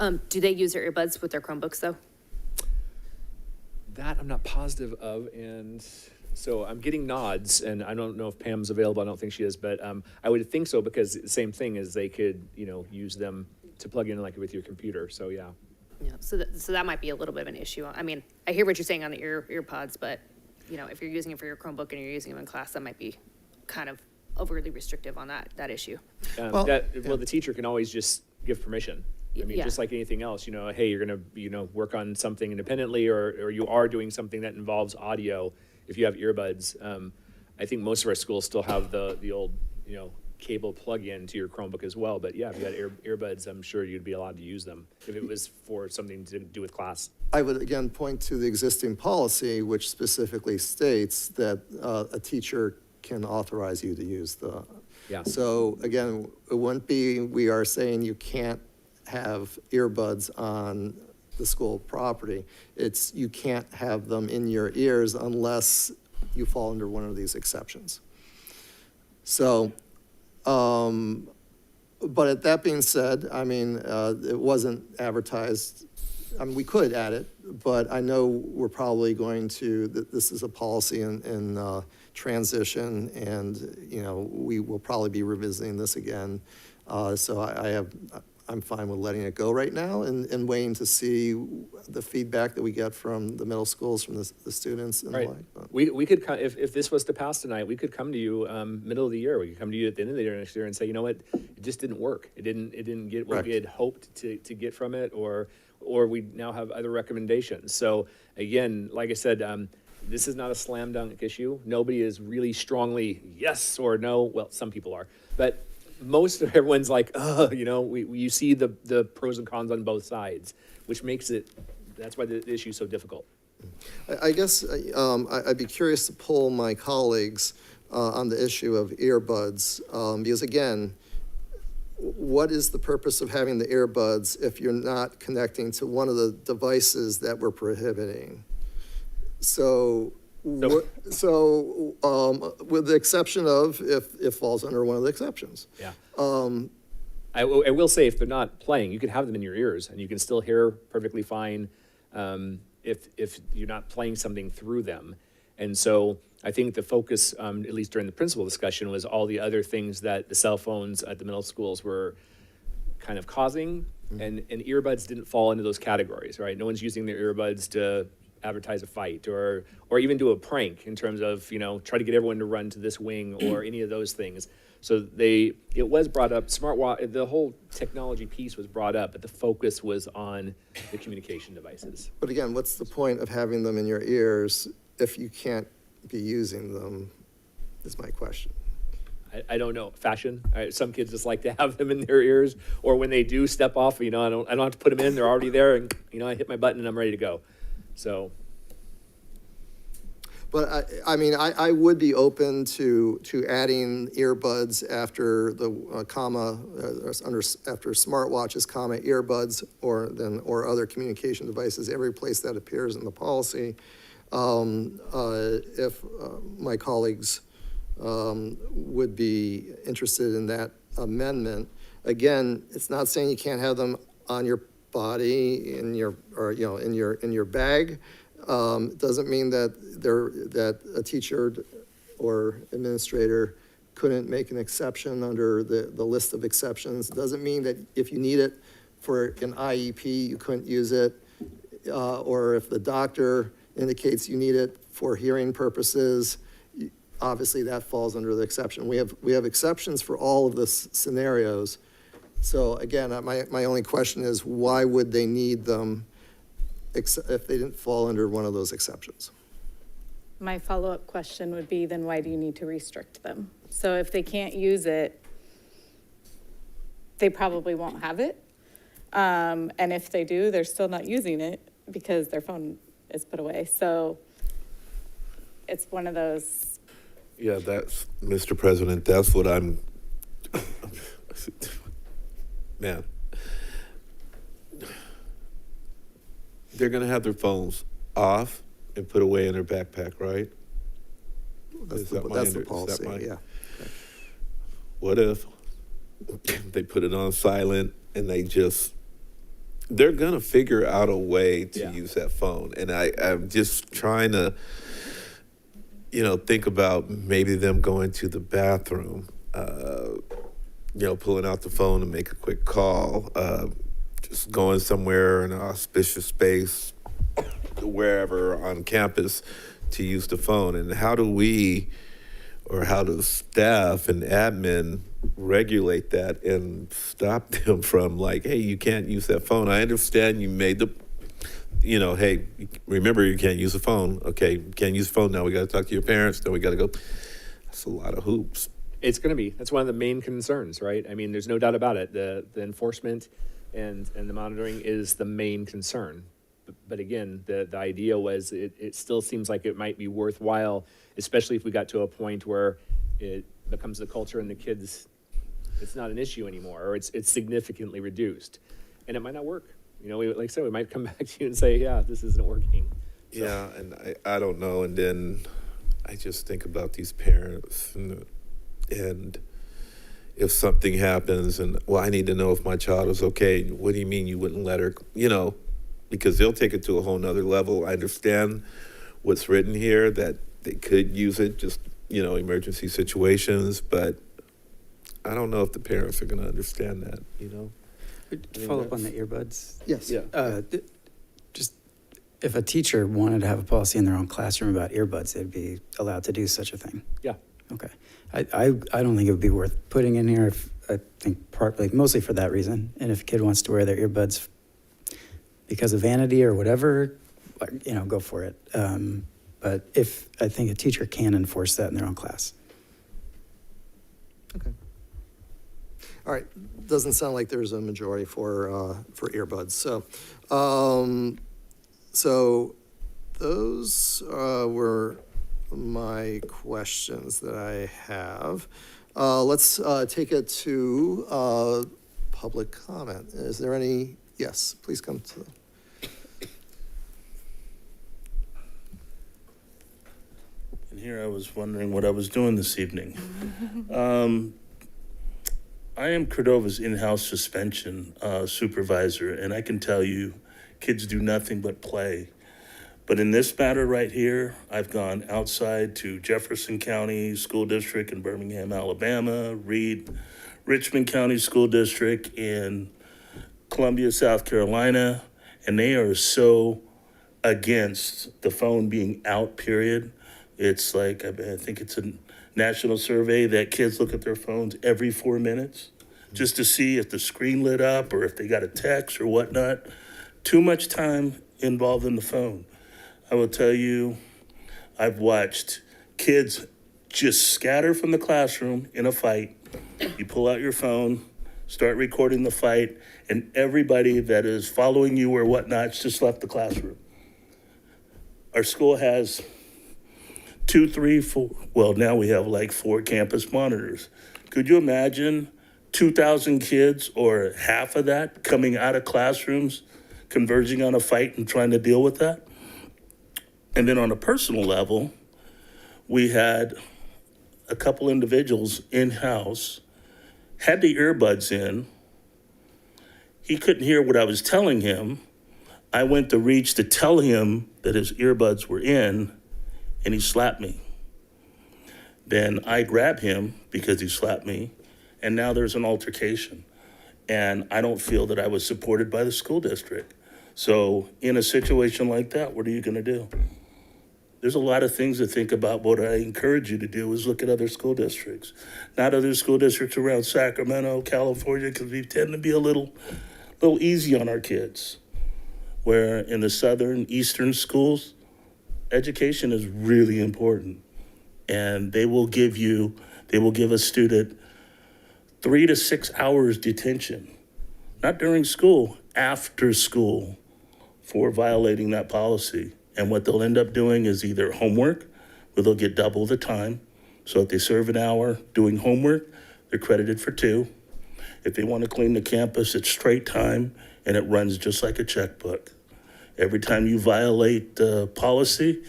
Do they use their earbuds with their Chromebooks though? That I'm not positive of, and so I'm getting nods, and I don't know if Pam's available. I don't think she is, but I would think so, because the same thing is they could, you know, use them to plug in like with your computer. So yeah. Yeah. So that might be a little bit of an issue. I mean, I hear what you're saying on the earpods, but, you know, if you're using it for your Chromebook and you're using them in class, that might be kind of overly restrictive on that issue. The teacher can always just give permission. I mean, Yeah. just like anything else, you know, hey, you're going to, you know, work on something independently, or you are doing something that involves audio. If you have earbuds, I think most of our schools still have the old, you know, cable plug-in to your Chromebook as well. But yeah, if you had earbuds, I'm sure you'd be allowed to use them if it was for something to do with class. I would again point to the existing policy, which specifically states that a teacher can authorize you to use the. Yeah. So again, it wouldn't be, we are saying you can't have earbuds on the school property. It's, you can't have them in your ears unless you fall under one of these exceptions. So But that being said, I mean, it wasn't advertised. I mean, we could add it, but I know we're probably going to, this is a policy in transition, and, you know, we will probably be revisiting this again. So I'm fine with letting it go right now and waiting to see the feedback that we get from the middle schools, from the students and the Right. like. But- We could, if this was to pass tonight, we could come to you middle of the year. We could come to you at the end of the year next year and say, you know what, it just didn't work. It didn't get what we had hoped to get from it, or we now have other recommendations. So again, like I said, this is not a slam dunk issue. Nobody is really strongly yes or no. Well, some people are, but most of everyone's like, you know, you see the pros and cons on both sides, which makes it, that's why the issue is so difficult. I guess I'd be curious to poll my colleagues on the issue of earbuds, because again, what is the purpose of having the earbuds if you're not connecting to one of the devices that we're prohibiting? So with the exception of if it falls under one of the exceptions. Yeah. I will say, if they're not playing, you can have them in your ears and you can still hear perfectly fine if you're not playing something through them. And so I think the focus, at least during the principal discussion, was all the other things that the cell phones at the middle schools were kind of causing, and earbuds didn't fall into those categories, right? No one's using their earbuds to advertise a fight or even do a prank in terms of, you know, try to get everyone to run to this wing or any of those things. So it was brought up, smartwatch, the whole technology piece was brought up, but the focus was on the communication devices. But again, what's the point of having them in your ears if you can't be using them, is my question. I don't know, fashion. Some kids just like to have them in their ears, or when they do step off, you know, I don't have to put them in, they're already there, and, you know, I hit my button and I'm ready to go. So. But I mean, I would be open to adding earbuds after the comma, after smartwatches, comma, earbuds, or other communication devices, every place that appears in the policy. If my colleagues would be interested in that amendment. Again, it's not saying you can't have them on your body, in your bag. Doesn't mean that a teacher or administrator couldn't make an exception under the list of exceptions. Doesn't mean that if you need it for an IEP, you couldn't use it, or if the doctor indicates you need it for hearing purposes, obviously that falls under the exception. We have exceptions for all of the scenarios. So again, my only question is, why would they need them if they didn't fall under one of those exceptions? My follow-up question would be, then why do you need to restrict them? So if they can't use it, they probably won't have it. And if they do, they're still not using it because their phone is put away. So it's one of those. Yeah, that's, Mr. President, that's what man. They're going to have their phones off and put away in their backpack, right? That's the policy, yeah. What if they put it on silent and they're going to figure out a way to use that phone. And I'm just trying to, think about maybe them going to the bathroom, pulling out the phone to make a quick call, just going somewhere in an auspicious space, wherever on campus, to use the phone. And how does staff and admin regulate that and stop them from like, hey, you can't use that phone. I understand you made hey, remember you can't use the phone. Okay, you can't use the phone now. We got to talk to your parents. Then we got to go. That's a lot of hoops. It's going to be. That's one of the main concerns, right? I mean, there's no doubt about it. The enforcement and the monitoring is the main concern. But again, the idea was it still seems like it might be worthwhile, especially if we got to a point where it becomes the culture and the kids, it's not an issue anymore, or it's significantly reduced. And it might not work. Like I said, we might come back to you and say, yeah, this isn't working. So. Yeah, and I don't know. And then I just think about these parents and if something happens and, well, I need to know if my child is okay. What do you mean you wouldn't let her, because they'll take it to a whole nother level. I understand what's written here, that they could use it, just, emergency situations, but I don't know if the parents are going to understand that, To follow up on the earbuds. Yes. Yeah. Just if a teacher wanted to have a policy in their own classroom about earbuds, they'd be allowed to do such a thing. Yeah. Okay. I don't think it would be worth putting in here. I think mostly for that reason. And if a kid wants to wear their earbuds because of vanity or whatever, go for it. But I think a teacher can enforce that in their own class. Okay. All right. Doesn't sound like there's a majority for earbuds. So those were my questions that I have. Let's take it to public comment. Is there any? Yes, please come to. And here I was wondering what I was doing this evening. I am Cordova's in-house suspension supervisor, and I can tell you, kids do nothing but play. But in this matter right here, I've gone outside to Jefferson County School District in Birmingham, Alabama, Richmond County School District in Columbia, South Carolina, and they are so against the phone being out, period. It's like, I think it's a national survey that kids look at their phones every 4 minutes just to see if the screen lit up or if they got a text or whatnot. Too much time involved in the phone. I will tell you, I've watched kids just scatter from the classroom in a fight. You pull out your phone, start recording the fight, and everybody that is following you or whatnot's just left the classroom. Our school has 2, 3, 4, well, now we have like 4 campus monitors. Could you imagine 2,000 kids or half of that coming out of classrooms, converging on a fight and trying to deal with that? And then on a personal level, we had a couple individuals in-house, had the earbuds in. He couldn't hear what I was telling him. I went to reach to tell him that his earbuds were in, and he slapped me. Then I grabbed him because he slapped me, and now there's an altercation. And I don't feel that I was supported by the school district. So in a situation like that, what are you gonna do? There's a lot of things to think about. What I encourage you to do is look at other school districts. Not other school districts around Sacramento, California, because we tend to be a little easy on our kids. Where in the southern, eastern schools, education is really important. And they will give a student 3 to 6 hours detention, not during school, after school, for violating that policy. And what they'll end up doing is either homework, where they'll get double the time. So if they serve an hour doing homework, they're credited for 2. If they want to clean the campus, it's straight time, and it runs just like a checkbook. Every time you violate the policy,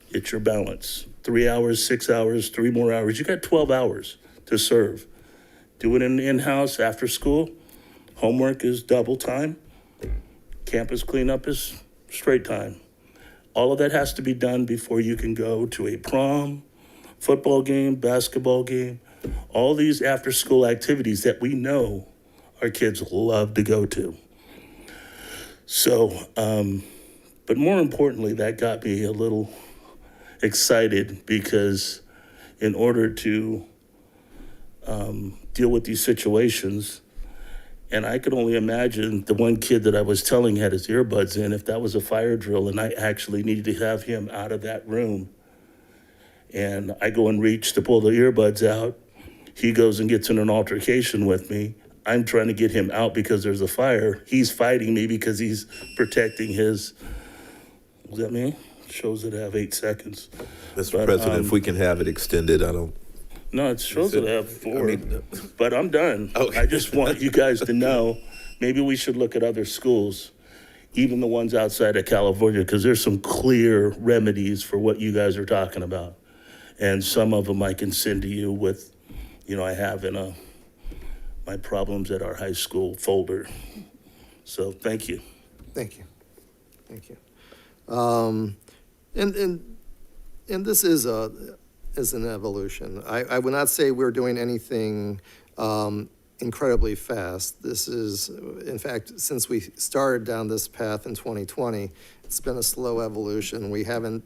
it's your balance. 3 hours, 6 hours, 3 more hours. You got 12 hours to serve. Do it in-house after school. Homework is double time. Campus cleanup is straight time. All of that has to be done before you can go to a prom, football game, basketball game, all these after-school activities that we know our kids love to go to. So, but more importantly, that got me a little excited because in order to deal with these situations, and I could only imagine the one kid that I was telling had his earbuds in, if that was a fire drill and I actually needed to have him out of that room. And I go and reach to pull the earbuds out. He goes and gets in an altercation with me. I'm trying to get him out because there's a fire. He's fighting me because he's protecting his, was that me? Shows that I have 8 seconds. Mr. President, if we can have it extended, I don't. No, it shows that I have 4, but I'm done. Okay. I just want you guys to know, maybe we should look at other schools, even the ones outside of California, because there's some clear remedies for what you guys are talking about. And some of them I can send to you with, I have in a my problems at our high school folder. So thank you. Thank you. Thank you. And this is an evolution. I would not say we're doing anything incredibly fast. This is, in fact, since we started down this path in 2020, it's been a slow evolution. We haven't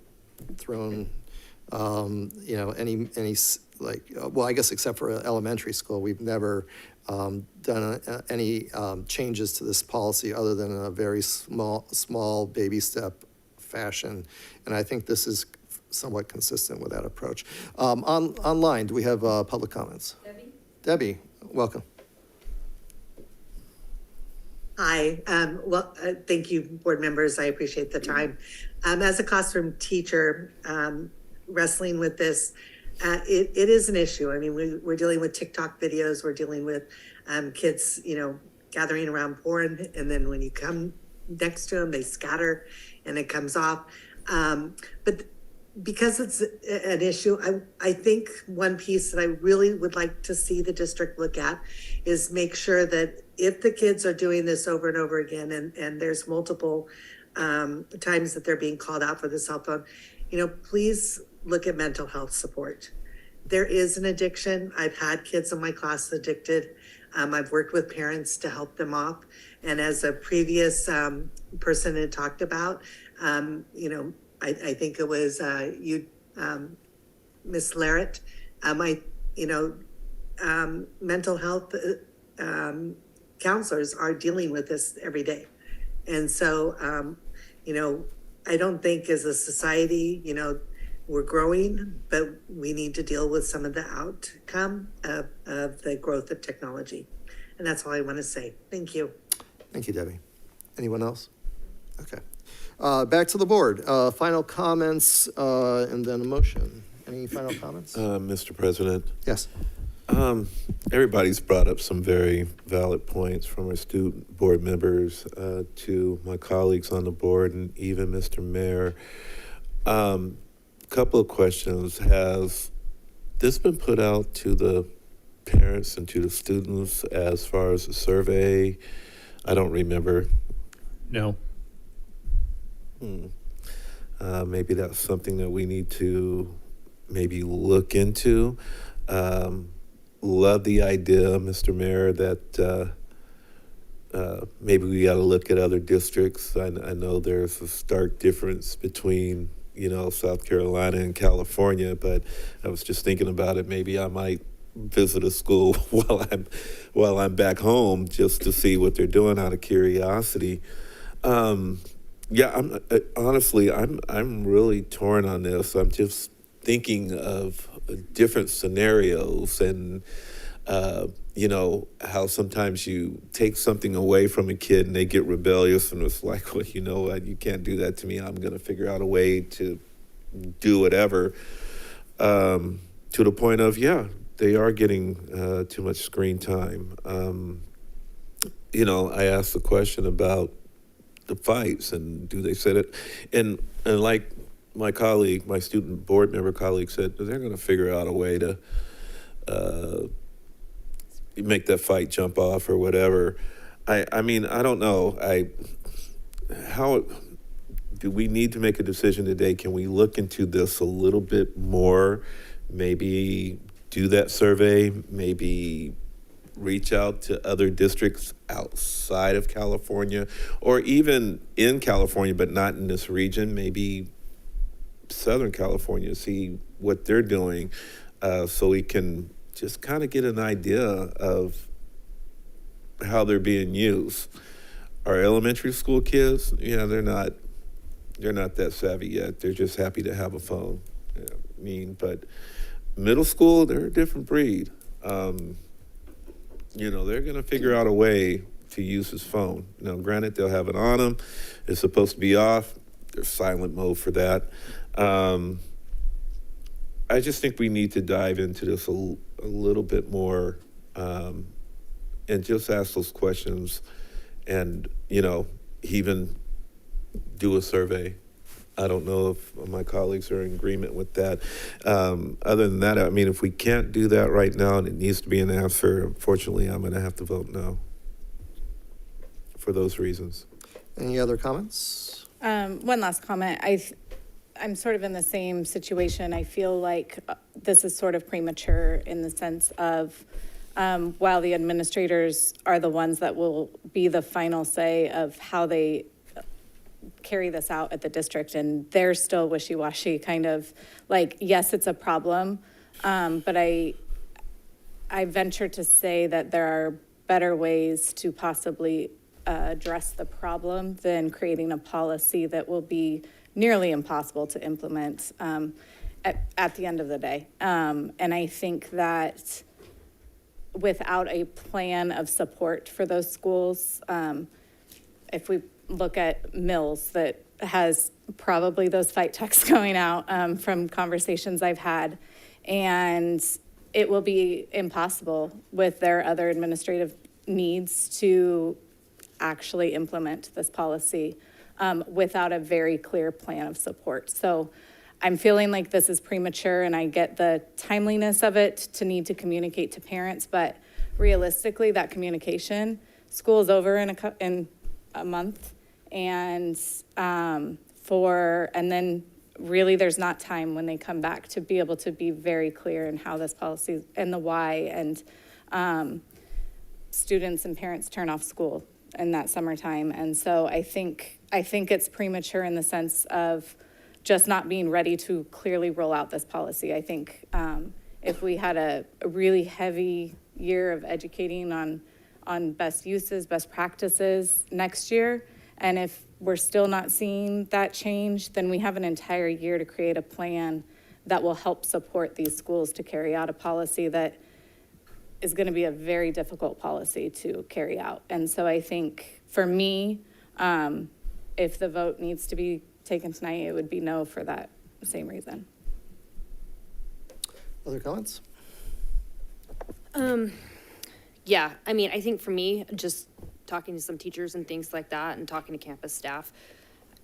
thrown, well, I guess except for elementary school, we've never done any changes to this policy other than in a very small baby step fashion. And I think this is somewhat consistent with that approach. Online, do we have public comments? Debbie, welcome. Hi, thank you, board members. I appreciate the time. As a classroom teacher, wrestling with this, it is an issue. I mean, we're dealing with TikTok videos. We're dealing with kids, gathering around porn. And then when you come next to them, they scatter and it comes off. But because it's an issue, I think one piece that I really would like to see the district look at is make sure that if the kids are doing this over and over again, and there's multiple times that they're being called out for the cell phone, please look at mental health support. There is an addiction. I've had kids in my class addicted. I've worked with parents to help them off. And as a previous person had talked about, I think it was Miss Larrett. Mental health counselors are dealing with this every day. And so, I don't think as a society, we're growing, but we need to deal with some of the outcome of the growth of technology. And that's all I want to say. Thank you. Thank you, Debbie. Anyone else? Okay. Back to the board. Final comments and then a motion. Any final comments? Mr. President? Yes. Everybody's brought up some very valid points, from our student board members to my colleagues on the board and even Mr. Mayor. Couple of questions. Has this been put out to the parents and to the students as far as a survey? I don't remember. No. Maybe that's something that we need to maybe look into. Love the idea, Mr. Mayor, that maybe we got to look at other districts. I know there's a stark difference between, South Carolina and California, but I was just thinking about it. Maybe I might visit a school while I'm back home just to see what they're doing out of curiosity. Yeah, honestly, I'm really torn on this. I'm just thinking of different scenarios and, how sometimes you take something away from a kid and they get rebellious and it's like, well, you can't do that to me. I'm going to figure out a way to do whatever, to the point of, yeah, they are getting too much screen time. I asked the question about the fights and do they set it, and like my colleague, my student board member colleague said, they're going to figure out a way to make that fight jump off or whatever. I mean, I don't know. How do we need to make a decision today? Can we look into this a little bit more? Maybe do that survey, maybe reach out to other districts outside of California or even in California, but not in this region, maybe Southern California, see what they're doing, so we can just kind of get an idea of how they're being used. Our elementary school kids, they're not that savvy yet. They're just happy to have a phone. But middle school, they're a different breed. They're going to figure out a way to use his phone. Now, granted, they'll have it on them. It's supposed to be off. There's silent mode for that. I just think we need to dive into this a little bit more and just ask those questions and, even do a survey I don't know if my colleagues are in agreement with that. Other than that, I mean, if we can't do that right now and it needs to be an answer, unfortunately, I'm going to have to vote no for those reasons. Any other comments? One last comment. I'm sort of in the same situation. I feel like this is sort of premature in the sense of while the administrators are the ones that will be the final say of how they carry this out at the district, and they're still wishy-washy, kind of like, yes, it's a problem, but I venture to say that there are better ways to possibly address the problem than creating a policy that will be nearly impossible to implement at the end of the day. And I think that without a plan of support for those schools, if we look at Mills, that has probably those fight texts going out from conversations I've had, and it will be impossible with their other administrative needs to actually implement this policy without a very clear plan of support. So I'm feeling like this is premature, and I get the timeliness of it to need to communicate to parents, but realistically, that communication, school's over in a month, and then really there's not time when they come back to be able to be very clear in how this policy and the why, and students and parents turn off school in that summertime. And so I think it's premature in the sense of just not being ready to clearly roll out this policy. I think if we had a really heavy year of educating on best uses, best practices next year, and if we're still not seeing that change, then we have an entire year to create a plan that will help support these schools to carry out a policy that is going to be a very difficult policy to carry out. And so I think for me, if the vote needs to be taken tonight, it would be no for that same reason. Other comments? Yeah, I mean, I think for me, just talking to some teachers and things like that and talking to campus staff,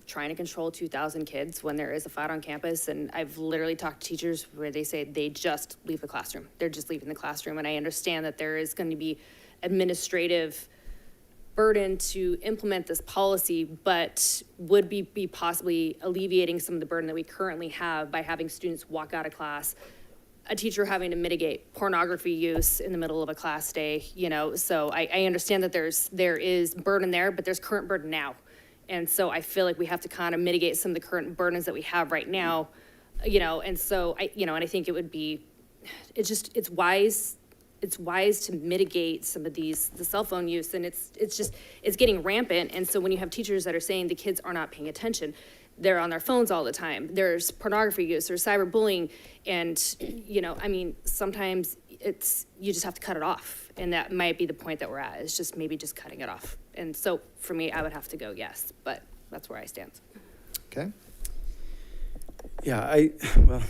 trying to control 2,000 kids when there is a fight on campus. And I've literally talked to teachers where they say they just leave the classroom. They're just leaving the classroom. And I understand that there is going to be administrative burden to implement this policy, but would be possibly alleviating some of the burden that we currently have by having students walk out of class, a teacher having to mitigate pornography use in the middle of a class day, you know. So I understand that there is burden there, but there's current burden now. And so I feel like we have to kind of mitigate some of the current burdens that we have right now, you know. And so and I think it would be, it's wise to mitigate some of the cell phone use, and it's getting rampant. And so when you have teachers that are saying the kids are not paying attention, they're on their phones all the time, there's pornography use, there's cyberbullying, and you know, I mean, sometimes you just have to cut it off, and that might be the point that we're at, is just maybe just cutting it off. And so for me, I would have to go yes, but that's where I stand. Okay. Yeah,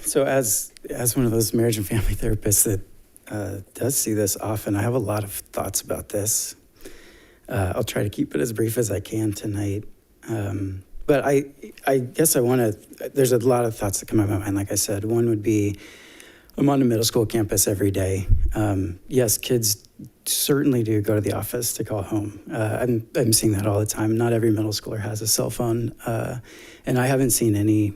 so as one of those marriage and family therapists that does see this often, I have a lot of thoughts about this. I'll try to keep it as brief as I can tonight. But I guess there's a lot of thoughts that come to my mind. Like I said, one would be, I'm on a middle school campus every day. Yes, kids certainly do go to the office to call home. I'm seeing that all the time. Not every middle schooler has a cell phone. And I haven't seen any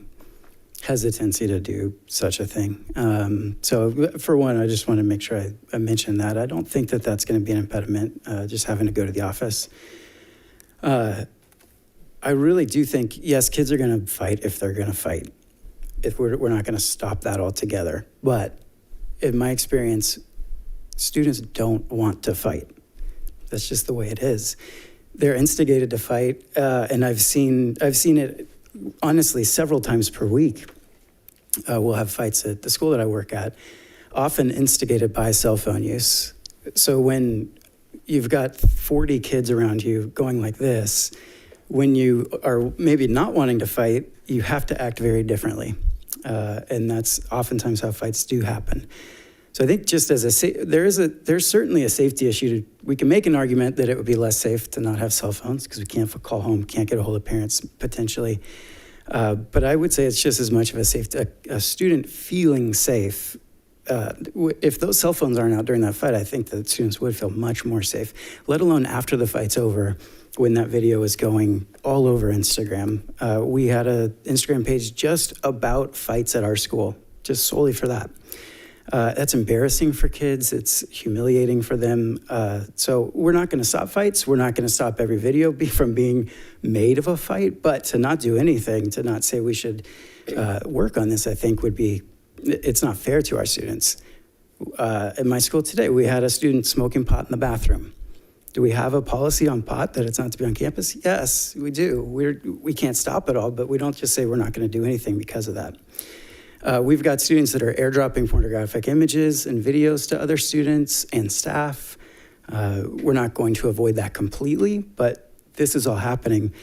hesitancy to do such a thing. So for one, I just want to make sure I mention that. I don't think that that's going to be an impediment, just having to go to the office. I really do think, yes, kids are going to fight if they're going to fight. If we're not going to stop that altogether. But in my experience, students don't want to fight. That's just the way it is. They're instigated to fight, and I've seen it honestly several times per week. We'll have fights at the school that I work at, often instigated by cell phone use. So when you've got 40 kids around you going like this, when you are maybe not wanting to fight, you have to act very differently. And that's oftentimes how fights do happen. So I think just as there's certainly a safety issue. We can make an argument that it would be less safe to not have cell phones because we can't call home, can't get a hold of parents potentially. But I would say it's just as much of a student feeling safe. If those cell phones aren't out during that fight, I think that students would feel much more safe, let alone after the fight's over, when that video is going all over Instagram. We had an Instagram page just about fights at our school, just solely for that. That's embarrassing for kids. It's humiliating for them. So we're not going to stop fights. We're not going to stop every video from being made of a fight, but to not do anything, to not say we should work on this, I think would be, it's not fair to our students. At my school today, we had a student smoking pot in the bathroom. Do we have a policy on pot that it's not to be on campus? Yes, we do. We can't stop it all, but we don't just say we're not going to do anything because of that. We've got students that are airdropping pornographic images and videos to other students and staff. We're not going to avoid that completely, but this is all happening.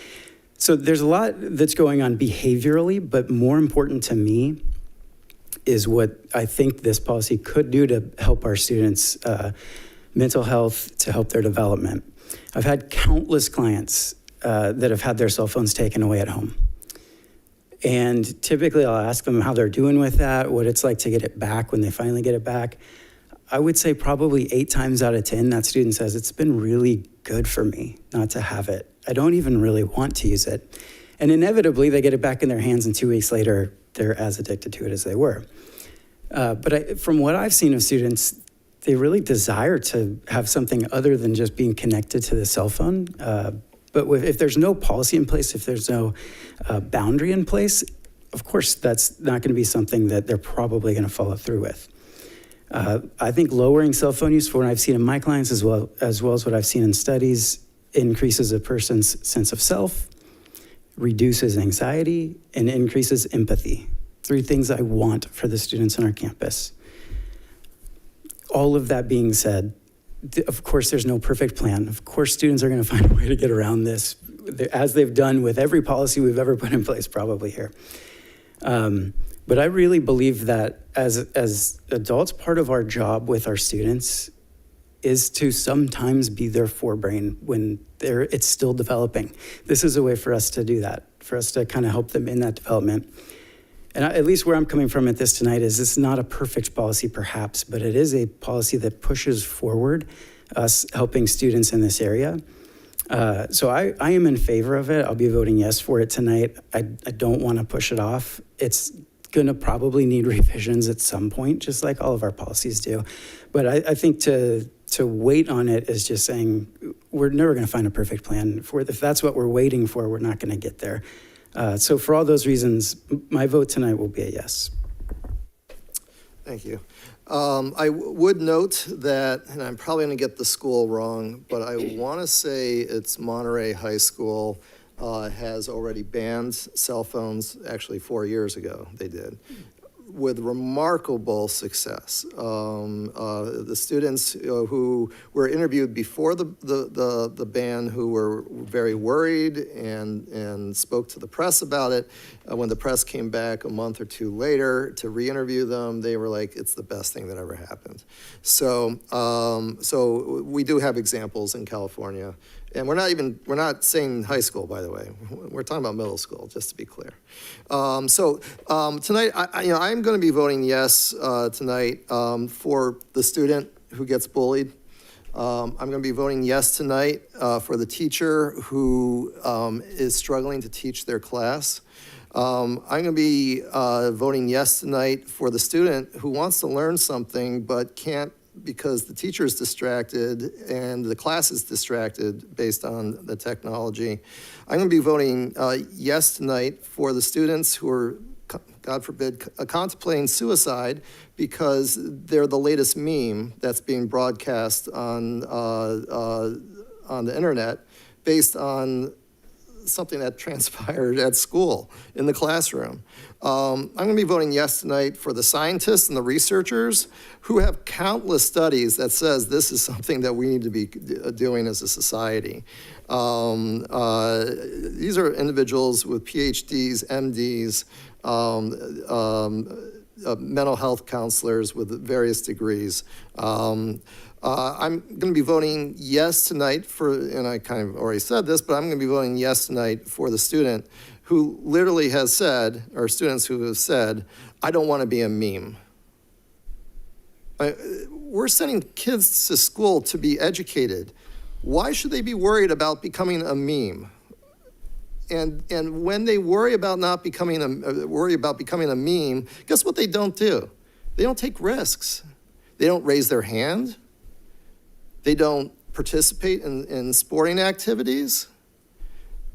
So there's a lot that's going on behaviorally, but more important to me is what I think this policy could do to help our students' mental health, to help their development. I've had countless clients that have had their cell phones taken away at home. And typically I'll ask them how they're doing with that, what it's like to get it back when they finally get it back. I would say probably 8 times out of 10, that student says, it's been really good for me not to have it. I don't even really want to use it. And inevitably they get it back in their hands and 2 weeks later, they're as addicted to it as they were. But from what I've seen of students, they really desire to have something other than just being connected to the cell phone. But if there's no policy in place, if there's no boundary in place, of course, that's not going to be something that they're probably going to follow through with. I think lowering cell phone use, for what I've seen in my clients as well as what I've seen in studies, increases a person's sense of self, reduces anxiety, and increases empathy. 3 things I want for the students on our campus. All of that being said, of course, there's no perfect plan. Of course, students are going to find a way to get around this, as they've done with every policy we've ever put in place, probably here. But I really believe that as adults, part of our job with our students is to sometimes be their forebrain when it's still developing. This is a way for us to do that, for us to kind of help them in that development. And at least where I'm coming from at this tonight is it's not a perfect policy perhaps, but it is a policy that pushes forward us helping students in this area. So I am in favor of it. I'll be voting yes for it tonight. I don't want to push it off. It's going to probably need revisions at some point, just like all of our policies do. But I think to wait on it is just saying we're never going to find a perfect plan. If that's what we're waiting for, we're not going to get there. So for all those reasons, my vote tonight will be a yes. Thank you. I would note that, and I'm probably going to get the school wrong, but I want to say it's Monterey High School has already banned cell phones, actually 4 years ago they did, with remarkable success. The students who were interviewed before the ban, who were very worried and spoke to the press about it, when the press came back a month or 2 later to re-interview them, they were like, it's the best thing that ever happened. So, so we do have examples in California. And we're not saying high school, by the way. We're talking about middle school, just to be clear. Tonight, I'm going to be voting yes tonight for the student who gets bullied. I'm going to be voting yes tonight for the teacher who is struggling to teach their class. I'm going to be voting yes tonight for the student who wants to learn something but can't because the teacher is distracted and the class is distracted based on the technology. I'm going to be voting yes tonight for the students who are, God forbid, contemplating suicide because they're the latest meme that's being broadcast on the internet based on something that transpired at school in the classroom. I'm going to be voting yes tonight for the scientists and the researchers who have countless studies that says this is something that we need to be doing as a society. These are individuals with PhDs, MDs, mental health counselors with various degrees. I'm going to be voting yes tonight for, and I kind of already said this, but I'm going to be voting yes tonight for the student who literally has said, or students who have said, I don't want to be a meme. We're sending kids to school to be educated. Why should they be worried about becoming a meme? And when they worry about becoming a meme, guess what they don't do? They don't take risks. They don't raise their hand. They don't participate in sporting activities.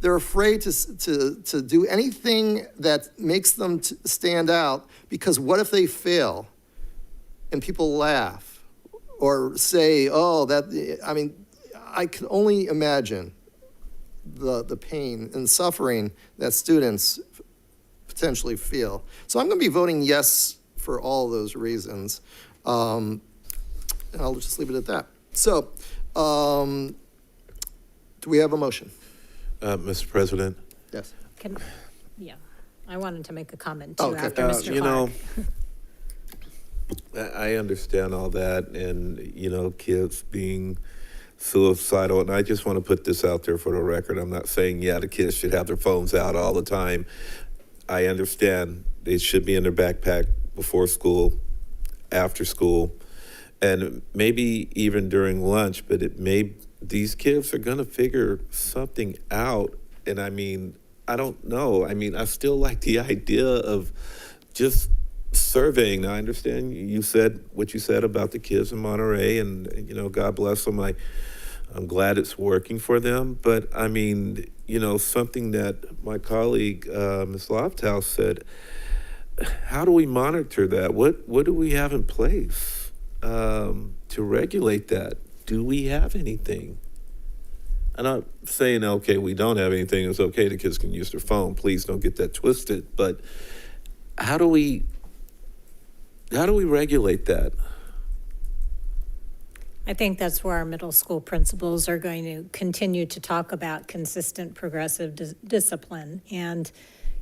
They're afraid to do anything that makes them stand out, because what if they fail and people laugh or say, oh, I can only imagine the pain and suffering that students potentially feel. So I'm going to be voting yes for all those reasons. And I'll just leave it at that. So, do we have a motion? Mr. President? Yes. I wanted to make a comment too Okay. after Mr. Clark. I understand all that, and, kids being suicidal, and I just want to put this out there for the record. I'm not saying, the kids should have their phones out all the time. I understand they should be in their backpack before school, after school, and maybe even during lunch, but these kids are going to figure something out. And I don't know. I still like the idea of just surveying. Now, I understand you said what you said about the kids in Monterey, and, God bless them. I'm glad it's working for them. But, something that my colleague, Ms. Lofthouse, said, how do we monitor that? What do we have in place to regulate that? Do we have anything? I'm not saying, okay, we don't have anything. It's okay, the kids can use their phone. Please don't get that twisted. But how do we regulate that? I think that's where our middle school principals are going to continue to talk about consistent progressive discipline. And,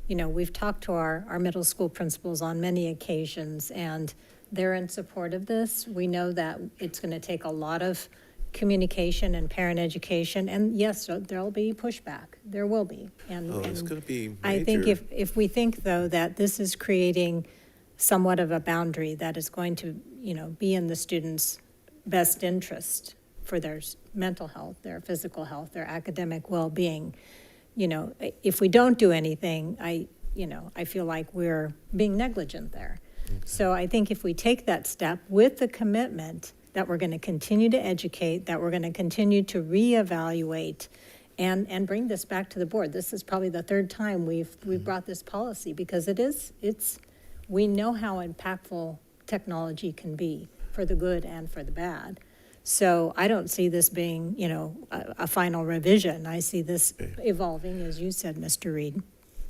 we've talked to our middle school principals on many occasions, and they're in support of this. We know that it's going to take a lot of communication and parent education, and yes, there'll be pushback. There will be. And it's going to be major. I think if we think, though, that this is creating somewhat of a boundary that is going to, be in the students' best interest for their mental health, their physical health, their academic well-being, if we don't do anything, I feel like we're being negligent there. Okay. So I think if we take that step with the commitment that we're going to continue to educate, that we're going to continue to reevaluate and bring this back to the board. This is probably the third time we've brought this policy, because we know how impactful technology can be for the good and for the bad. So I don't see this being, a final revision. I see this evolving, as you said, Mr. Reed.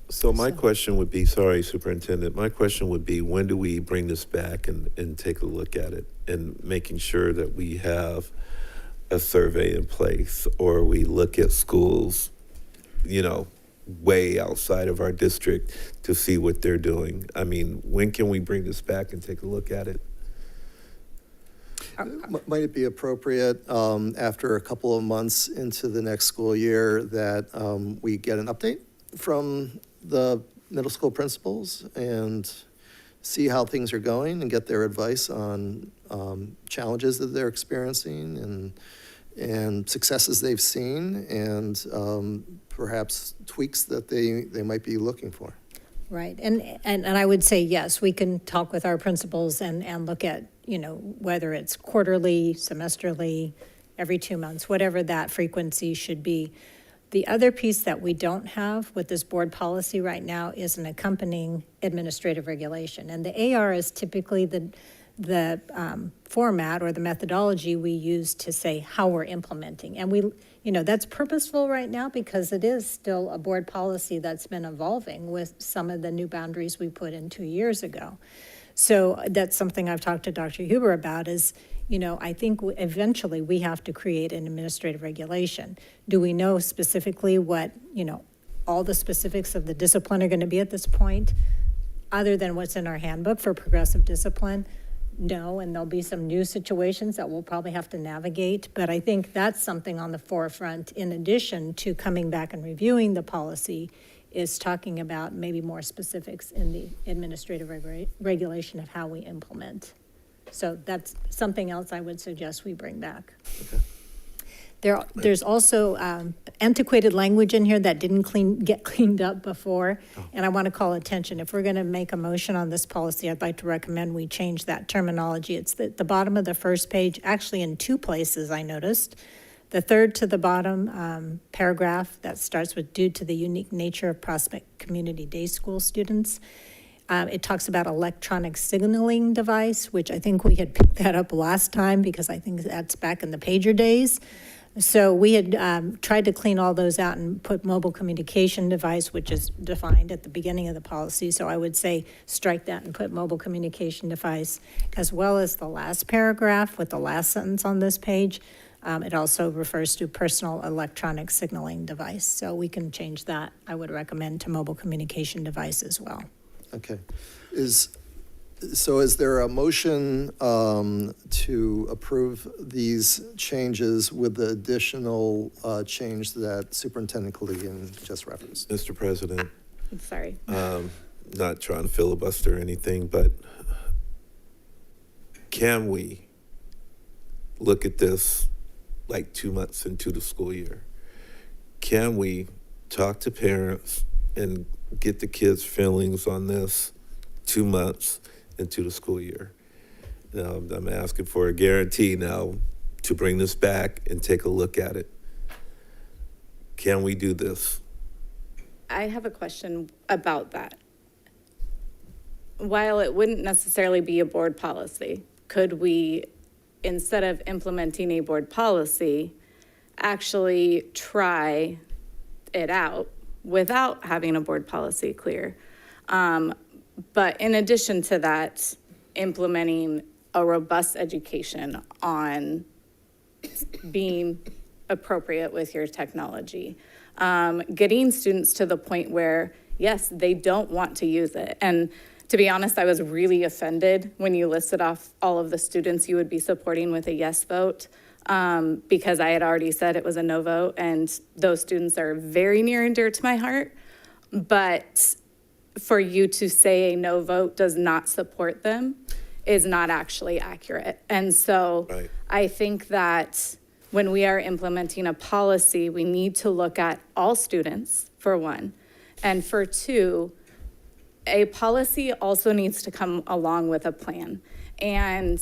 So my question would be, sorry, Superintendent, my question would be, when do we bring this back and take a look at it, and making sure that we have a survey in place, or we look at schools, way outside of our district to see what they're doing? When can we bring this back and take a look at it? Might it be appropriate after a couple of months into the next school year that we get an update from the middle school principals and see how things are going and get their advice on challenges that they're experiencing and successes they've seen, and perhaps tweaks that they might be looking for? Right. And I would say, yes, we can talk with our principals and look at, whether it's quarterly, semesterly, every 2 months, whatever that frequency should be. The other piece that we don't have with this board policy right now is an accompanying administrative regulation. And the AR is typically the format or the methodology we use to say how we're implementing. And that's purposeful right now, because it is still a board policy that's been evolving with some of the new boundaries we put in 2 years ago. So that's something I've talked to Dr. Huber about is, I think eventually we have to create an administrative regulation. Do we know specifically what, all the specifics of the discipline are going to be at this point, other than what's in our handbook for progressive discipline? No, and there'll be some new situations that we'll probably have to navigate. But I think that's something on the forefront, in addition to coming back and reviewing the policy, is talking about maybe more specifics in the administrative regulation of how we implement. So that's something else I would suggest we bring back. There's also antiquated language in here that didn't get cleaned up before, and I want to call attention. If we're going to make a motion on this policy, I'd like to recommend we change that terminology. It's the bottom of the first page, actually in two places I noticed. The third to the bottom paragraph that starts with due to the unique nature of Prospect Community Day School students. It talks about electronic signaling device, which I think we had picked that up last time because I think that's back in the pager days. So we had tried to clean all those out and put mobile communication device, which is defined at the beginning of the policy. So I would say strike that and put mobile communication device, as well as the last paragraph with the last sentence on this page. It also refers to personal electronic signaling device. So we can change that, I would recommend, to mobile communication device as well. Okay. So is there a motion to approve these changes with the additional change that Superintendent Collegian just referenced? Mr. President, I'm sorry. not trying to filibuster or anything, but can we look at this like 2 months into the school year? Can we talk to parents and get the kids' feelings on this 2 months into the school year? Now, I'm asking for a guarantee now to bring this back and take a look at it. Can we do this? I have a question about that. While it wouldn't necessarily be a board policy, could we, instead of implementing a board policy, actually try it out without having a board policy clear? But in addition to that, implementing a robust education on being appropriate with your technology, getting students to the point where, yes, they don't want to use it. And to be honest, I was really offended when you listed off all of the students you would be supporting with a yes vote, because I had already said it was a no vote, and those students are very near and dear to my heart. But for you to say a no vote does not support them is not actually accurate. And so I think that when we are implementing a policy, we need to look at all students, for one, and for two, a policy also needs to come along with a plan. And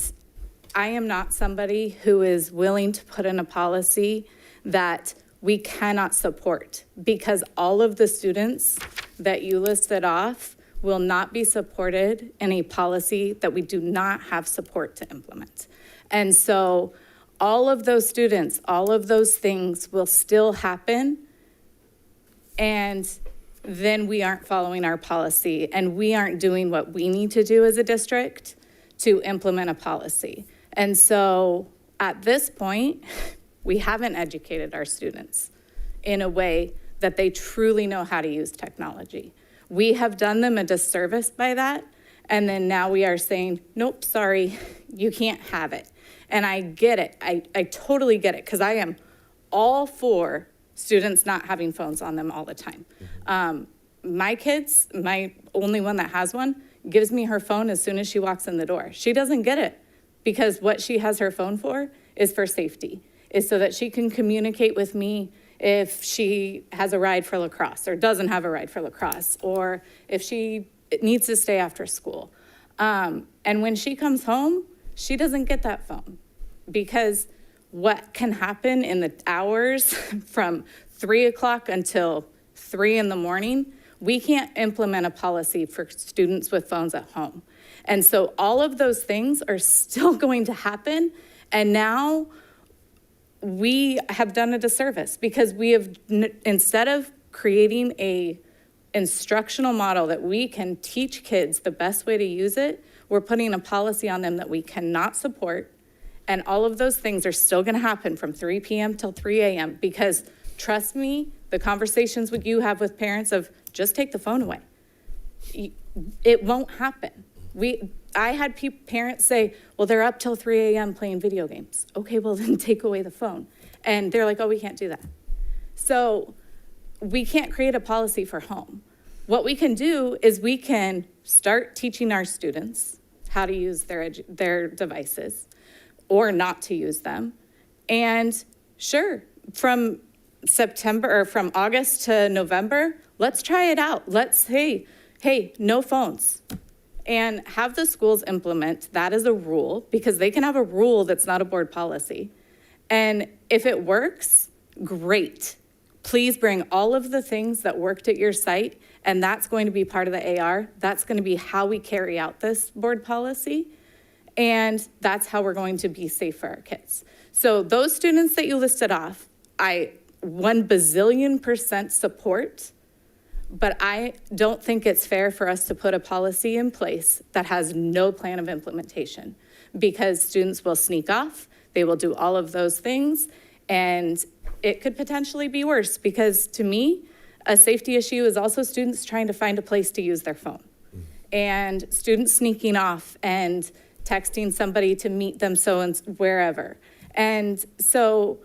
I am not somebody who is willing to put in a policy that we cannot support, because all of the students that you listed off will not be supported in a policy that we do not have support to implement. And so all of those students, all of those things will still happen, and then we aren't following our policy, and we aren't doing what we need to do as a district to implement a policy. And so at this point, we haven't educated our students in a way that they truly know how to use technology. We have done them a disservice by that, and then now we are saying, nope, sorry, you can't have it. And I get it, I totally get it, because I am all for students not having phones on them all the time. My kids, my only one that has one, gives me her phone as soon as she walks in the door. She doesn't get it, because what she has her phone for is for safety, is so that she can communicate with me if she has a ride for lacrosse or doesn't have a ride for lacrosse, or if she needs to stay after school. And when she comes home, she doesn't get that phone, because what can happen in the hours from 3 o'clock until 3 in the morning, we can't implement a policy for students with phones at home. And so all of those things are still going to happen. And now we have done a disservice, because we have, instead of creating a instructional model that we can teach kids the best way to use it, we're putting a policy on them that we cannot support. And all of those things are still going to happen from 3 p.m. till 3 a.m. because, trust me, the conversations you have with parents of just take the phone away, it won't happen. I had parents say, well, they're up till 3 a.m. playing video games. Okay, well then take away the phone. And they're like, oh, we can't do that. So we can't create a policy for home. What we can do is we can start teaching our students how to use their devices or not to use them. And sure, from September or from August to November, let's try it out. Let's say, hey, no phones. And have the schools implement that as a rule, because they can have a rule that's not a board policy. And if it works, great. Please bring all of the things that worked at your site, and that's going to be part of the AR. That's going to be how we carry out this board policy, and that's how we're going to be safe for our kids. So those students that you listed off, I 1 bazillion% support, but I don't think it's fair for us to put a policy in place that has no plan of implementation, because students will sneak off, they will do all of those things, and it could potentially be worse, because to me, a safety issue is also students trying to find a place to use their phone, and students sneaking off and texting somebody to meet them so and wherever. And so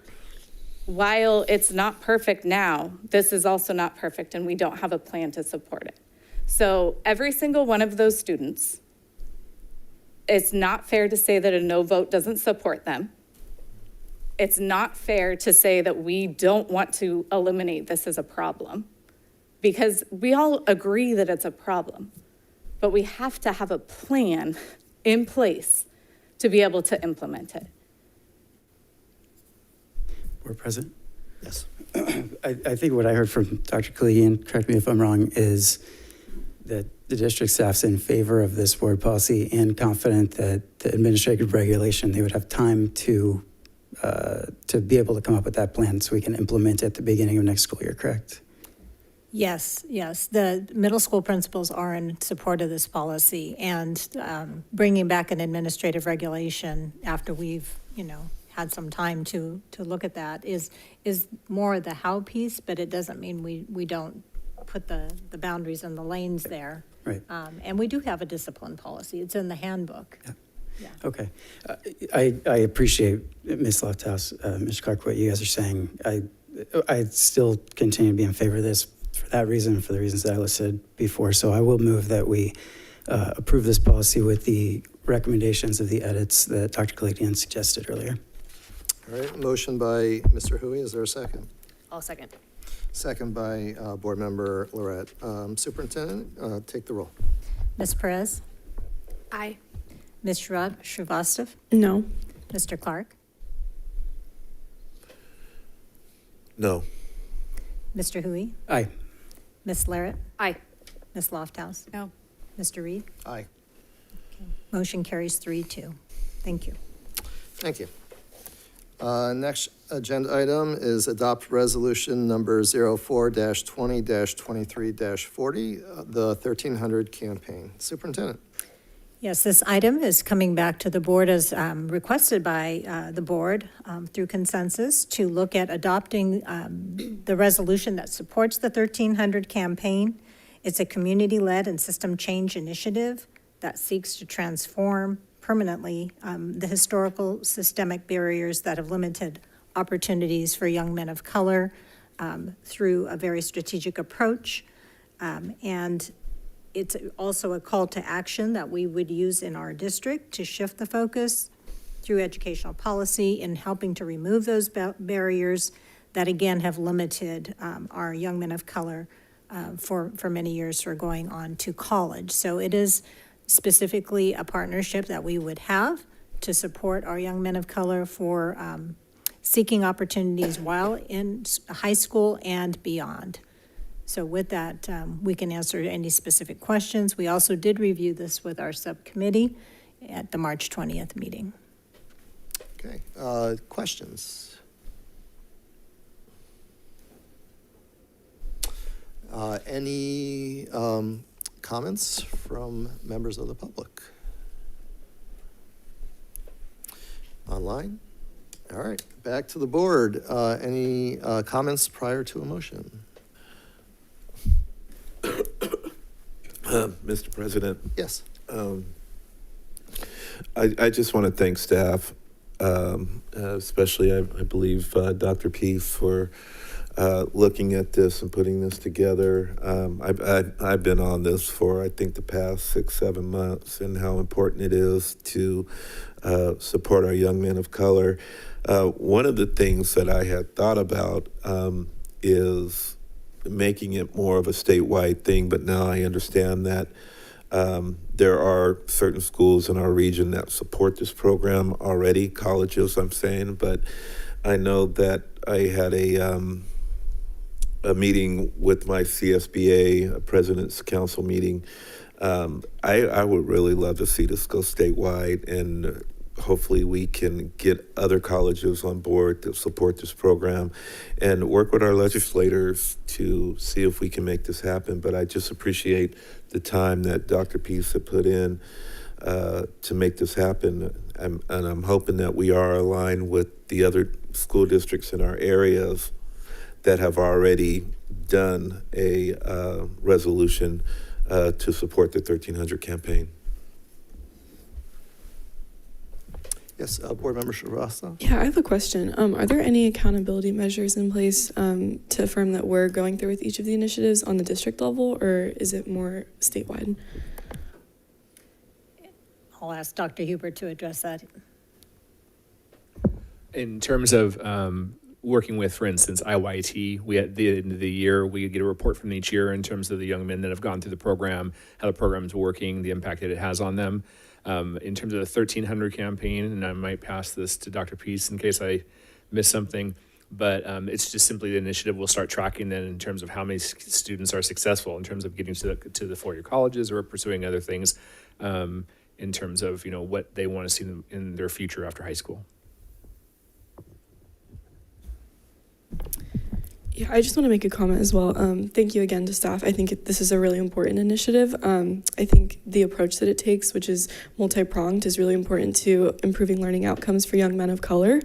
while it's not perfect now, this is also not perfect, and we don't have a plan to support it. So every single one of those students, it's not fair to say that a no vote doesn't support them. It's not fair to say that we don't want to eliminate this as a problem, because we all agree that it's a problem, but we have to have a plan in place to be able to implement it. Board President? Yes. I think what I heard from Dr. Kaligian, correct me if I'm wrong, is that the district staff's in favor of this board policy and confident that the administrative regulation, they would have time to be able to come up with that plan so we can implement it at the beginning of next school year, correct? Yes, yes. The middle school principals are in support of this policy, and bringing back an administrative regulation after we've, had some time to look at that is more the how piece, but it doesn't mean we don't put the boundaries and the lanes there. Right. And we do have a discipline policy. It's in the handbook. Yeah. Yeah. Okay. I appreciate, Ms. Lofthouse, Mr. Clark, what you guys are saying. I still continue to be in favor of this for that reason, for the reasons that I listed before. So I will move that we approve this policy with the recommendations of the edits that Dr. Kaligian suggested earlier. All right, motion by Mr. Hui. Is there a second? I'll second. Second by Board Member Lorette. Superintendent, take the roll. Ms. Perez? Aye. Ms. Shrivastava? No. Mr. Clark? No. Mr. Hui? Aye. Ms. Larrett? Aye. Ms. Lofthouse? No. Mr. Reed? Aye. Motion carries 3-2. Thank you. Thank you. Next agenda item is adopt resolution number 04-20-23-40, the 1300 campaign. Superintendent. Yes, this item is coming back to the board as requested by the board through consensus to look at adopting the resolution that supports the 1300 campaign. It's a community-led and system change initiative that seeks to transform permanently the historical systemic barriers that have limited opportunities for young men of color through a very strategic approach. And it's also a call to action that we would use in our district to shift the focus through educational policy in helping to remove those barriers that, again, have limited our young men of color for many years for going on to college. So it is specifically a partnership that we would have to support our young men of color for seeking opportunities while in high school and beyond. So with that, we can answer any specific questions. We also did review this with our subcommittee at the March 20th meeting. Okay, questions? Any comments from members of the public? Online? All right, back to the board. Any comments prior to a motion? Mr. President. Yes. I just want to thank staff, especially I believe Dr. P for looking at this and putting this together. I've been on this for, I think, the past 6-7 months, and how important it is to support our young men of color. One of the things that I had thought about is making it more of a statewide thing, but now I understand that there are certain schools in our region that support this program already, colleges I'm saying, but I know that I had a meeting with my CSBA, a President's Council meeting. I would really love to see this go statewide, and hopefully we can get other colleges on board to support this program and work with our legislators to see if we can make this happen. But I just appreciate the time that Dr. Peace had put in to make this happen. And I'm hoping that we are aligned with the other school districts in our areas that have already done a resolution to support the 1300 campaign. Yes, Board Member Shrivastava. Yeah, I have a question. Are there any accountability measures in place to affirm that we're going through with each of the initiatives on the district level, or is it more statewide? I'll ask Dr. Huber to address that. In terms of working with, for instance, IYT, we at the end of the year, we get a report from each year in terms of the young men that have gone through the program, how the program's working, the impact that it has on them. In terms of the 1300 campaign, and I might pass this to Dr. Peace in case I miss something, but it's just simply the initiative we'll start tracking then in terms of how many students are successful in terms of getting to the four-year colleges or pursuing other things in terms of, what they want to see in their future after high school. Yeah, I just want to make a comment as well. Thank you again to staff. I think this is a really important initiative. I think the approach that it takes, which is multi-pronged, is really important to improving learning outcomes for young men of color.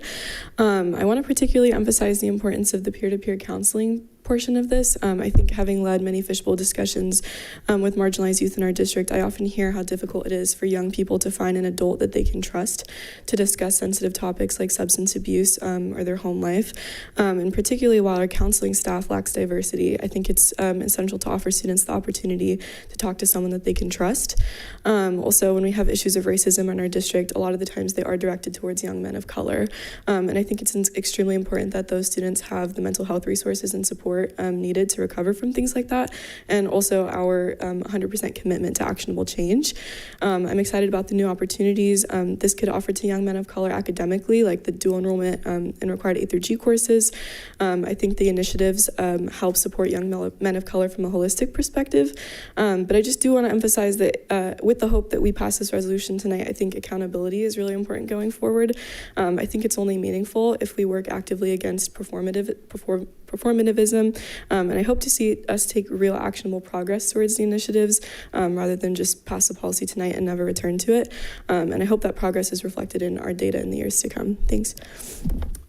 I want to particularly emphasize the importance of the peer-to-peer counseling portion of this. I think having led many fishbowl discussions with marginalized youth in our district, I often hear how difficult it is for young people to find an adult that they can trust to discuss sensitive topics like substance abuse or their home life. And particularly while our counseling staff lacks diversity, I think it's essential to offer students the opportunity to talk to someone that they can trust. Also, when we have issues of racism in our district, a lot of the times they are directed towards young men of color. And I think it's extremely important that those students have the mental health resources and support needed to recover from things like that, and also our 100% commitment to actionable change. I'm excited about the new opportunities this could offer to young men of color academically, like the dual enrollment in required A through G courses. I think the initiatives help support young men of color from a holistic perspective. But I just do want to emphasize that with the hope that we pass this resolution tonight, I think accountability is really important going forward. I think it's only meaningful if we work actively against performativism, and I hope to see us take real actionable progress towards the initiatives rather than just pass a policy tonight and never return to it. And I hope that progress is reflected in our data in the years to come. Thanks.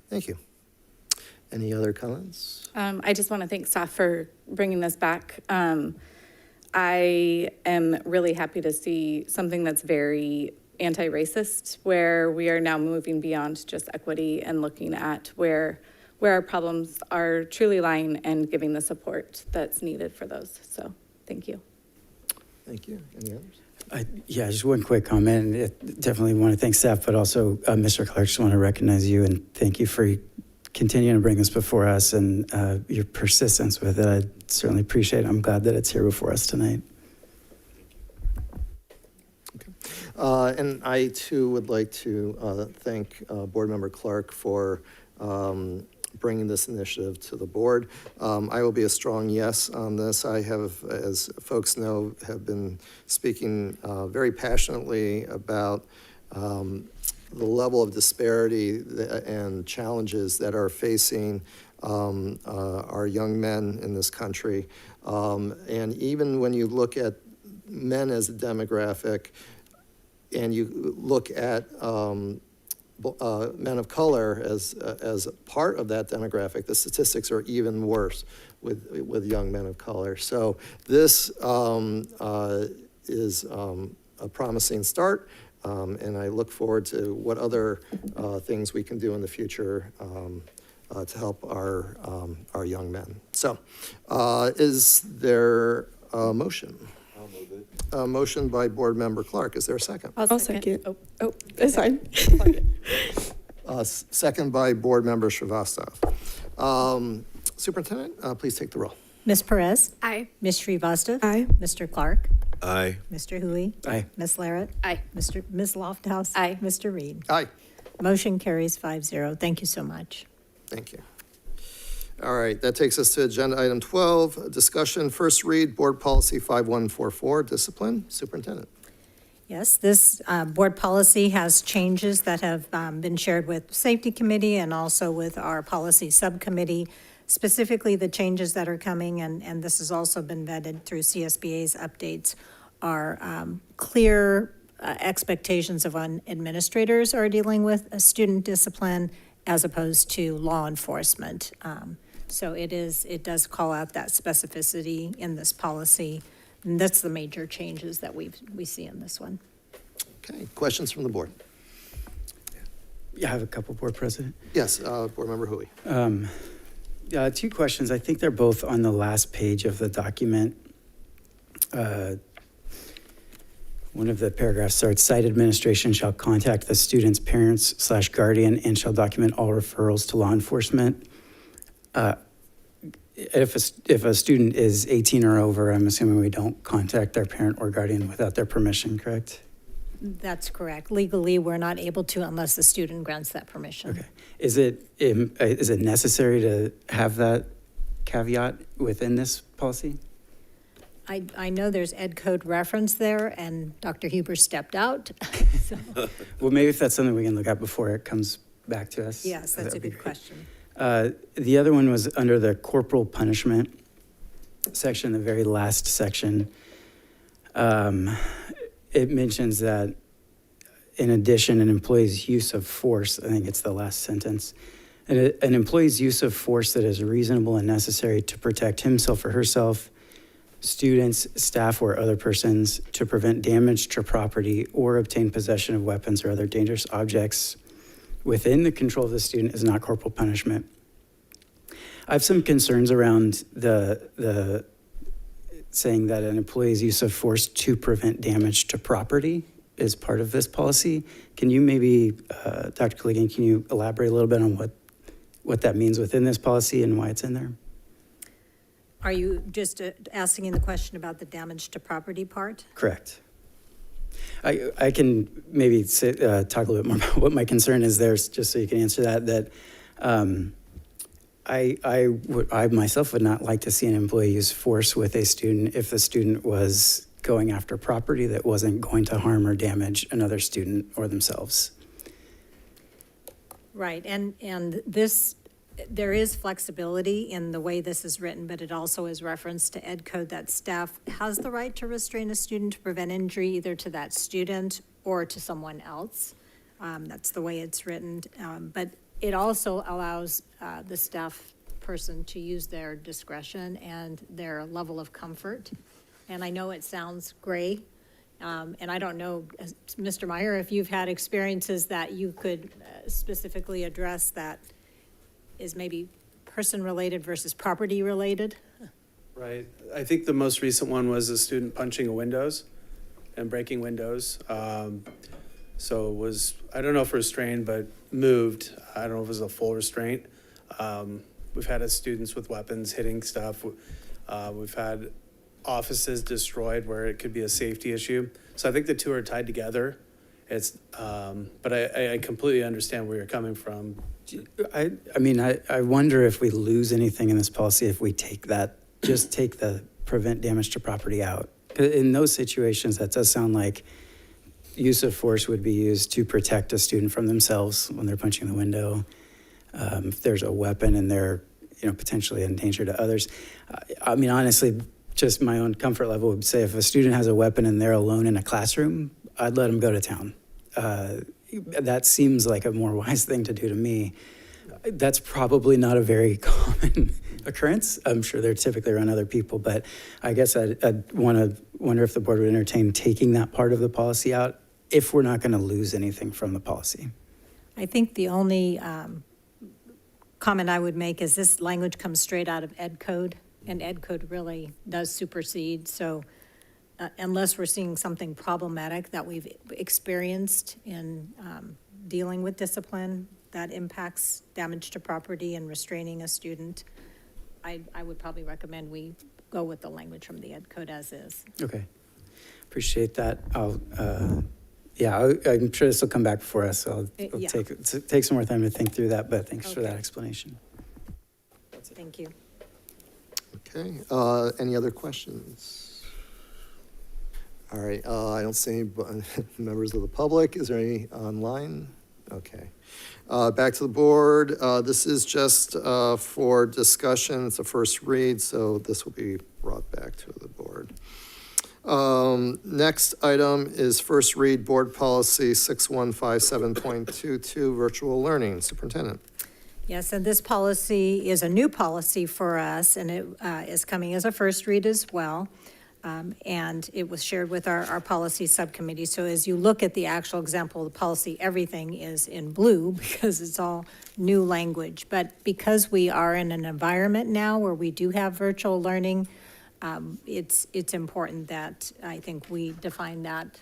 Thank you. Any other comments? I just want to thank staff for bringing this back. I am really happy to see something that's very anti-racist, where we are now moving beyond just equity and looking at where our problems are truly lying and giving the support that's needed for those. So thank you. Thank you. Any others? Yeah, just one quick comment. Definitely want to thank staff, but also Mr. Clark, just want to recognize you and thank you for continuing to bring this before us and your persistence with it. I certainly appreciate it. I'm glad that it's here before us tonight. And I, too, would like to thank Board Member Clark for bringing this initiative to the board. I will be a strong yes on this. I have, as folks know, have been speaking very passionately about the level of disparity and challenges that are facing our young men in this country. And even when you look at men as a demographic, and you look at men of color as part of that demographic, the statistics are even worse with young men of color. So this is a promising start, and I look forward to what other things we can do in the future to help our young men. So is there a motion? I'll move it. A motion by Board Member Clark. Is there a second? I'll second. Oh, that's fine. Second by Board Member Srivastava. Superintendent, please take the roll. Ms. Perez? Aye. Ms. Srivastava? Aye. Mr. Clark? Aye. Mr. Hui? Aye. Ms. Larrett? Aye. Ms. Lofthouse? Aye. Mr. Reed? Aye. Motion carries 5-0. Thank you so much. Thank you. All right, that takes us to agenda item 12, discussion, first read, Board Policy 5144, discipline. Superintendent. Yes, this board policy has changes that have been shared with Safety Committee and also with our policy subcommittee, specifically the changes that are coming, and this has also been vetted through CSBA's updates, are clear expectations of when administrators are dealing with a student discipline as opposed to law enforcement. So it does call out that specificity in this policy. And that's the major changes that we see in this one. Okay, questions from the board? Yeah, I have a couple, Board President. Yes, Board Member Hui. Two questions. I think they're both on the last page of the document. One of the paragraphs starts, site administration shall contact the student's parents/guardian and shall document all referrals to law enforcement. If a student is 18 or over, I'm assuming we don't contact their parent or guardian without their permission, correct? That's correct. Legally, we're not able to unless the student grants that permission. Okay. Is it necessary to have that caveat within this policy? I know there's ed code reference there, and Dr. Huber stepped out. So, Well, maybe if that's something we can look at before it comes back to us. yes, that's a that'd be good great. question. The other one was under the corporal punishment section, the very last section. It mentions that in addition, an employee's use of force, I think it's the last sentence, an employee's use of force that is reasonable and necessary to protect himself or herself, students, staff, or other persons to prevent damage to property or obtain possession of weapons or other dangerous objects within the control of the student is not corporal punishment. I have some concerns around the saying that an employee's use of force to prevent damage to property is part of this policy. Can you maybe, Dr. Kaligian, can you elaborate a little bit on what that means within this policy and why it's in there? Are you just asking the question about the damage to property part? Correct. I can maybe talk a little bit more about what my concern is there, just so you can answer that I myself would not like to see an employee use force with a student if the student was going after property that wasn't going to harm or damage another student or themselves. Right, and this, there is flexibility in the way this is written, but it also is referenced to ed code that staff has the right to restrain a student to prevent injury either to that student or to someone else. That's the way it's written, but it also allows the staff person to use their discretion and their level of comfort. And I know it sounds gray, and I don't know, Mr. Meyer, if you've had experiences that you could specifically address that is maybe person-related versus property-related? Right. I think the most recent one was a student punching windows and breaking windows. So it was, I don't know if restrained, but moved. I don't know if it was a full restraint. We've had students with weapons hitting stuff. We've had offices destroyed where it could be a safety issue. So I think the two are tied together. It's, but I completely understand where you're coming from. I mean, I wonder if we lose anything in this policy if we take that, just take the prevent damage to property out. In those situations, that does sound like use of force would be used to protect a student from themselves when they're punching the window. If there's a weapon and they're, potentially in danger to others. I mean, honestly, just my own comfort level would say if a student has a weapon and they're alone in a classroom, I'd let them go to town. That seems like a more wise thing to do to me. That's probably not a very common occurrence. I'm sure they're typically around other people, but I guess I'd wonder if the board would entertain taking that part of the policy out if we're not going to lose anything from the policy. I think the only comment I would make is this language comes straight out of Ed Code, and Ed Code really does supersede. So unless we're seeing something problematic that we've experienced in dealing with discipline that impacts damage to property and restraining a student, I would probably recommend we go with the language from the Ed Code as is. Okay, appreciate that. I'm sure this will come back before us, so I'll Yeah. take some more time to think through that, but thanks for that Okay. explanation. Thank you. Okay, any other questions? All right, I don't see any members of the public. Is there any online? Okay. Back to the board. This is just for discussion. It's a first read, so this will be brought back to the board. Next item is first read board policy 6157.22, virtual learning. Superintendent. Yes, and this policy is a new policy for us, and it is coming as a first read as well. And it was shared with our policy subcommittee. So as you look at the actual example of the policy, everything is in blue because it's all new language. But because we are in an environment now where we do have virtual learning, it's important that I think we define that.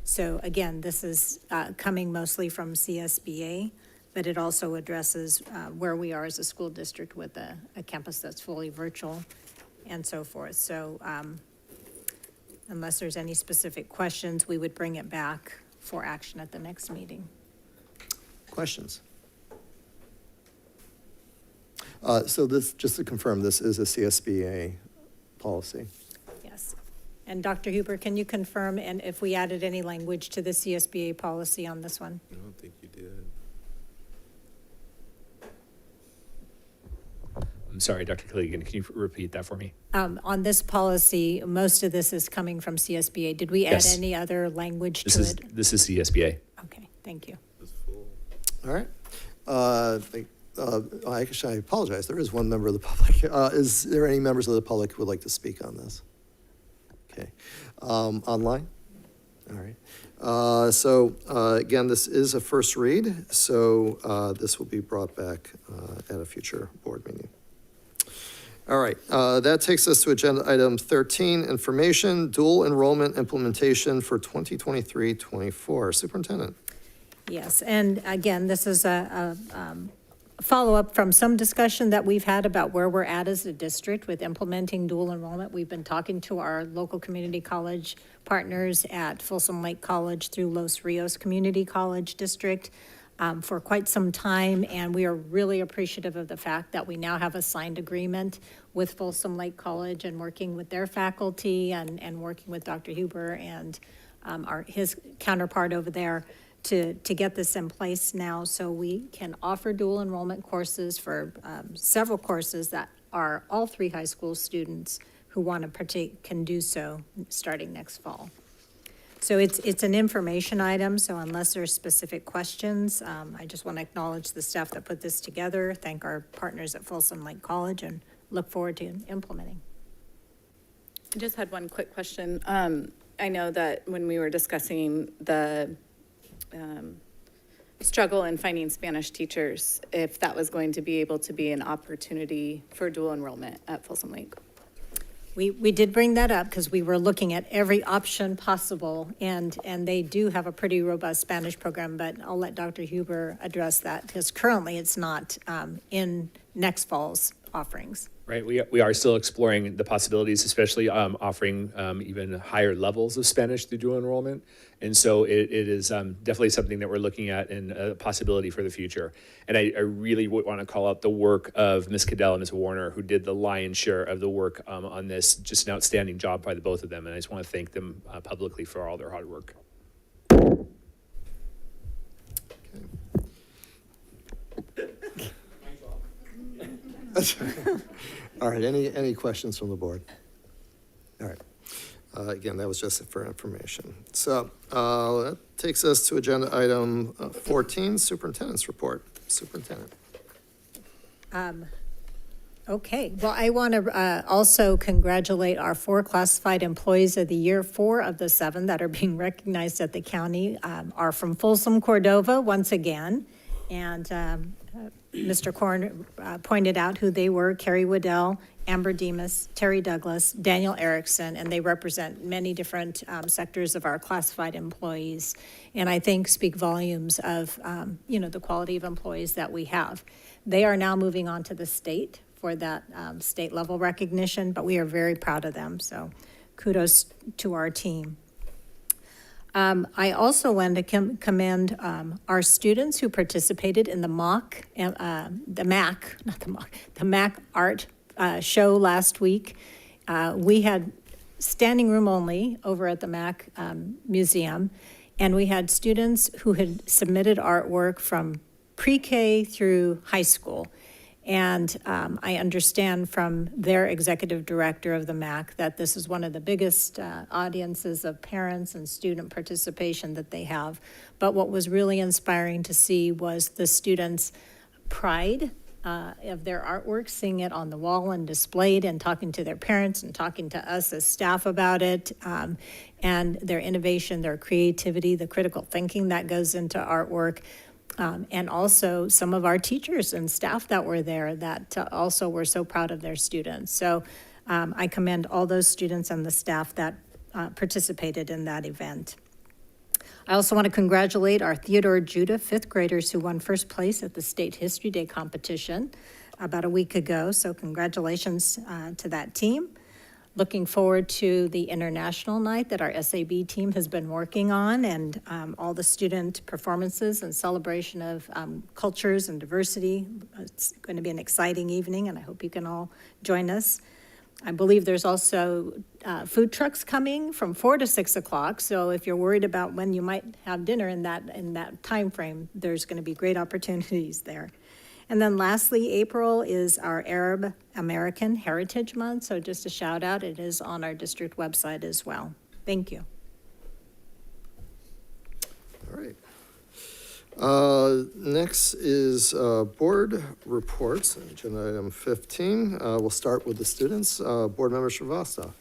So again, this is coming mostly from CSBA, but it also addresses where we are as a school district with a campus that's fully virtual and so forth. So unless there's any specific questions, we would bring it back for action at the next meeting. Questions? So this, just to confirm, this is a CSBA policy. Yes. And Dr. Huber, can you confirm and if we added any language to the CSBA policy on this one? I don't think you did. I'm sorry, Dr. Kaligan, can you repeat that for me? On this policy, most of this is coming from CSBA. Did we add Yes. any other language This to is it? this is CSBA. Okay, thank you. All right. Actually, I apologize. There is one member of the public. Is there any members of the public who would like to speak on this? Okay. Online? All right. Again, this is a first read, so this will be brought back at a future board meeting. All right, that takes us to agenda item 13, information, dual enrollment implementation for 2023-24. Superintendent. Yes, and again, this is a follow-up from some discussion that we've had about where we're at as a district with implementing dual enrollment. We've been talking to our local community college partners at Folsom Lake College through Los Rios Community College District for quite some time, and we are really appreciative of the fact that we now have a signed agreement with Folsom Lake College and working with their faculty and working with Dr. Huber and his counterpart over there to get this in place now so we can offer dual enrollment courses for several courses that are all three high school students who want to partake can do so starting next fall. So it's an information item, so unless there's specific questions, I just want to acknowledge the staff that put this together, thank our partners at Folsom Lake College, and look forward to implementing. I just had one quick question. I know that when we were discussing the struggle in finding Spanish teachers, if that was going to be able to be an opportunity for dual enrollment at Folsom Lake. We did bring that up because we were looking at every option possible, and they do have a pretty robust Spanish program, but I'll let Dr. Huber address that because currently it's not in next fall's offerings. Right, we are still exploring the possibilities, especially offering even higher levels of Spanish through dual enrollment. And so it is definitely something that we're looking at and a possibility for the future. And I really would want to call out the work of Ms. Cadell and Ms. Warner, who did the lion's share of the work on this. Just an outstanding job by the both of them. And I just want to thank them publicly for all their hard work. All right, any questions from the board? All right. Again, that was just for information. So that takes us to agenda item 14, superintendent's report. Superintendent. Okay, well, I want to also congratulate our 4 classified employees of the year. 4 of the 7 that are being recognized at the county are from Folsom, Cordova, once again. And Mr. Korn pointed out who they were: Carrie Waddell, Amber Demas, Terry Douglas, Daniel Erickson, and they represent many different sectors of our classified employees, and I think speak volumes of, the quality of employees that we have. They are now moving on to the state for that state level recognition, but we are very proud of them, so kudos to our team. I also want to commend our students who participated in the MAC art show last week. We had standing room only over at the MAC Museum, and we had students who had submitted artwork from pre-K through high school. And I understand from their executive director of the MAC that this is one of the biggest audiences of parents and student participation that they have. But what was really inspiring to see was the students' pride of their artwork, seeing it on the wall and displayed, and talking to their parents and talking to us as staff about it, and their innovation, their creativity, the critical thinking that goes into artwork. And also some of our teachers and staff that were there that also were so proud of their students. So I commend all those students and the staff that participated in that event. I also want to congratulate our Theodore Judah fifth graders who won first place at the State History Day competition about a week ago. So congratulations to that team. Looking forward to the international night that our SAB team has been working on, and all the student performances and celebration of cultures and diversity. It's going to be an exciting evening, and I hope you can all join us. I believe there's also food trucks coming from 4 to 6 o'clock. So if you're worried about when you might have dinner in that time frame, there's going to be great opportunities there. And then lastly, April is our Arab American Heritage Month. So just a shout out, it is on our district website as well. Thank you. All right. Next is board reports, agenda item 15. We'll start with the students. Board Member Shrivastava.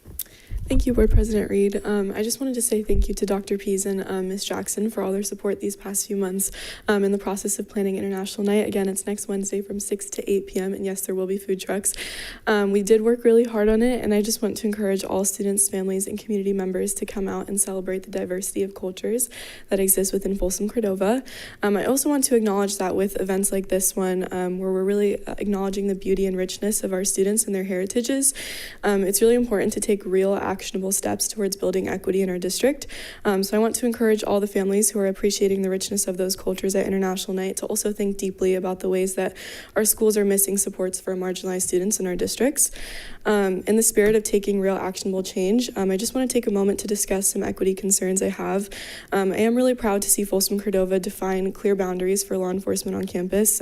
Thank you, Board President Reed. I just wanted to say thank you to Dr. Pease and Ms. Jackson for all their support these past few months in the process of planning International Night. Again, it's next Wednesday from 6 to 8 p.m. And yes, there will be food trucks. We did work really hard on it, and I just want to encourage all students, families, and community members to come out and celebrate the diversity of cultures that exist within Folsom, Cordova. I also want to acknowledge that with events like this one, where we're really acknowledging the beauty and richness of our students and their heritages, it's really important to take real actionable steps towards building equity in our district. So I want to encourage all the families who are appreciating the richness of those cultures at International Night to also think deeply about the ways that our schools are missing supports for marginalized students in our districts. In the spirit of taking real actionable change, I just want to take a moment to discuss some equity concerns I have. I am really proud to see Folsom Cordova define clear boundaries for law enforcement on campus.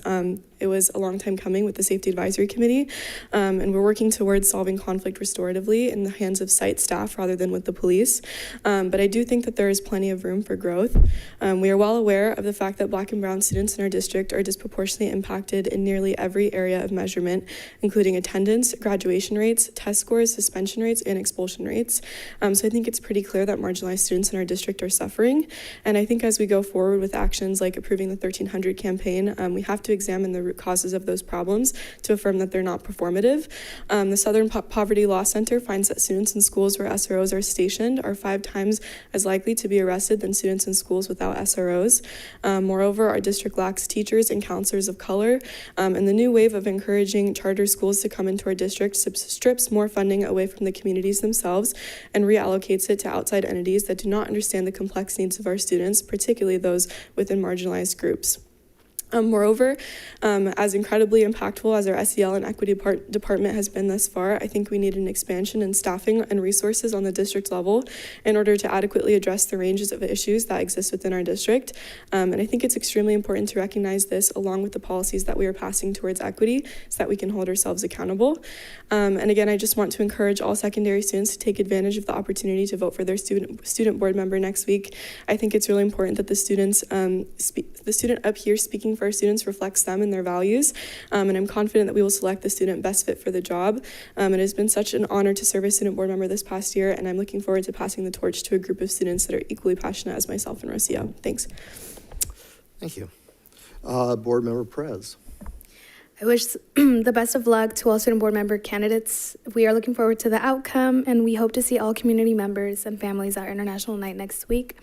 It was a long time coming with the Safety Advisory Committee, and we're working towards solving conflict restoratively in the hands of site staff rather than with the police. But I do think that there is plenty of room for growth. We are well aware of the fact that Black and Brown students in our district are disproportionately impacted in nearly every area of measurement, including attendance, graduation rates, test scores, suspension rates, and expulsion rates. So I think it's pretty clear that marginalized students in our district are suffering. And I think as we go forward with actions like approving the 1300 campaign, we have to examine the root causes of those problems to affirm that they're not performative. The Southern Poverty Law Center finds that students in schools where SROs are stationed are 5 times as likely to be arrested than students in schools without SROs. Moreover, our district lacks teachers and counselors of color, and the new wave of encouraging charter schools to come into our district strips more funding away from the communities themselves and reallocates it to outside entities that do not understand the complex needs of our students, particularly those within marginalized groups. Moreover, as incredibly impactful as our SEL and equity department has been thus far, I think we need an expansion in staffing and resources on the district level in order to adequately address the ranges of issues that exist within our district. And I think it's extremely important to recognize this along with the policies that we are passing towards equity so that we can hold ourselves accountable. And again, I just want to encourage all secondary students to take advantage of the opportunity to vote for their student board member next week. I think it's really important that the student up here speaking for our students reflects them and their values, and I'm confident that we will select the student best fit for the job. It has been such an honor to serve as student board member this past year, and I'm looking forward to passing the torch to a group of students that are equally passionate as myself and Rocio. Thanks. Thank you. Board Member Perez. I wish the best of luck to all student board member candidates. We are looking forward to the outcome, and we hope to see all community members and families at our International Night next week,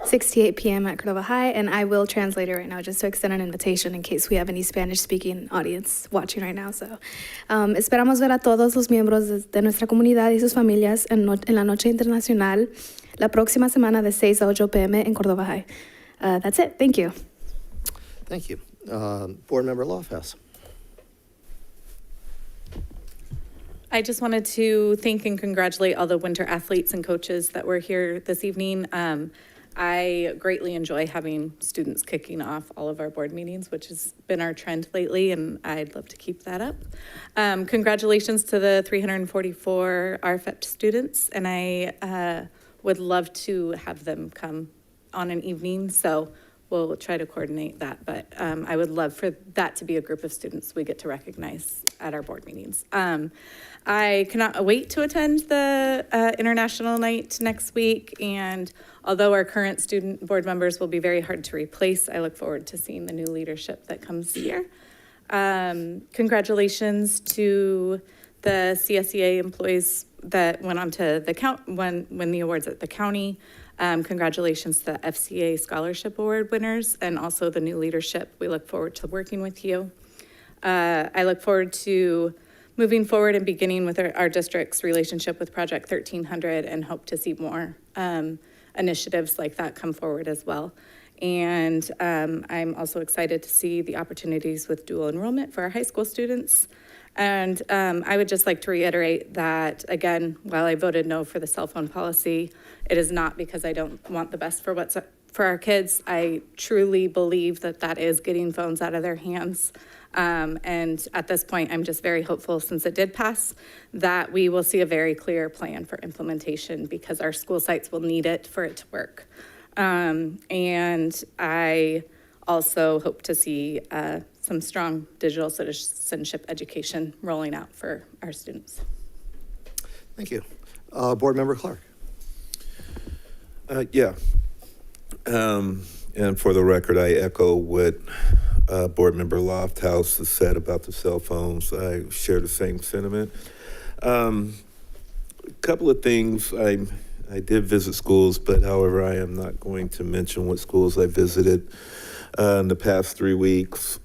6 to 8 p.m. at Cordova High, and I will translate it right now just to extend an invitation in case we have any Spanish-speaking audience watching right now. So, esperamos ver a todos los miembros de nuestra comunidad y sus familias en la Noche Internacional la próxima semana de 6 a 8 p.m. en Cordova High. That's it. Thank you. Thank you. Board Member Lawfast. I just wanted to thank and congratulate all the winter athletes and coaches that were here this evening. I greatly enjoy having students kicking off all of our board meetings, which has been our trend lately, and I'd love to keep that up. Congratulations to the 344 RFEP students, and I would love to have them come on an evening, so we'll try to coordinate that, but I would love for that to be a group of students we get to recognize at our board meetings. I cannot wait to attend the International Night next week, and although our current student board members will be very hard to replace, I look forward to seeing the new leadership that comes here. Congratulations to the CSEA employees that went on to the win the awards at the county. Congratulations to the FCA Scholarship Award winners and also the new leadership. We look forward to working with you. I look forward to moving forward and beginning with our district's relationship with Project 1300 and hope to see more initiatives like that come forward as well. And I'm also excited to see the opportunities with dual enrollment for our high school students. And I would just like to reiterate that, again, while I voted no for the cell phone policy, it is not because I don't want the best for our kids. I truly believe that that is getting phones out of their hands. And at this point, I'm just very hopeful, since it did pass, that we will see a very clear plan for implementation because our school sites will need it for it to work. And I also hope to see some strong digital citizenship education rolling out for our students. Thank you. Board Member Clark. Yeah. And for the record, I echo what Board Member Lofthouse has said about the cell phones. I share the same sentiment. A couple of things. I did visit schools, but however, I am not going to mention what schools I visited in the past 3 weeks,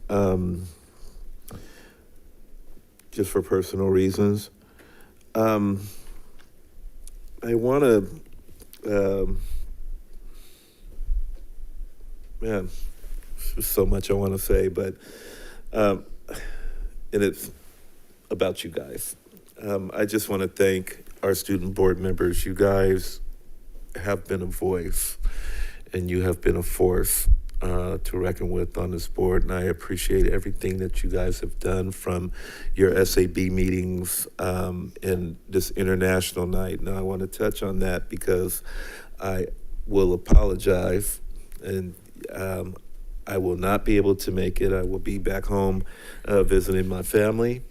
just for personal reasons. I want to, man, there's so much I want to say, but, and it's about you guys. I just want to thank our student board members. You guys have been a voice and you have been a force to reckon with on this board, and I appreciate everything that you guys have done, from your SAB meetings and this international night. Now I want to touch on that because I will apologize, and I will not be able to make it. I will be back home visiting my family,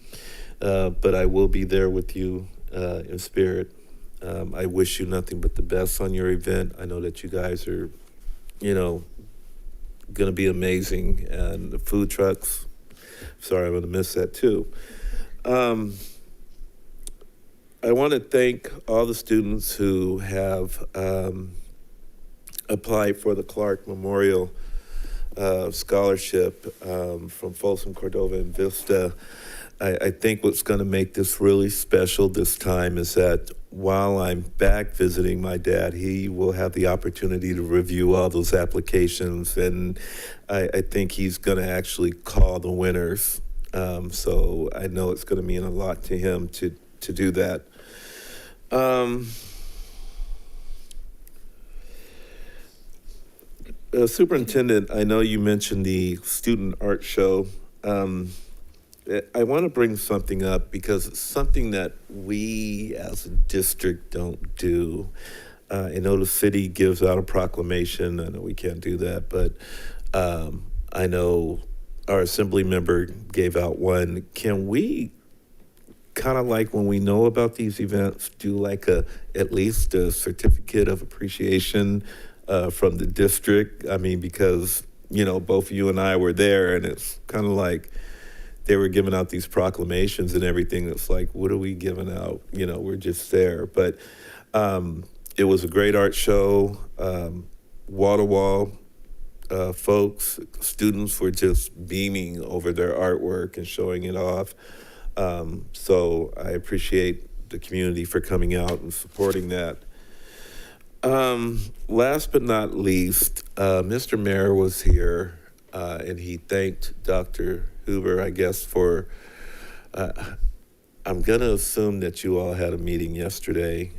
but I will be there with you in spirit. I wish you nothing but the best on your event. I know that you guys are, going to be amazing, and the food trucks, sorry, I'm going to miss that too. I want to thank all the students who have applied for the Clark Memorial Scholarship from Folsom, Cordova, and Vista. I think what's going to make this really special this time is that while I'm back visiting my dad, he will have the opportunity to review all those applications, and I think he's going to actually call the winners. So I know it's going to mean a lot to him to do that. Superintendent, I know you mentioned the student art show. I want to bring something up because it's something that we as a district don't do. I know the city gives out a proclamation. I know we can't do that, but I know our assembly member gave out one. Can we kind of, like when we know about these events, do like at least a certificate of appreciation from the district? I mean, because, both you and I were there, and it's kind of like, they were giving out these proclamations and everything. It's like, what are we giving out? You know, we're just there. But it was a great art show, wall-to-wall. Folks, students were just beaming over their artwork and showing it off. So I appreciate the community for coming out and supporting that. Last but not least, Mr. Mayor was here and he thanked Dr. Huber, I guess, for, I'm going to assume that you all had a meeting yesterday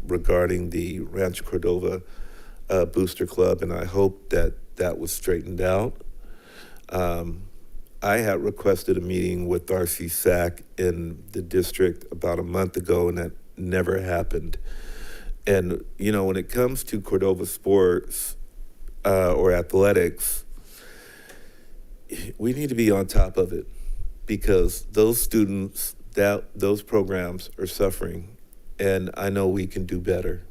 regarding the Ranch Cordova Booster Club, and I hope that that was straightened out. I had requested a meeting with RC SAC in the district about a month ago, and that never happened. And, you know, when it comes to Cordova sports or athletics, we need to be on top of it because those students, those programs are suffering, and I know we can do better.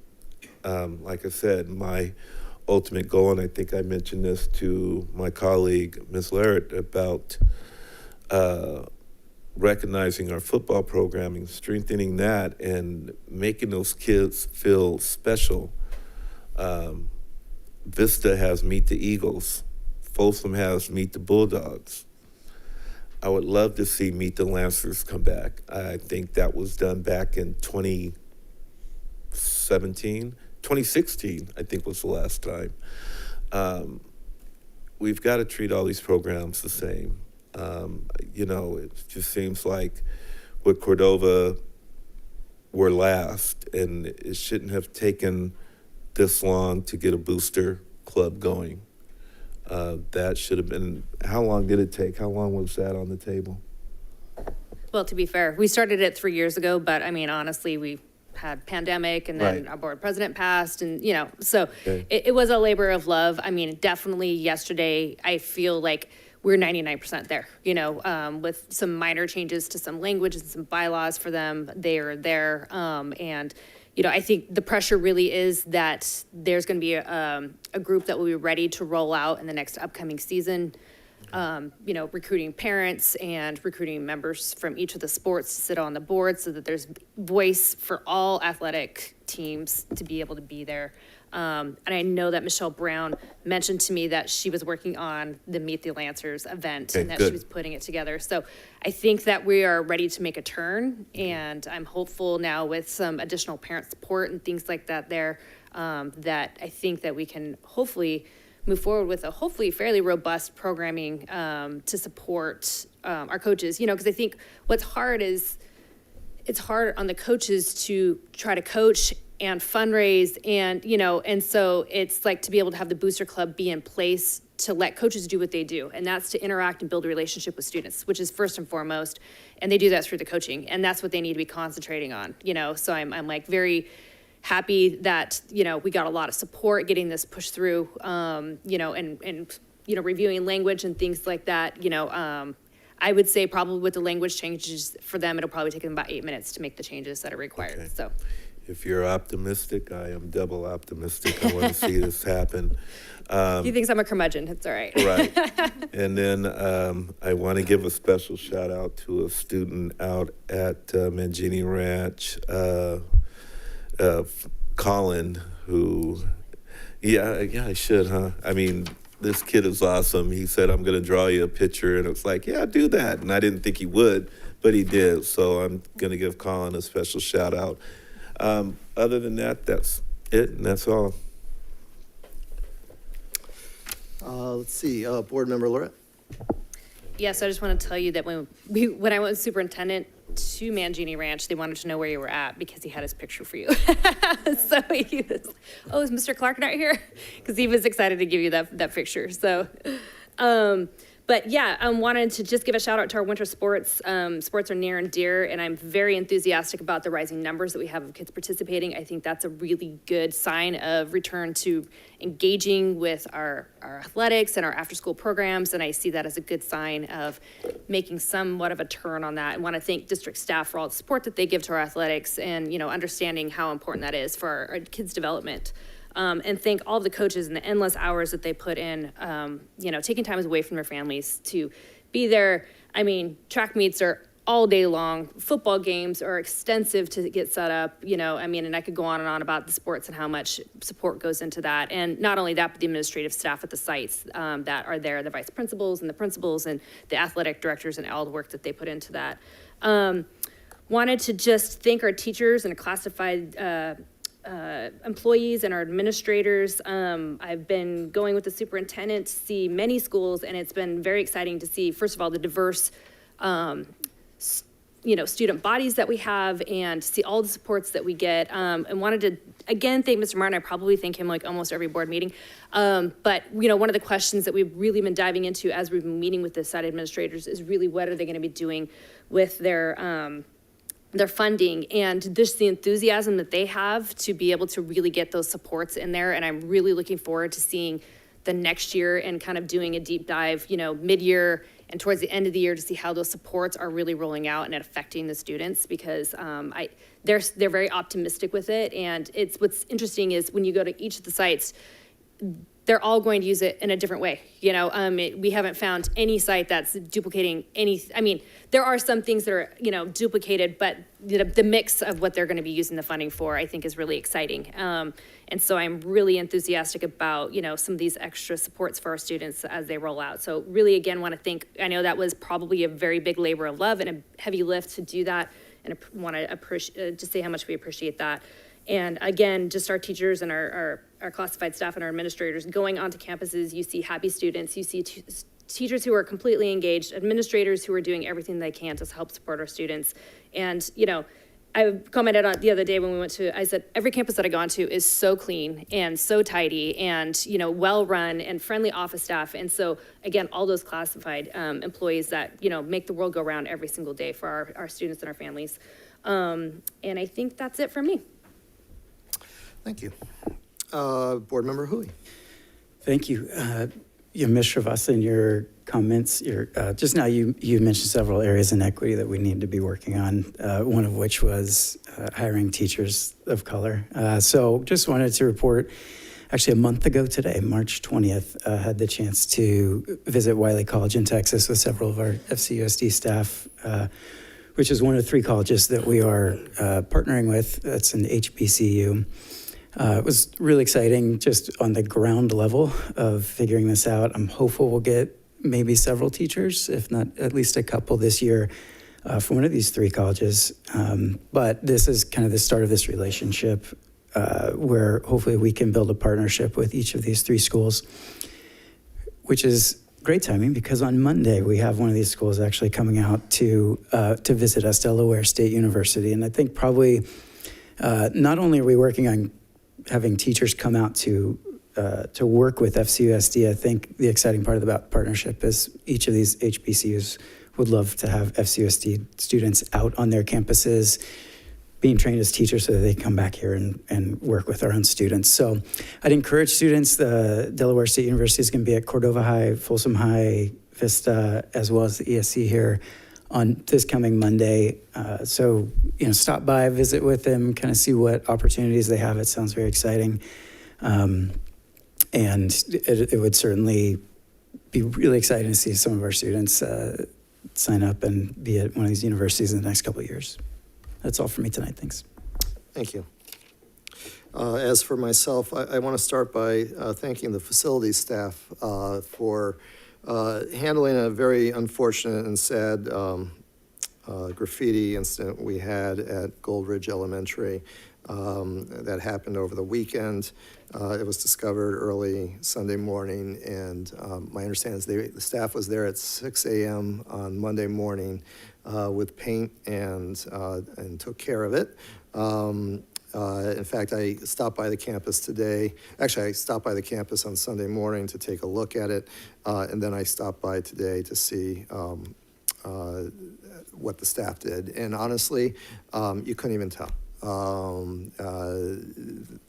Like I said, my ultimate goal, and I think I mentioned this to my colleague, Ms. Larrett, about recognizing our football programming, strengthening that, and making those kids feel special. Vista has Meet the Eagles. Folsom has Meet the Bulldogs. I would love to see Meet the Lancers come back. I think that was done back in 2016, I think was the last time. We've got to treat all these programs the same. You know, it just seems like with Cordova, we're last, and it shouldn't have taken this long to get a booster club going. That should have been, how long did it take? How long was that on the table? Well, to be fair, we started it 3 years ago, but I mean, honestly, we had pandemic and then our board president passed and, you know, so it was a labor of love. I mean, definitely yesterday, I feel like we're 99% there, you know, with some minor changes to some language and some bylaws for them. They are there. And, you know, I think the pressure really is that there's going to be a group that will be ready to roll out in the next upcoming season. You know, recruiting parents and recruiting members from each of the sports to sit on the board so that there's voice for all athletic teams to be able to be there. And I know that Michelle Brown mentioned to me that she was working on the Meet the Lancers event and that she was putting it together. So I think that we are ready to make a turn, and I'm hopeful now with some additional parent support and things like that there, that I think that we can hopefully move forward with a hopefully fairly robust programming to support our coaches, you know, because I think what's hard is it's hard on the coaches to try to coach and fundraise and, you know, and so it's like to be able to have the booster club be in place to let coaches do what they do. And that's to interact and build a relationship with students, which is first and foremost. And they do that through the coaching. And that's what they need to be concentrating on, you know, so I'm like very happy that, you know, we got a lot of support getting this pushed through, you know, and, you know, reviewing language and things like that, you know, I would say probably with the language changes for them, it'll probably take them about 8 minutes to make the changes that are required. Okay. So if you're optimistic, I am double optimistic. I want to see this happen. He thinks I'm a curmudgeon. It's all right. Right. And then I want to give a special shout out to a student out at Mangini Ranch, Colin, who, yeah, I should, huh? I mean, this kid is awesome. He said, I'm going to draw you a picture. And it was like, yeah, do that. And I didn't think he would, but he did. So I'm going to give Colin a special shout out. Other than that, that's it, and that's all. Let's see, Board Member Lorette. Yes, I just want to tell you that when I went with superintendent to Mangini Ranch, they wanted to know where you were at because he had his picture for you. So he was, oh, is Mr. Clark not here? Because he was excited to give you that picture. So, but yeah, I wanted to just give a shout out to our winter sports. Sports are near and dear, and I'm very enthusiastic about the rising numbers that we have of kids participating. I think that's a really good sign of return to engaging with our athletics and our after-school programs, and I see that as a good sign of making somewhat of a turn on that. I want to thank district staff for all the support that they give to our athletics and, you know, understanding how important that is for our kids' development. And thank all of the coaches and the endless hours that they put in, you know, taking time away from their families to be there I mean, track meets are all day long. Football games are extensive to get set up, you know, I mean, and I could go on and on about the sports and how much support goes into that. And not only that, but the administrative staff at the sites that are there, the vice principals and the principals and the athletic directors and all the work that they put into that. Wanted to just thank our teachers and our classified employees and our administrators. I've been going with the superintendent to see many schools, and it's been very exciting to see, first of all, the diverse you know, student bodies that we have and see all the supports that we get. And wanted to, again, thank Mr. Martin. I probably thank him like almost every board meeting. But, you know, one of the questions that we've really been diving into as we've been meeting with the site administrators is really what are they going to be doing with their funding, and just the enthusiasm that they have to be able to really get those supports in there. And I'm really looking forward to seeing the next year and kind of doing a deep dive, you know, mid-year and towards the end of the year to see how those supports are really rolling out and affecting the students, because they're very optimistic with it. And it's what's interesting is when you go to each of the sites, they're all going to use it in a different way. You know, we haven't found any site that's duplicating any, I mean, there are some things that are, you know, duplicated, but the mix of what they're going to be using the funding for, I think, is really exciting. And so I'm really enthusiastic about, you know, some of these extra supports for our students as they roll out. So really, again, want to thank, I know that was probably a very big labor of love and a heavy lift to do that. And I want to appreciate, just say how much we appreciate that. And again, just our teachers and our classified staff and our administrators going onto campuses, you see happy students, you see teachers who are completely engaged, administrators who are doing everything they can to help support our students. And, you know, I commented on the other day when we went to, I said, every campus that I've gone to is so clean and so tidy and, you know, well-run and friendly office staff. And so, again, all those classified employees that, you know, make the world go round every single day for our students and our families. And I think that's it for me. Thank you. Board Member Hui. Thank you. Ms. Shrivastava, in your comments, just now you mentioned several areas in equity that we need to be working on, one of which was hiring teachers of color. So just wanted to report, actually a month ago today, March 20th, had the chance to visit Wiley College in Texas with several of our FCUSD staff, which is one of 3 colleges that we are partnering with. That's an HBCU. It was really exciting just on the ground level of figuring this out. I'm hopeful we'll get maybe several teachers, if not at least a couple this year from one of these 3 colleges. But this is kind of the start of this relationship where hopefully we can build a partnership with each of these 3 schools, which is great timing because on Monday we have one of these schools actually coming out to visit us, Delaware State University. And I think probably not only are we working on having teachers come out to work with FCUSD, I think the exciting part about partnership is each of these HBCUs would love to have FCUSD students out on their campuses being trained as teachers so that they can come back here and work with our own students. So I'd encourage students, the Delaware State University is going to be at Cordova High, Folsom High, Vista, as well as the ESC here on this coming Monday. So, you know, stop by, visit with them, kind of see what opportunities they have. It sounds very exciting. And it would certainly be really exciting to see some of our students sign up and be at one of these universities in the next couple of years. That's all for me tonight. Thanks. Thank you. As for myself, I want to start by thanking the facilities staff for handling a very unfortunate and sad graffiti incident we had at Gold Ridge Elementary that happened over the weekend. It was discovered early Sunday morning, and my understanding is the staff was there at 6 a.m. on Monday morning with paint and took care of it. In fact, I stopped by the campus today. Actually, I stopped by the campus on Sunday morning to take a look at it, and then I stopped by today to see what the staff did. And honestly, you couldn't even tell.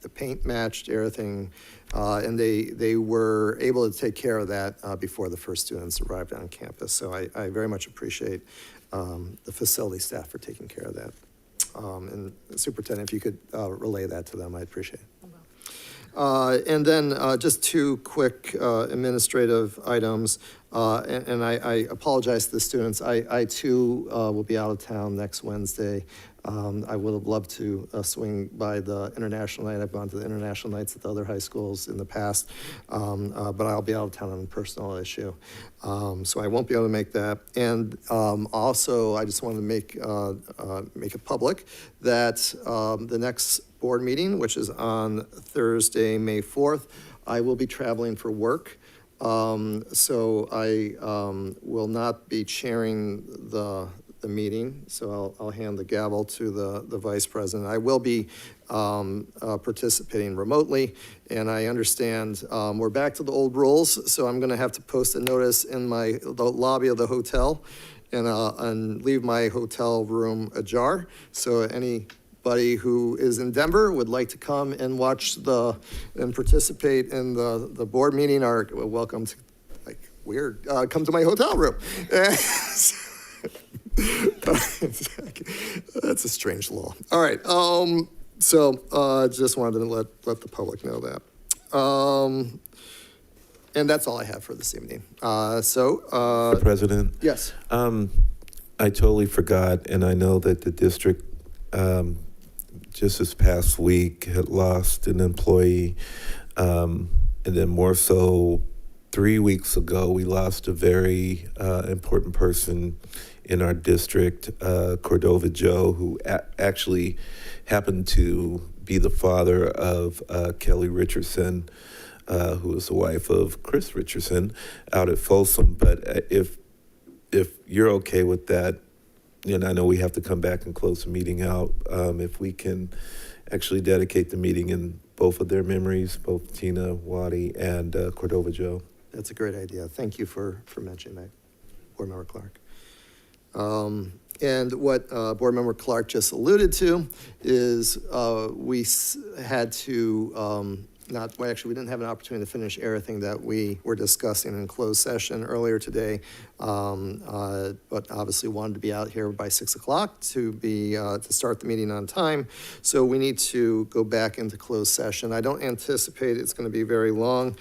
The paint matched everything, and they were able to take care of that before the first students arrived on campus. So I very much appreciate the facility staff for taking care of that. And Superintendent, if you could relay that to them, I'd appreciate it. And then just 2 quick administrative items. And I apologize to the students. I too will be out of town next Wednesday. I would have loved to swing by the International Night. I've gone to the International Nights at the other high schools in the past, but I'll be out of town on a personal issue. So I won't be able to make that. And also, I just wanted to make it public that the next board meeting, which is on Thursday, May 4th, I will be traveling for work. So I will not be chairing the meeting, so I'll hand the gavel to the vice president. I will be participating remotely, and I understand we're back to the old rules, so I'm going to have to post a notice in the lobby of the hotel and leave my hotel room ajar. So anybody who is in Denver would like to come and watch and participate in the board meeting are welcome to, come to my hotel room. That's a strange law. All right. So just wanted to let the public know that. And that's all I have for this evening. Mr. President? Yes. I totally forgot, and I know that the district just this past week had lost an employee, and then more so 3 weeks ago, we lost a very important person in our district, Cordova Joe, who actually happened to be the father of Kelly Richardson, who was the wife of Chris Richardson out at Folsom. But if you're okay with that, and I know we have to come back and close the meeting out, if we can actually dedicate the meeting in both of their memories, both Tina Waddy and Cordova Joe. That's a great idea. Thank you for mentioning that, Board Member Clark. And what Board Member Clark just alluded to is we had to we didn't have an opportunity to finish everything that we were discussing in closed session earlier today, but obviously wanted to be out here by 6 o'clock to start the meeting on time. So we need to go back into closed session. I don't anticipate it's going to be very long.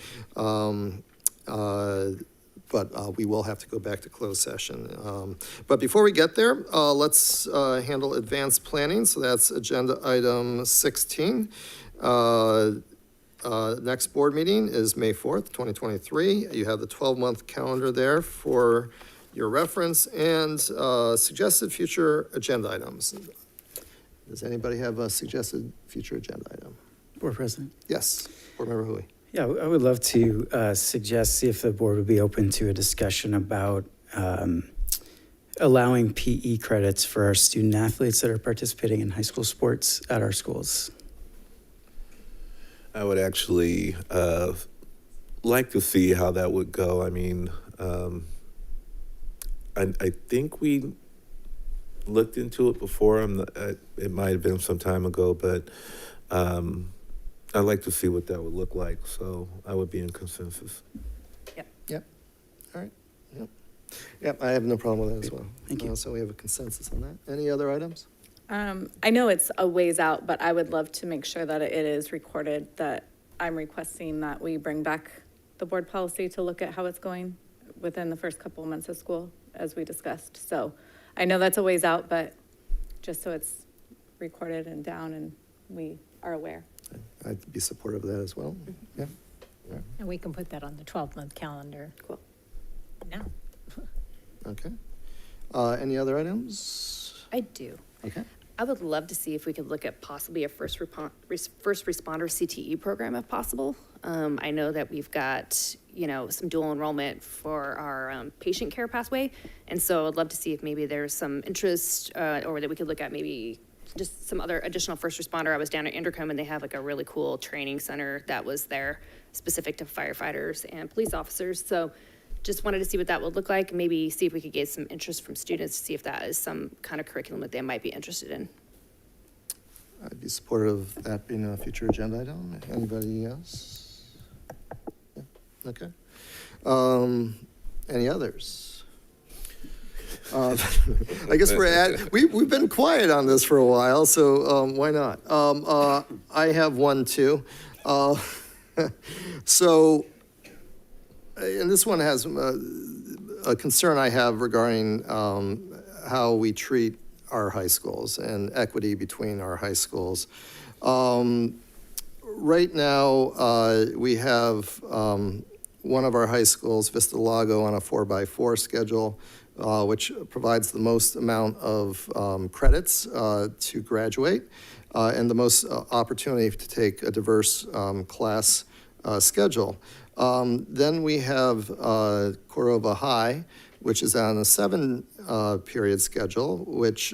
But we will have to go back to closed session. But before we get there, let's handle advanced planning. So that's agenda item 16. Next board meeting is May 4th, 2023. You have the 12-month calendar there for your reference and suggested future agenda items. Does anybody have a suggested future agenda item? Board President? Yes, Board Member Hui. Yeah, I would love to see if the board would be open to a discussion about allowing PE credits for our student athletes that are participating in high school sports at our schools. I would actually like to see how that would go. I mean, I think we looked into it before. It might have been some time ago, but I'd like to see what that would look like. So I would be in consensus. Yep. All right. Yep. I have no problem with that as well. Thank you. So we have a consensus on that. Any other items? I know it's a ways out, but I would love to make sure that it is recorded that I'm requesting that we bring back the board policy to look at how it's going within the first couple of months of school, as we discussed. So I know that's a ways out, but just so it's recorded and down and we are aware. I'd be supportive of that as well. Mm-hmm. Yeah. And we can put that on the 12-month calendar. Cool. Now. Okay. Any other items? I do. Okay. I would love to see if we could look at possibly a first responder CTE program if possible. I know that we've got, some dual enrollment for our patient care pathway. And so I'd love to see if maybe there's some interest or that we could look at maybe just some other additional first responder. I was down at Intercom and they have like a really cool training center that was there specific to firefighters and police officers. So just wanted to see what that would look like. Maybe see if we could get some interest from students to see if that is some kind of curriculum that they might be interested in. I'd be supportive of that being a future agenda item. Anybody else? Yeah. Okay. Any others? I guess we've been quiet on this for a while, so why not? I have one too. So, and this one has a concern I have regarding how we treat our high schools and equity between our high schools. Right now, we have one of our high schools, Vista Lago, on a 4x4 schedule, which provides the most amount of credits to graduate and the most opportunity to take a diverse class schedule. Then we have Cordova High, which is on a 7-period schedule, which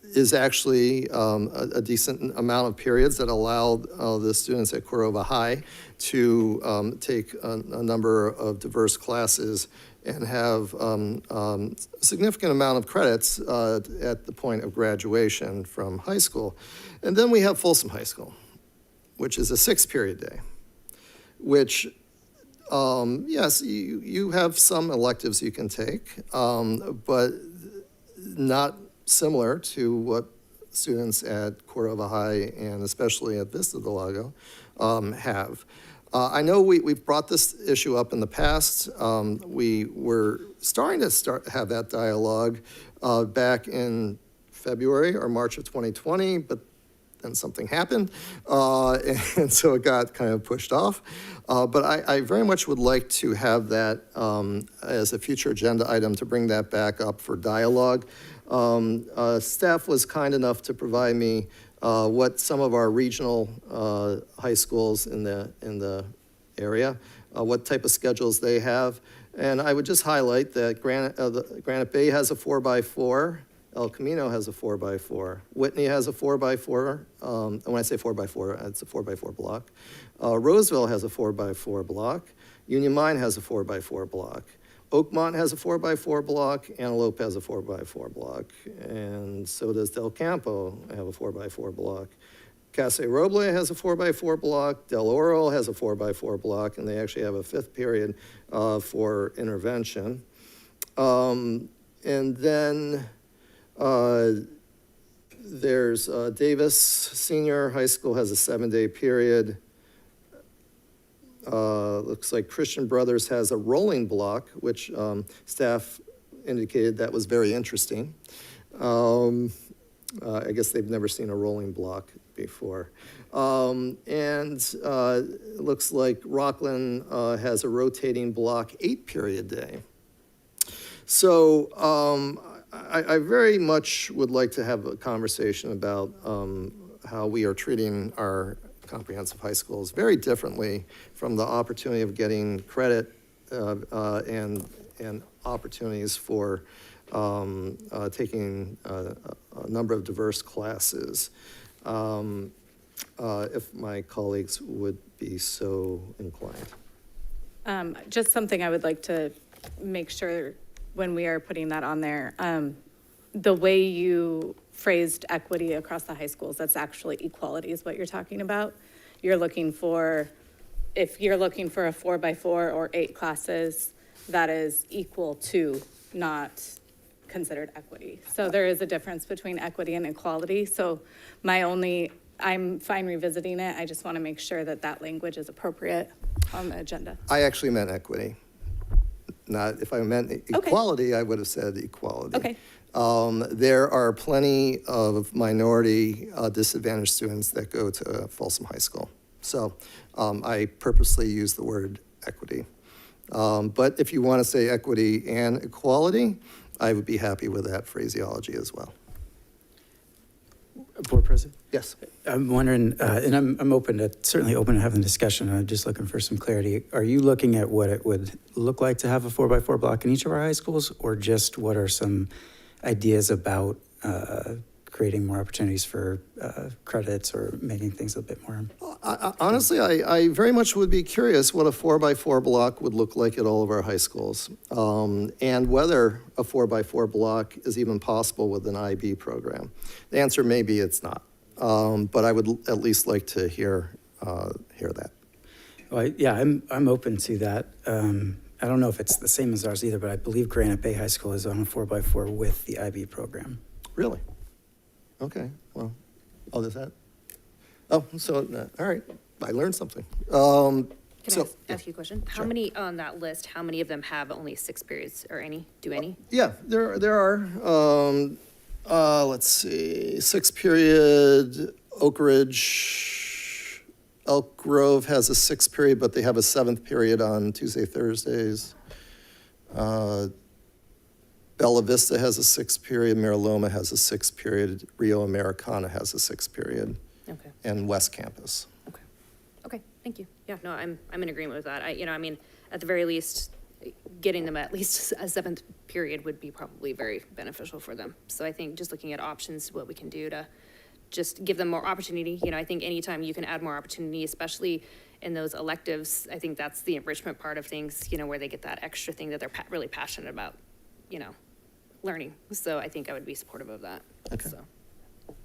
is actually a decent amount of periods that allow the students at Cordova High to take a number of diverse classes and have a significant amount of credits at the point of graduation from high school. And then we have Folsom High School, which is a 6-period day, which, yes, you have some electives you can take, but not similar to what students at Cordova High and especially at Vista del Lago have. I know we've brought this issue up in the past. We were starting to have that dialogue back in February or March of 2020, but then something happened, and so it got kind of pushed off. But I very much would like to have that as a future agenda item to bring that back up for dialogue. Staff was kind enough to provide me what some of our regional high schools in the area, what type of schedules they have. And I would just highlight that Granite Bay has a 4x4, El Camino has a 4x4, Whitney has a 4x4. And when I say 4x4, it's a 4x4 block. Roseville has a 4x4 block. Union Mine has a 4x4 block. Oakmont has a 4x4 block, Antelope has a 4x4 block, and so does Del Campo have a 4x4 block. Casa Roble has a 4x4 block, Del Oro has a 4x4 block, and they actually have a 5th period for intervention. And then there's Davis Senior High School has a 7-day period. Looks like Christian Brothers has a rolling block, which staff indicated that was very interesting. I guess they've never seen a rolling block before. And it looks like Rockland has a rotating block 8-period day. So I very much would like to have a conversation about how we are treating our comprehensive high schools very differently from the opportunity of getting credit and opportunities for taking a number of diverse classes, if my colleagues would be so inclined. Just something I would like to make sure when we are putting that on there, the way you phrased equity across the high schools, that's actually equality is what you're talking about. You're looking for, if you're looking for a 4x4 or 8 classes, that is equal to, not considered equity. So there is a difference between equity and equality. So I'm fine revisiting it. I just want to make sure that that language is appropriate on the agenda. I actually meant equity. Not, if I meant equality, I would have said equality. Okay. There are plenty of minority disadvantaged students that go to Folsom High School. So I purposely use the word equity. But if you want to say equity and equality, I would be happy with that phraseology as well. Board President? Yes. I'm wondering, and I'm certainly open to having a discussion. I'm just looking for some clarity. Are you looking at what it would look like to have a 4x4 block in each of our high schools, or just what are some ideas about creating more opportunities for credits or making things a bit more? Honestly, I very much would be curious what a 4x4 block would look like at all of our high schools, and whether a 4x4 block is even possible with an IB program. The answer may be it's not, but I would at least like to hear that. Well, yeah, I'm open to that. I don't know if it's the same as ours either, but I believe Granite Bay High School is on a 4x4 with the IB program. Really? Okay, well, I'll just add. Oh, so, all right, I learned something. Can I ask you a question? How many on that list, how many of them have only 6 periods or any? Do any? Yeah, there are. Let's see, 6 period, Oak Ridge, Elk Grove has a 6 period, but they have a 7th period on Tuesday, Thursdays. Bella Vista has a 6 period, Mariloma has a 6 period, Rio Americana has a 6 period. Okay. And West Campus. Okay, thank you. Yeah, no, I'm in agreement with that. I mean, at the very least, getting them at least a 7th period would be probably very beneficial for them. So I think just looking at options, what we can do to just give them more opportunity. I think anytime you can add more opportunity, especially in those electives, I think that's the enrichment part of things, where they get that extra thing that they're really passionate about, learning. So I think I would be supportive of that. Okay. So. All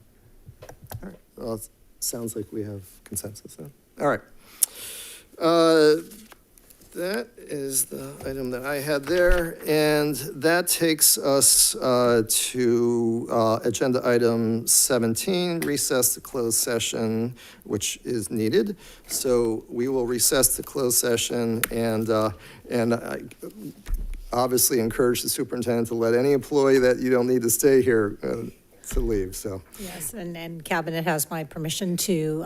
right, well, it sounds like we have consensus then. All right. That is the item that I had there, and that takes us to agenda item 17, recess to closed session, which is needed. So we will recess to closed session, and I obviously encourage the superintendent to let any employee that you don't need to stay here to leave. So Yes, and Cabinet has my permission to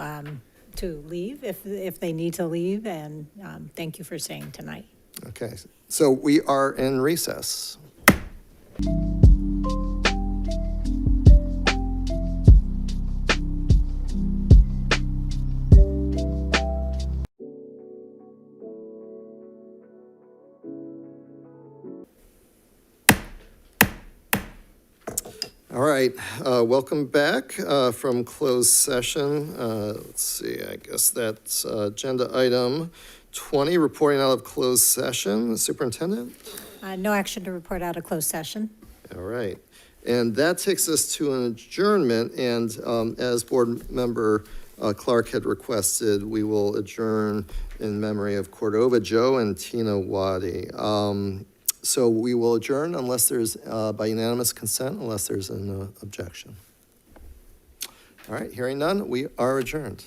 leave if they need to leave, and thank you for staying tonight. okay, so we are in recess. All right, welcome back from closed session. Let's see, I guess that's agenda item 20, reporting out of closed session. Superintendent? No action to report out of closed session. All right, and that takes us to an adjournment, and as board member Clark had requested, we will adjourn in memory of Cordova Joe and Tina Wadi. So we will adjourn unless there's, by unanimous consent, unless there's an objection. All right, hearing none, we are adjourned.